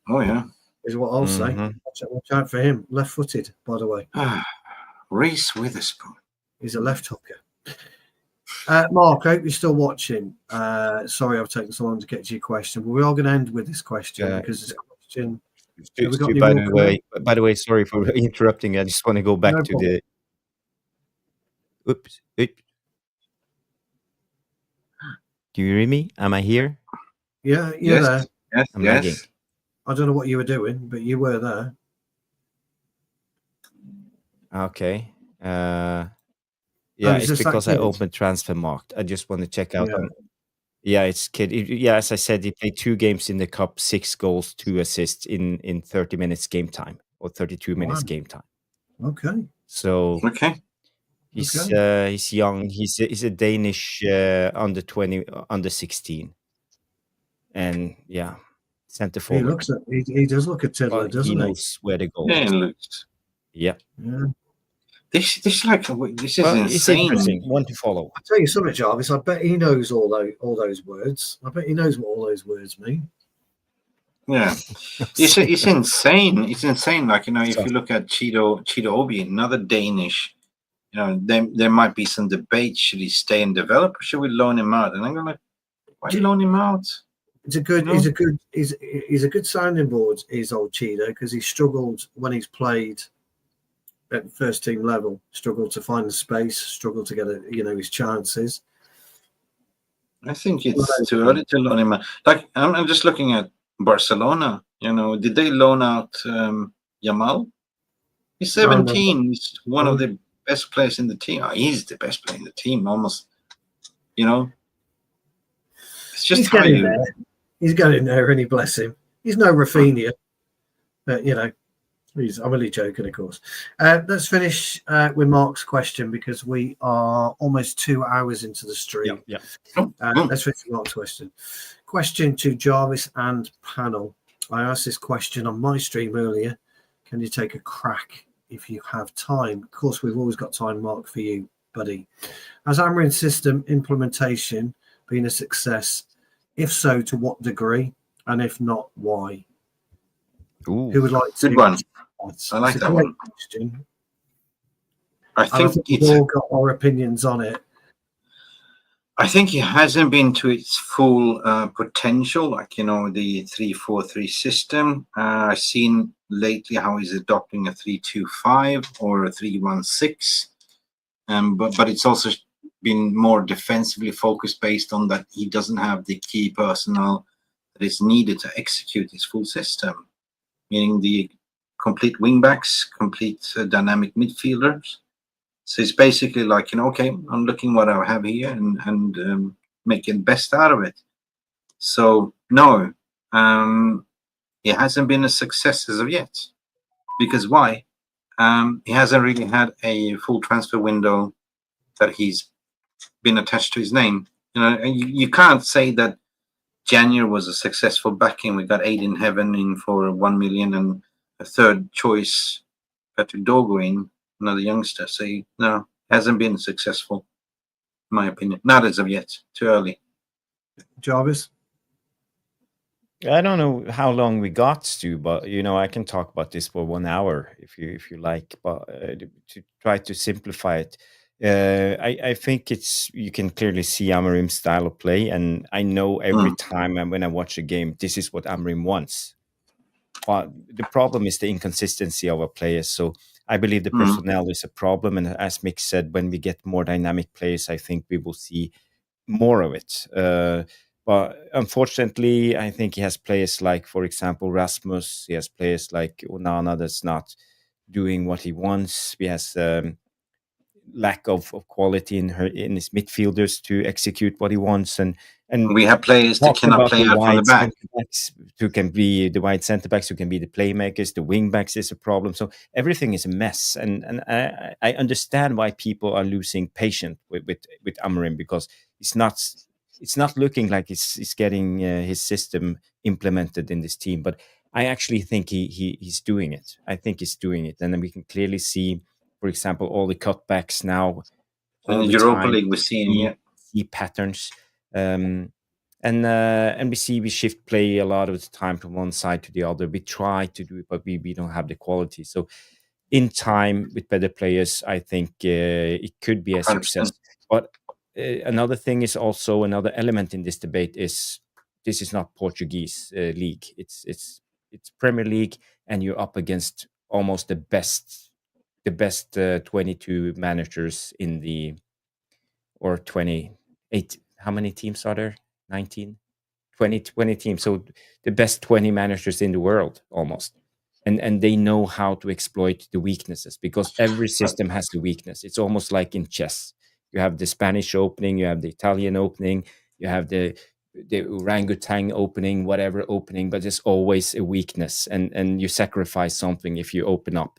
Oh, yeah. Is what I'll say. Watch out for him. Left-footed, by the way. Reese Witherspoon. He's a left hooker. Mark, I hope you're still watching. Sorry I've taken so long to get to your question, but we are going to end with this question because it's a question. By the way, sorry for interrupting. I just want to go back to the. Oops. Do you hear me? Am I here? Yeah, you're there. Yes, I'm lagging. I don't know what you were doing, but you were there. Okay. Yeah, it's because I opened Transfermarkt. I just want to check out. It's kid. As I said, he played 2 games in the cup, 6 goals, 2 assists in 30 minutes game time or 32 minutes game time. Okay. So he's young. He's a Danish under 20, under 16, and center forward. He does look a tiddler, doesn't he? He knows where to go. Yeah, he looks. Yeah. This is insane. It's interesting. One to follow. I'll tell you something, Jarvis. I bet he knows all those words. I bet he knows what all those words mean. Yeah, it's insane. It's insane. Like, you know, if you look at Cheeto Obi, another Danish, you know, there might be some debate. Should he stay and develop, or should we loan him out? And I'm going like, why do you loan him out? He's a good sounding board. Is old Cheeto, because he struggled when he's played at first team level, struggled to find the space, struggled to get his chances. I think it's too early to loan him out. Like, I'm just looking at Barcelona. You know, did they loan out Yamal? He's 17. He's one of the best players in the team. Oh, he's the best player in the team, almost. You know, it's just he's getting there. He's getting there, and he bless him. He's no Rafinha, but you know. I'm only joking, of course. Let's finish with Mark's question because we are almost 2 hours into the stream. Let's finish with Mark's question. Question to Jarvis and panel. I asked this question on my stream earlier. Can you take a crack if you have time? Of course, we've always got time, Mark, for you, buddy. Has Amorim's system implementation been a success? If so, to what degree? And if not, why? Ooh, who would like to? Good one. I like that one. Question. I think we've all got our opinions on it. I think it hasn't been to its full potential, like, you know, the 3-4-3 system. I've seen lately how he's adopting a 3-2-5 or a 3-1-6. But it's also been more defensively focused based on that he doesn't have the key personnel that is needed to execute his full system, meaning the complete wingbacks, complete dynamic midfielders. So it's basically like, you know, okay, I'm looking what I have here and making best out of it. So no, it hasn't been a success as of yet. Because why? He hasn't really had a full transfer window that he's been attached to his name. And you can't say that January was a successful backing. We got Aid in Heaven in for 1 million and a third choice, Patrick Dogo in, another youngster. So no, hasn't been successful, in my opinion. Not as of yet. Too early. Jarvis? I don't know how long we got to, but I can talk about this for 1 hour if you like. But to try to simplify it, I think you can clearly see Amorim's style of play, and I know every time when I watch a game, this is what Amorim wants. But the problem is the inconsistency of our players. So I believe the personnel is a problem, and as Mick said, when we get more dynamic players, I think we will see more of it. But unfortunately, I think he has players like, for example, Rasmus. He has players like Onana that's not doing what he wants. He has lack of quality in his midfielders to execute what he wants. And we have players that talking cannot about play the out from the wide back. centre backs who can be the wide centre backs, who can be the playmakers, the wing backs is a problem. So everything is a mess, and I understand why people are losing patience with Amorim, because it's not looking like he's getting his system implemented in this team. But I actually think he's doing it. I think he's doing it, and then we can clearly see, for example, all the cutbacks now, In all the the Europa time. League, we're seeing, See patterns. And we shift play a lot of the time from one side to the other. We try to do it, but we don't have the quality. So in time, with better players, I think it could be a 100%. success. But another thing is also, another element in this debate is, this is not Portuguese league. It's Premier League, and you're up against almost the best 22 managers in the, or 28. How many teams are there? 19, 20 teams. So the best 20 managers in the world almost. And they know how to exploit the weaknesses, because every system has a weakness. It's almost like in chess. You have the Spanish opening, you have the Italian opening, you have the orangutan opening, whatever opening, but there's always a weakness, and you sacrifice something if you open up.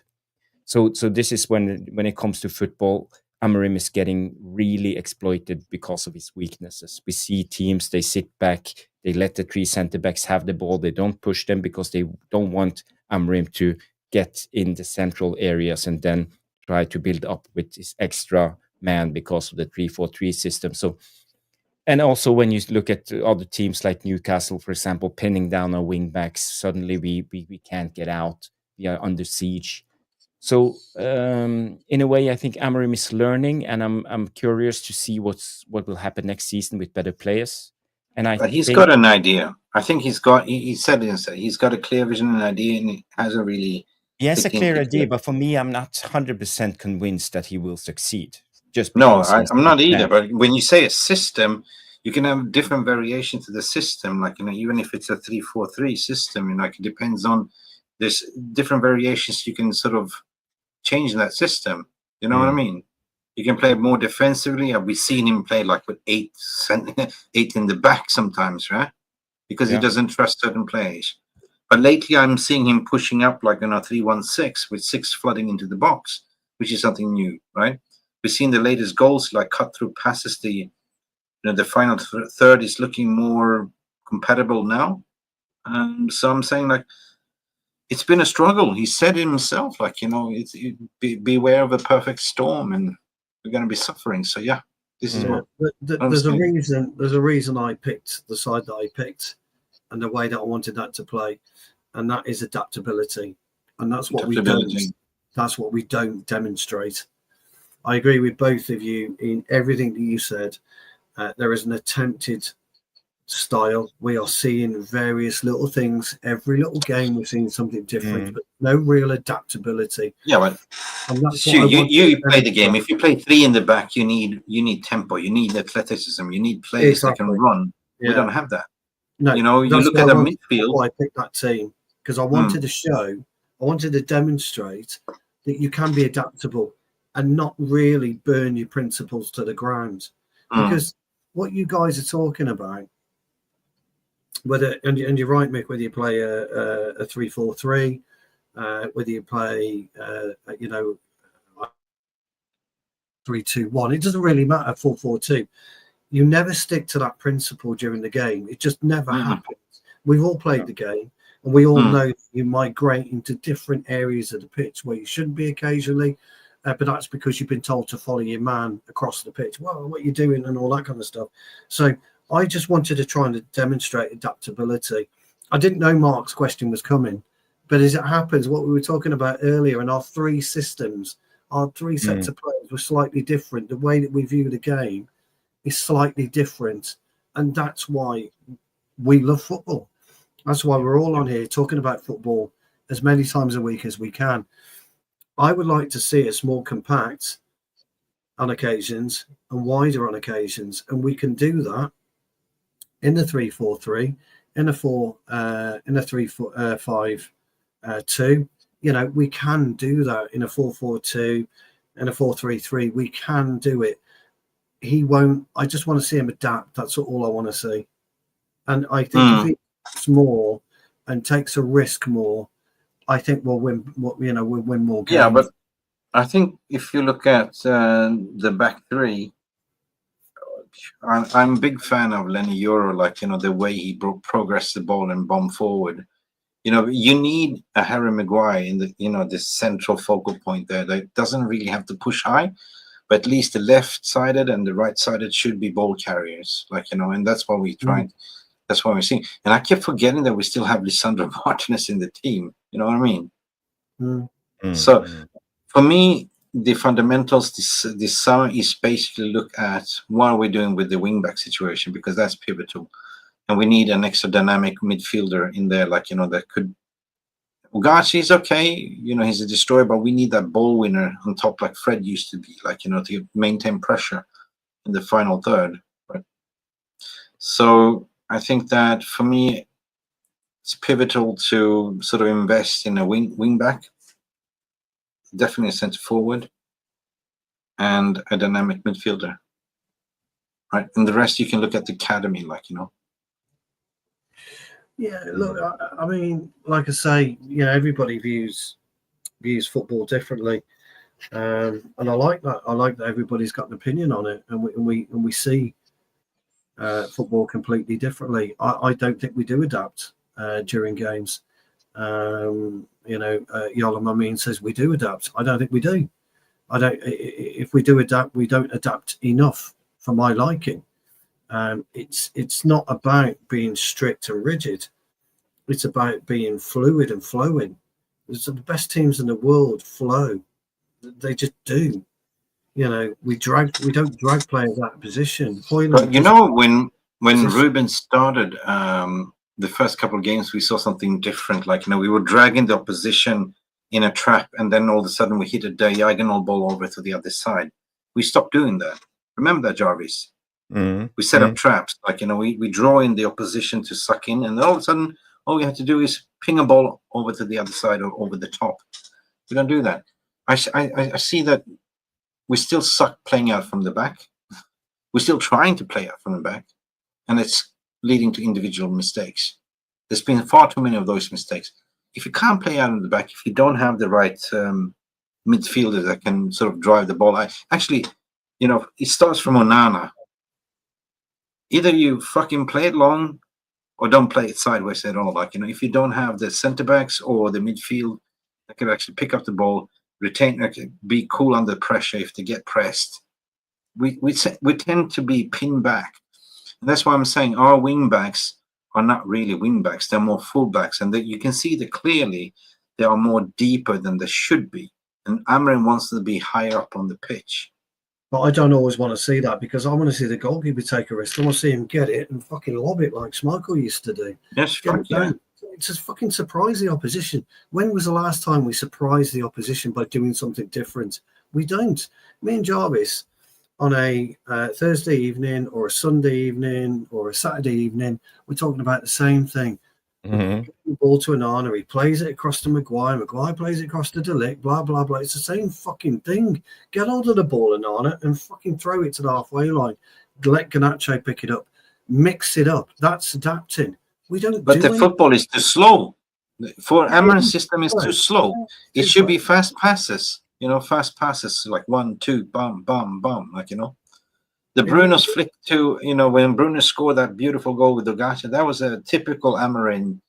So this is when it comes to football, Amorim is getting really exploited because of his weaknesses. We see teams, they sit back, they let the three centre backs have the ball, they don't push them because they don't want Amorim to get in the central areas and then try to build up with this extra man because of the 3-4-3 system. So, and also when you look at other teams like Newcastle, for example, pinning down our wing backs, suddenly we can't get out. We are under siege. So in a way, I think Amorim is learning, and I'm curious to see what will happen next season with better players. And But he's got an idea. I think he said it. He's got a clear vision and idea, and he hasn't really. He has a clear idea, but for me, I'm not 100% convinced that he will succeed. Just No, because I'm not either. But when you say a system, you can have different variations to the system. Like, even if it's a 3-4-3 system, it depends on. There's different variations you can sort of change that system. You know what I mean? You can play more defensively. We've seen him play like with 8 in the back sometimes, right? Because he doesn't trust certain players. But lately, I'm seeing him pushing up like 3-1-6 with 6 flooding into the box, which is something new, right? We've seen the latest goals, like cut through passes. The final third is looking more compatible now. So I'm saying, like, it's been a struggle. He said himself, like, beware of a perfect storm, and we're going to be suffering. So yeah, this is what there's a reason. There's a reason I picked the side that I picked, and the way that I wanted that to play, and that is adaptability, and that's what we don't. That's what we don't demonstrate. I agree with both of you in everything that you said. There is an attempted style. We are seeing various little things. Every little game, we're seeing something different, but no real adaptability. Yeah, but you play the game. If you play 3 in the back, you need tempo, you need athleticism, you need players that can run. Yeah. We don't have that. No, you look at the midfield. I picked that team because I wanted to show, I wanted to demonstrate that you can be adaptable and not really burn your principles to the ground. Because what you guys are talking about, whether and you're right, Mick. Whether you play a 3-4-3, whether you play 3-2-1, it doesn't really matter. 4-4-2. You never stick to that principle during the game. It just never happens. We've all played the game, and we all know you migrate into different areas of the pitch where you shouldn't be occasionally, but that's because you've been told to follow your man across the pitch. Well, what you're doing and all that kind of stuff. So I just wanted to try and demonstrate adaptability. I didn't know Mark's question was coming, but as it happens, what we were talking about earlier in our three systems, our three sets of players were slightly different. The way that we view the game is slightly different, and that's why we love football. That's why we're all on here talking about football as many times a week as we can. I would like to see us more compact on occasions and wider on occasions, and we can do that in the 3-4-3, in a 3-5-2. We can do that in a 4-4-2, in a 4-3-3. We can do it. He won't. I just want to see him adapt. That's all I want to see. And I think if he adapts more and takes a risk more, I think we'll win. We'll win more games. Yeah, but I think if you look at the back three, I'm a big fan of Lenny Euro. The way he progressed the ball and bomb forward. You need a Harry Maguire in the central focal point there. That doesn't really have to push high. But at least the left-sided and the right-sided should be ball carriers, and that's what we tried. That's what we're seeing. And I kept forgetting that we still have Lisandro Martinez in the team. You know what I mean? So for me, the fundamentals this summer is basically look at what are we doing with the wing-back situation, because that's pivotal. And we need an extra dynamic midfielder in there, that could. Ugachi is okay, he's a destroyer, but we need that ball winner on top, like Fred used to be, to maintain pressure in the final third. Right? So I think that for me, it's pivotal to sort of invest in a wing back, definitely a centre forward, and a dynamic midfielder. Right, and the rest you can look at the academy, Yeah, look, I mean, like I say, everybody views football differently, and I like that. I like that everybody's got an opinion on it, and we see football completely differently. I don't think we do adapt during games. Yola Mamin says we do adapt. I don't think we do. I don't. If we do adapt, we don't adapt enough for my liking. It's not about being strict and rigid. It's about being fluid and flowing. So the best teams in the world flow. They just do. We don't drag players out of position. But when Rúben started the first couple of games, we saw something different. We were dragging the opposition in a trap, and then all of a sudden we hit a diagonal ball over to the other side. We stopped doing that. Remember that, Jarvis? We set up traps, we draw in the opposition to suck in, and then all of a sudden all we have to do is ping a ball over to the other side or over the top. We don't do that. I see that we still suck playing out from the back. We're still trying to play out from the back, and it's leading to individual mistakes. There's been far too many of those mistakes. If you can't play out in the back, if you don't have the right midfielder that can sort of drive the ball, it starts from Onana. Either you fucking play it long or don't play it sideways at all. If you don't have the centre backs or the midfield that can actually pick up the ball, retain, be cool under pressure if they get pressed, we tend to be pinned back. And that's why I'm saying our wing backs are not really wing backs. They're more full backs. And you can see that clearly they are more deeper than they should be. And Amorim wants them to be higher up on the pitch. But I don't always want to see that, because I want to see the goalkeeper take a risk. I want to see him get it and fucking lob it like Schmeichel used to do. Yes, yeah. Just fucking surprise the opposition. When was the last time we surprised the opposition by doing something different? We don't. Me and Jarvis, on a Thursday evening or a Sunday evening or a Saturday evening, we're talking about the same thing. The ball to Onana, he plays it across to Maguire plays it across to De Ligt, blah blah blah. It's the same fucking thing. Get hold of the ball, Onana, and fucking throw it to the halfway line. Let Garnacho pick it up, mix it up. That's adapting. We don't But do the any. football is too slow. For Amorim's system is slow. too slow. Yeah, It too should slow. be fast passes. Fast passes like 1, 2, bum, bum, bum. The Yeah. Bruno's flick to, when Bruno scored that beautiful goal with Dogacha, that was a typical Amorim,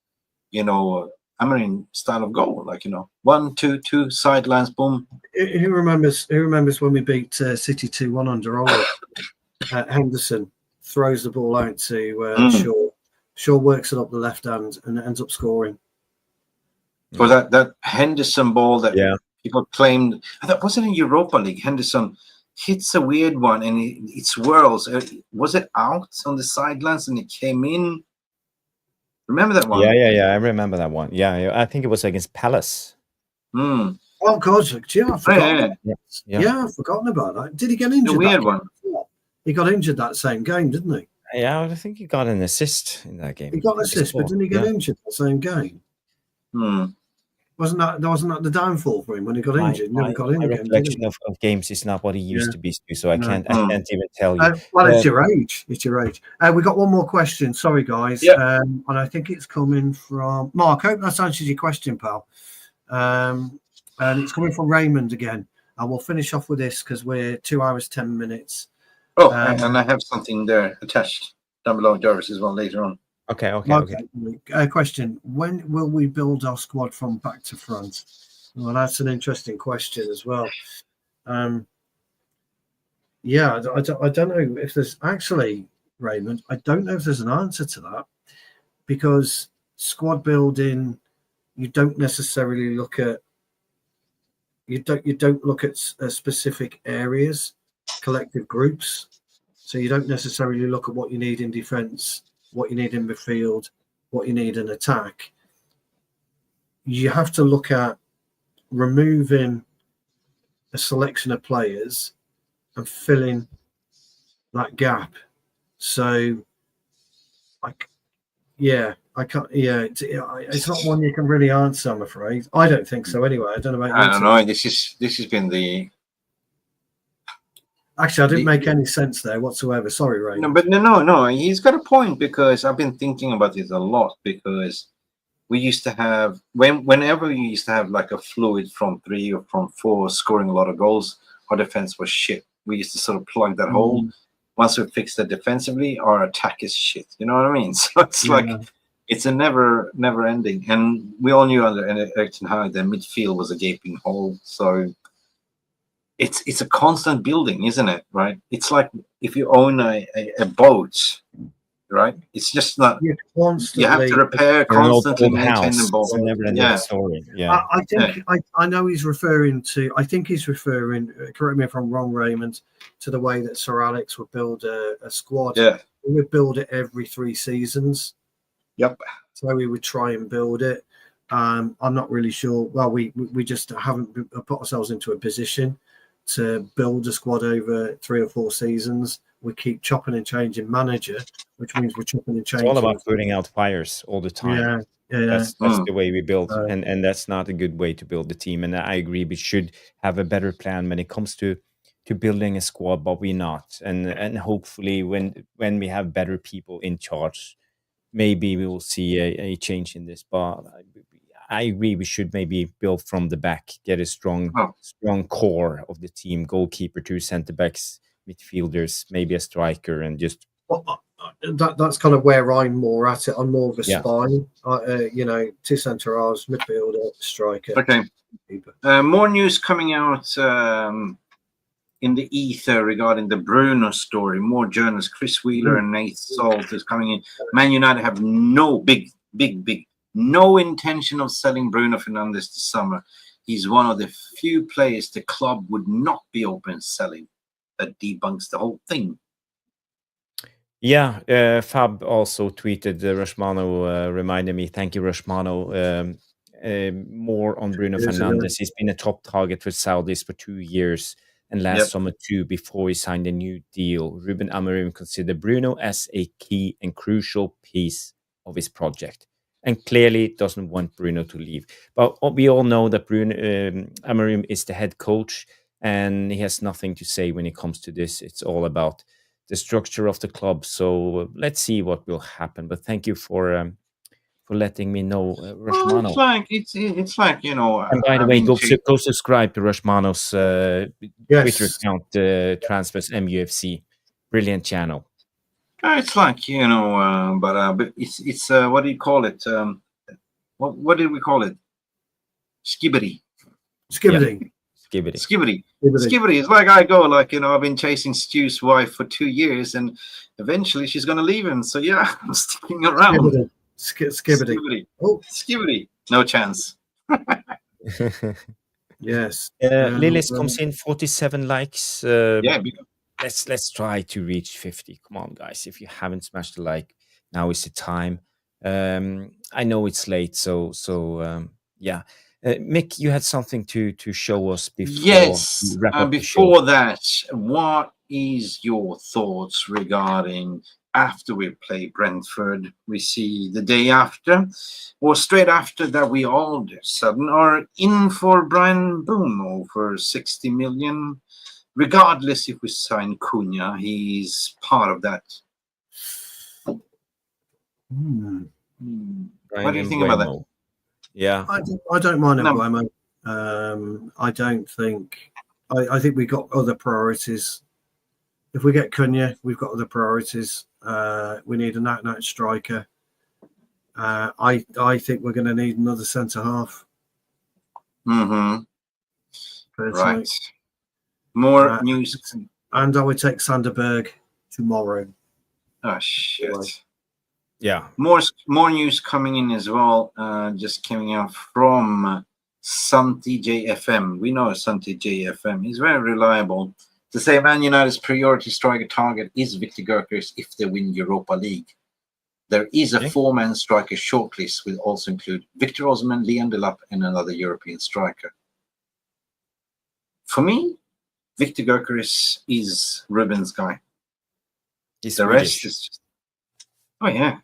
Amorim style of goal. 1, 2, 2 sidelines, boom. Who remembers when we beat City 2-1 under Ollie? Henderson throws the ball out to Shaw. Shaw works it up the left hand and ends up scoring. For that Henderson ball that Yeah. people claimed, that wasn't in Europa League. Henderson hits a weird one and it swirls. Was it out on the sidelines and it came in? Remember that one? Yeah. I remember that one. Yeah, I think it was against Palace. Mm. Oh God, yeah, I forgot. Yeah. I've forgotten about that. Did he get injured? The weird one. He got injured that same game, didn't he? Yeah, I think he got an assist in that game. He got an assist, but didn't he get injured that same game? Wasn't that the downfall for him when he got injured? He never got in my again. recollection of games is not what he used to be, so I can't even tell you. It's your age. It's your age. We got one more question. Sorry, guys. Yeah. And I think it's coming from Mark. I hope that answers your question, pal. And it's coming from Raymond again. And we'll finish off with this because we're 2 hours, 10 minutes. Oh, and I have something there attached down below Jarvis as well later on. Okay. Question: when will we build our squad from back to front? Well, that's an interesting question as well. I don't know if there's actually, Raymond, I don't know if there's an answer to that, because squad building, you don't necessarily look at specific areas, collective groups. So you don't necessarily look at what you need in defence, what you need in midfield, what you need in attack. You have to look at removing a selection of players and filling that gap. So, I can't. Yeah, it's not one you can really answer, I'm afraid. I don't think so. Anyway, I don't know about you. I don't know. This has been the. Actually, I didn't make any sense there whatsoever. Sorry, Ray. No, but no. He's got a point, because I've been thinking about this a lot, because we used to have whenever we used to have like a fluid from 3 or from 4 scoring a lot of goals, our defense was shit. We used to sort of plug that hole. Once we fixed it defensively, our attack is shit. You know what I mean? So it's like it's a never ending. And we all knew under Erik ten Hag that midfield was a gaping hole. So it's a constant building, isn't it? Right? It's like if you own a boat, right? It's just not. You have to repair constantly, maintain the boat. It's a never-ending story. Yeah, I know he's referring to. I think he's referring. Correct me if I'm wrong, Raymond. To the way that Sir Alex would build a squad. Yeah, he would build it every 3 seasons. Yep. So we would try and build it. I'm not really sure. Well, we just haven't put ourselves into a position to build a squad over 3 or 4 seasons. We keep chopping and changing manager, which means we're chopping and changing. It's all about putting out fires all the time. That's the way we build, and that's not a good way to build the team. And I agree, we should have a better plan when it comes to building a squad, but we're not. And hopefully, when we have better people in charge, maybe we will see a change in this. But I agree, we should maybe build from the back, get a strong core of the team, goalkeeper, 2 centre backs, midfielders, maybe a striker, and just. That's kind of where I'm more at it. I'm more of a spine, 2 centre halves, midfielder, striker. Okay. More news coming out in the ether regarding the Bruno story. More journalists, Chris Wheeler and Nate Salt is coming in. Man United have no no intention of selling Bruno Fernandes this summer. He's one of the few players the club would not be open selling. That debunks the whole thing. Yeah, Fab also tweeted, Rashmano reminded me, thank you, Rashmano. More on Bruno Fernandes. He's been a top target for Saudis for 2 years, and last summer too, before he signed a new deal. Rúben Amorim considered Bruno as a key and crucial piece of his project, and clearly doesn't want Bruno to leave. But we all know that Bruno Amorim is the head coach, and he has nothing to say when it comes to this. It's all about the structure of the club. So let's see what will happen. But thank you for letting me know, Well, Rushmano. it's like, you know. And by the I've way, been go subscribe to Rushmano's Twitter Yes. account, Transfers MUFC. Brilliant channel. It's like, you know, but it's what do you call it? What did we call it? Skibbity. Skibbity. Skibbity. Skibbity. Skibbity. Skibbity. It's like I go, like, you know, I've been chasing Stu's wife for 2 years, and eventually she's going to leave him. So, yeah, I'm sticking around. Skibbity. Skibbity. Skibbity. Oh, Skibbity. No chance. yes. Lilis comes in 47 likes. Yeah. Let's try to reach 50. Come on, guys. If you haven't smashed the like, now is the time. I know it's late, so yeah. Mick, you had something to show us before Yes. we wrap up the show. Before that, what is your thoughts regarding after we play Brentford? We see the day after, or straight after that, we all of a sudden are in for Brian Boom for 60 million. Regardless if we sign Cunha, he's part of that. What do you think about that? Yeah, I don't mind Mbeumo. I don't think. I think we've got other priorities. If we get Cunha, we've got other priorities. We need an out-and-out striker. I think we're going to need another centre half. Mm-hmm. Personally. Right. More news. And I would take Sanderberg tomorrow. Oh shit. Yeah. More news coming in as well. Just coming out from Santi JFM. We know Santi JFM. He's very reliable. To say Man United's priority striker target is Victor Gyökeres if they win Europa League. There is a four-man striker shortlist, will also include Victor Osimhen, Liam Delap, and another European striker. For me, Victor Gyökeres is Ruben's guy. He's the Swedish. Rest is just, oh yeah,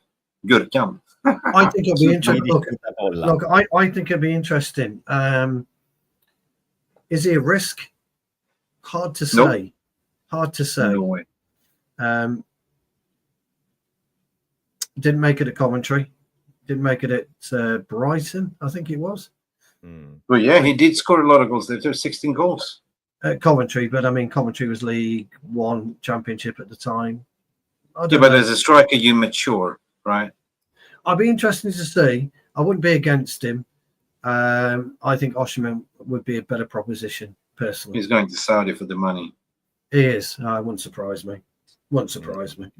Gurkan. I think it'll be interesting. Look, I think it'll be interesting. Is he a risk? Hard to say. Nope. Hard to say. No way. Didn't make it at Coventry. Didn't make it at Brighton, I think it was. Well, yeah, he did score a lot of goals. There were 16 goals. At Coventry, but I mean, Coventry was League One Championship at the time. Yeah, but as a striker, you mature, right? I'd be interested to see. I wouldn't be against him. I think Osimhen would be a better proposition, personally. He's going to Saudi for the money. He is. No, it wouldn't surprise me. Wouldn't surprise me.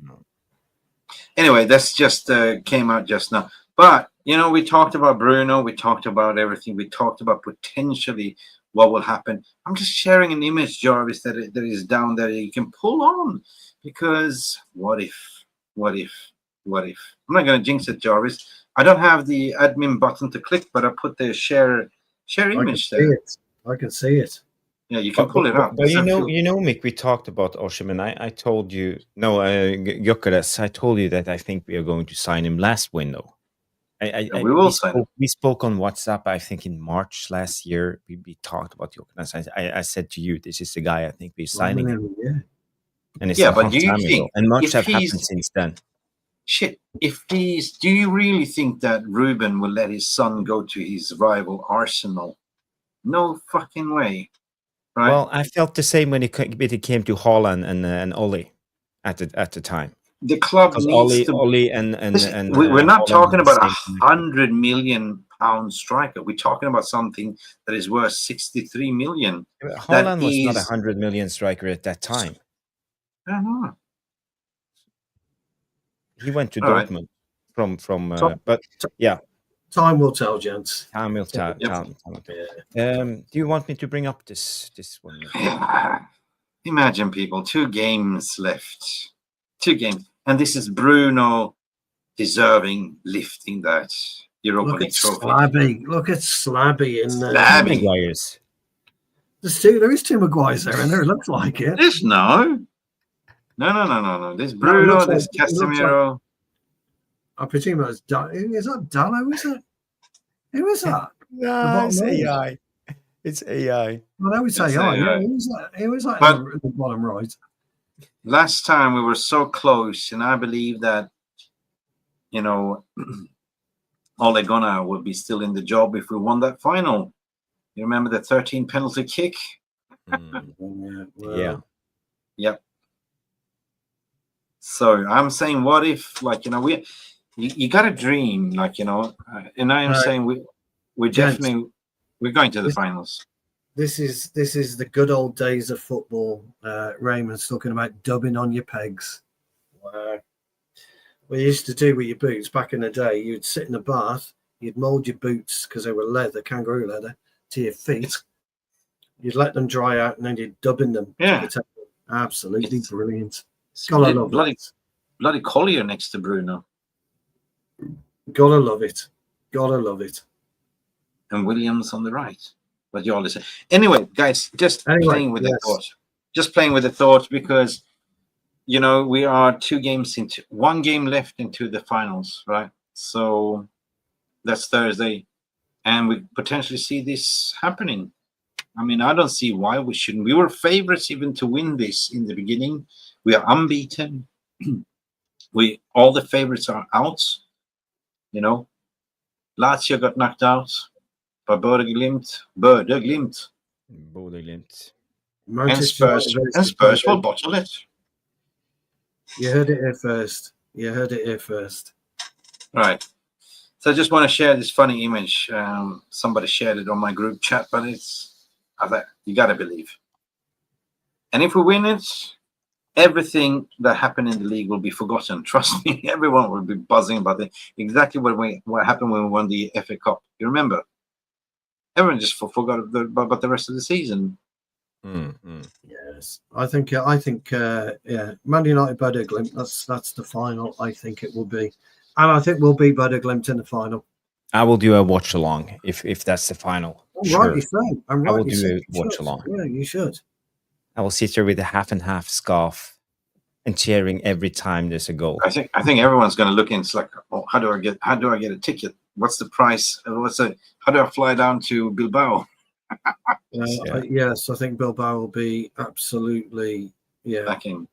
Anyway, that's just came out just now. But, you know, we talked about Bruno. We talked about everything. We talked about potentially what will happen. I'm just sharing an image, Jarvis, that is down there that you can pull on. Because what if? I'm not going to jinx it, Jarvis. I don't have the admin button to click, but I put the share image there. I can see it. Yeah, you can pull it up. But you know, Mick, we talked about Osimhen. I told you, Gyökeres, I told you that I think we are going to sign him last window. We will sign him. We spoke on WhatsApp, I think in March last year. We talked about Gyökeres. I said to you, this is the guy I think we're signing him. Yeah. And it's but do you think, and much have happened since then. Shit, do you really think that Rúben will let his son go to his rival Arsenal? No fucking way. Right? Well, I felt the same when it came to Haaland and Oli at the time. The club needs Oli and we're not Haaland talking about a same £100 million striker. We're talking about something that is worth 63 million. Haaland was not a 100 million striker at that time. I don't know. He went to Dortmund but yeah. Time will tell, gents. Time will tell. Do you want me to bring up this one? Imagine, people, 2 games left. 2 games. And this is Bruno deserving lifting that Europa League trophy. Look at Slabby in there. Slabby. There is 2 Maguires there, and it looks like it. There's no. There's Bruno, there's Casemiro. I presume that's is that Dallo, is it? Who is that? No, it's AI. It's AI. Well, I would say AI. Yeah, who is that in the bottom right? Last time we were so close, and I believe that, Ole Gunnar would be still in the job if we won that final. You remember the 13 penalty kick? Yeah. Yep. So I'm saying, what if, like, you got to dream, like, and I am saying we're Gents, definitely we're going to the finals. This is the good old days of football. Raymond's talking about dubbing on your pegs. Wow. What you used to do with your boots back in the day, you'd sit in a bath, you'd mould your boots because they were leather, kangaroo leather, to your feet. You'd let them dry out and then you'd dub in them to the table. Absolutely brilliant. Gotta love it. Bloody Collier next to Bruno. Gotta love it. Gotta love it. And Williams on the right. But you all listen. Anyway, guys, playing with the thought. Just playing with the thought because, we are one game left into the finals, right? So that's Thursday. And we potentially see this happening. I mean, I don't see why we shouldn't. We were favorites even to win this in the beginning. We are unbeaten. All the favorites are out. Lazio got knocked out by Bodø Glimt. And Spurs will bottle it. You heard it here first. Right. So I just want to share this funny image. Somebody shared it on my group chat, but you got to believe. And if we win it, everything that happened in the league will be forgotten. Trust me, everyone will be buzzing about it. Exactly what happened when we won the FA Cup. You remember? Everyone just forgot about the rest of the season. Yes, I think Man United Bodø Glimt. That's the final. I think it will be, and I think we'll be Bodø Glimt in the final. I will do a watch along if that's the final. Rightly so. I will do a watch along. Yeah, you should. I will sit here with a half and half scarf and cheering every time there's a goal. I think everyone's going to look in. It's like, oh, how do I get a ticket? What's the price? How do I fly down to Bilbao? Yes, I think Bilbao will be absolutely backing.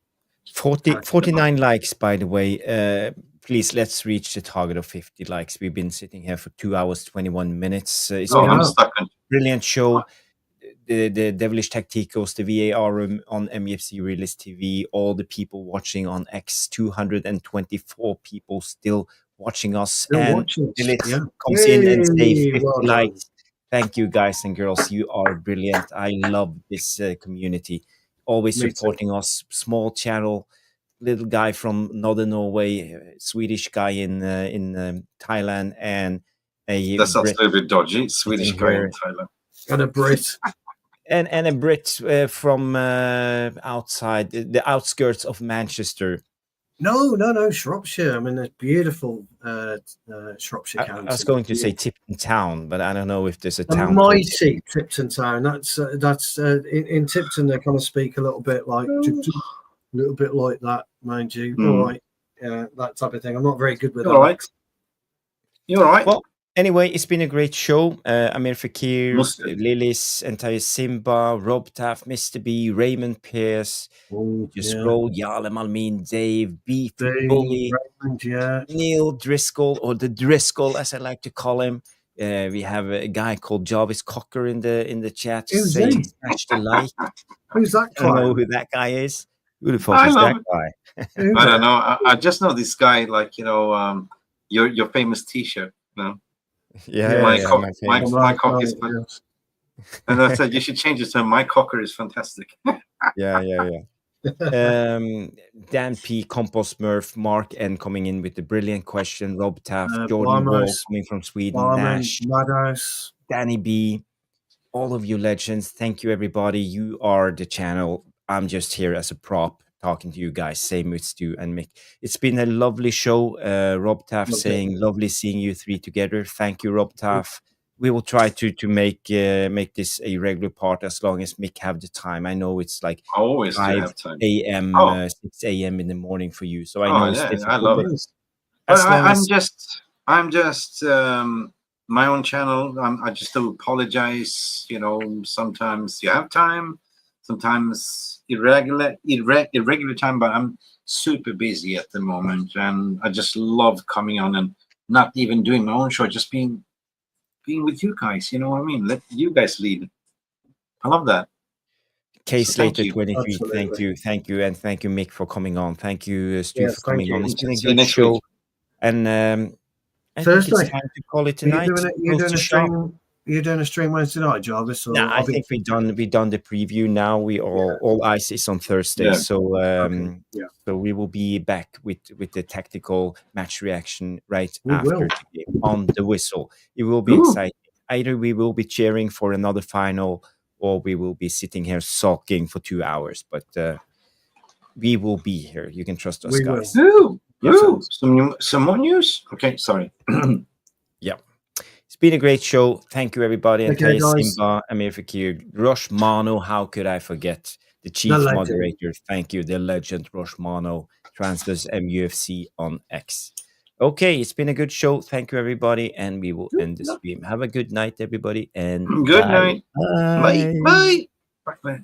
49 likes, by the way. Please, let's reach the target of 50 likes. We've been sitting here for 2 hours, 21 minutes. It's been a brilliant show. The Devilish Tacticals, the VAR room on Mufc Realist TV, all the people watching on X, 224 people still watching us. Comes in and say 50 likes. Thank you, guys and girls. You are brilliant. I love this community. Always supporting us. Small channel, little guy from Northern Norway, Swedish guy in Thailand, and that sounds a little bit dodgy. Swedish guy in Thailand. And a Brit. And a Brit from outside the outskirts of Manchester. No, Shropshire. I mean, it's beautiful Shropshire County. I was going to say Tipton Town, but I don't know if there's a town. A mighty Tipton Town. That's in Tipton. They kind of speak a little bit like that, mind you. All right, that type of thing. I'm not very good with that. All right. You're all right. Well, anyway, it's been a great show. Amir Fakir, Lilis, Entire Simba, Rob Taff, Mr. B, Raymond Pierce, Scroll, Jarle Malmin, Dave, Beef, Bully, Raymond, Neil Driscoll, or the Driscoll as I like to call him. We have a guy called Jarvis Cocker in the chat saying smash the like. Who's that guy? I don't know who that guy is. Who the fuck is that guy? I don't know. I just know this guy, like, your famous T-shirt, My cock is fantastic. And I said you should change it to my cocker is fantastic. Yeah. Dan P, Compost Murph, Mark N coming in with the brilliant question. Rob Taft, Jordan Wall coming from Sweden, Nash, Madhouse, Danny B, all of you legends. Thank you, everybody. You are the channel. I'm just here as a prop talking to you guys. Same with Stu and Mick. It's been a lovely show. Rob Taff saying, lovely seeing you three together. Thank you, Rob Taff. We will try to make this a regular part as long as Mick have the time. I know it's like 5 a.m., 6 a.m. in the morning for you. So I know it's difficult. I love it. I'm just my own channel. I just do apologize. Sometimes you have time, sometimes irregular time, but I'm super busy at the moment, and I just love coming on and not even doing my own show, just being with you guys. You know what I mean? Let you guys lead. I love that. K So thank Slater you. 23, Absolutely. thank you, and thank you, Mick, for coming on. Thank you, Stu, Yes, for thank coming on. you. It's been a See you good next show, week. and I think it's Thursday. time to call it Are you tonight. doing it? You're Close doing the a shop. stream. You're doing a stream Wednesday night, Jarvis. Yeah, Or I think we done the preview now. We all eyes is on Thursday, Yeah. so Okay. Yeah. so we will be back with the tactical match reaction right We after will. the game on the whistle. It will be Ooh. exciting. Either we will be cheering for another final, or we will be sitting here sulking for 2 hours. But we will be here. You can trust us, We will. guys. Ooh, Yes. ooh, some more news. Okay, sorry. Yeah. It's been a great show. Thank you, everybody. And Take care, Tay guys. Simba, Amir Fakir, Rosh Mano. How could I forget the The chief legend. moderator? Thank you, the legend Rosh Mano, Transfers MUFC on X. Okay, it's been a good show. Thank you, everybody. And we will end the stream. Have a good night, everybody. And Good bye. night. Bye. Bye. Bye.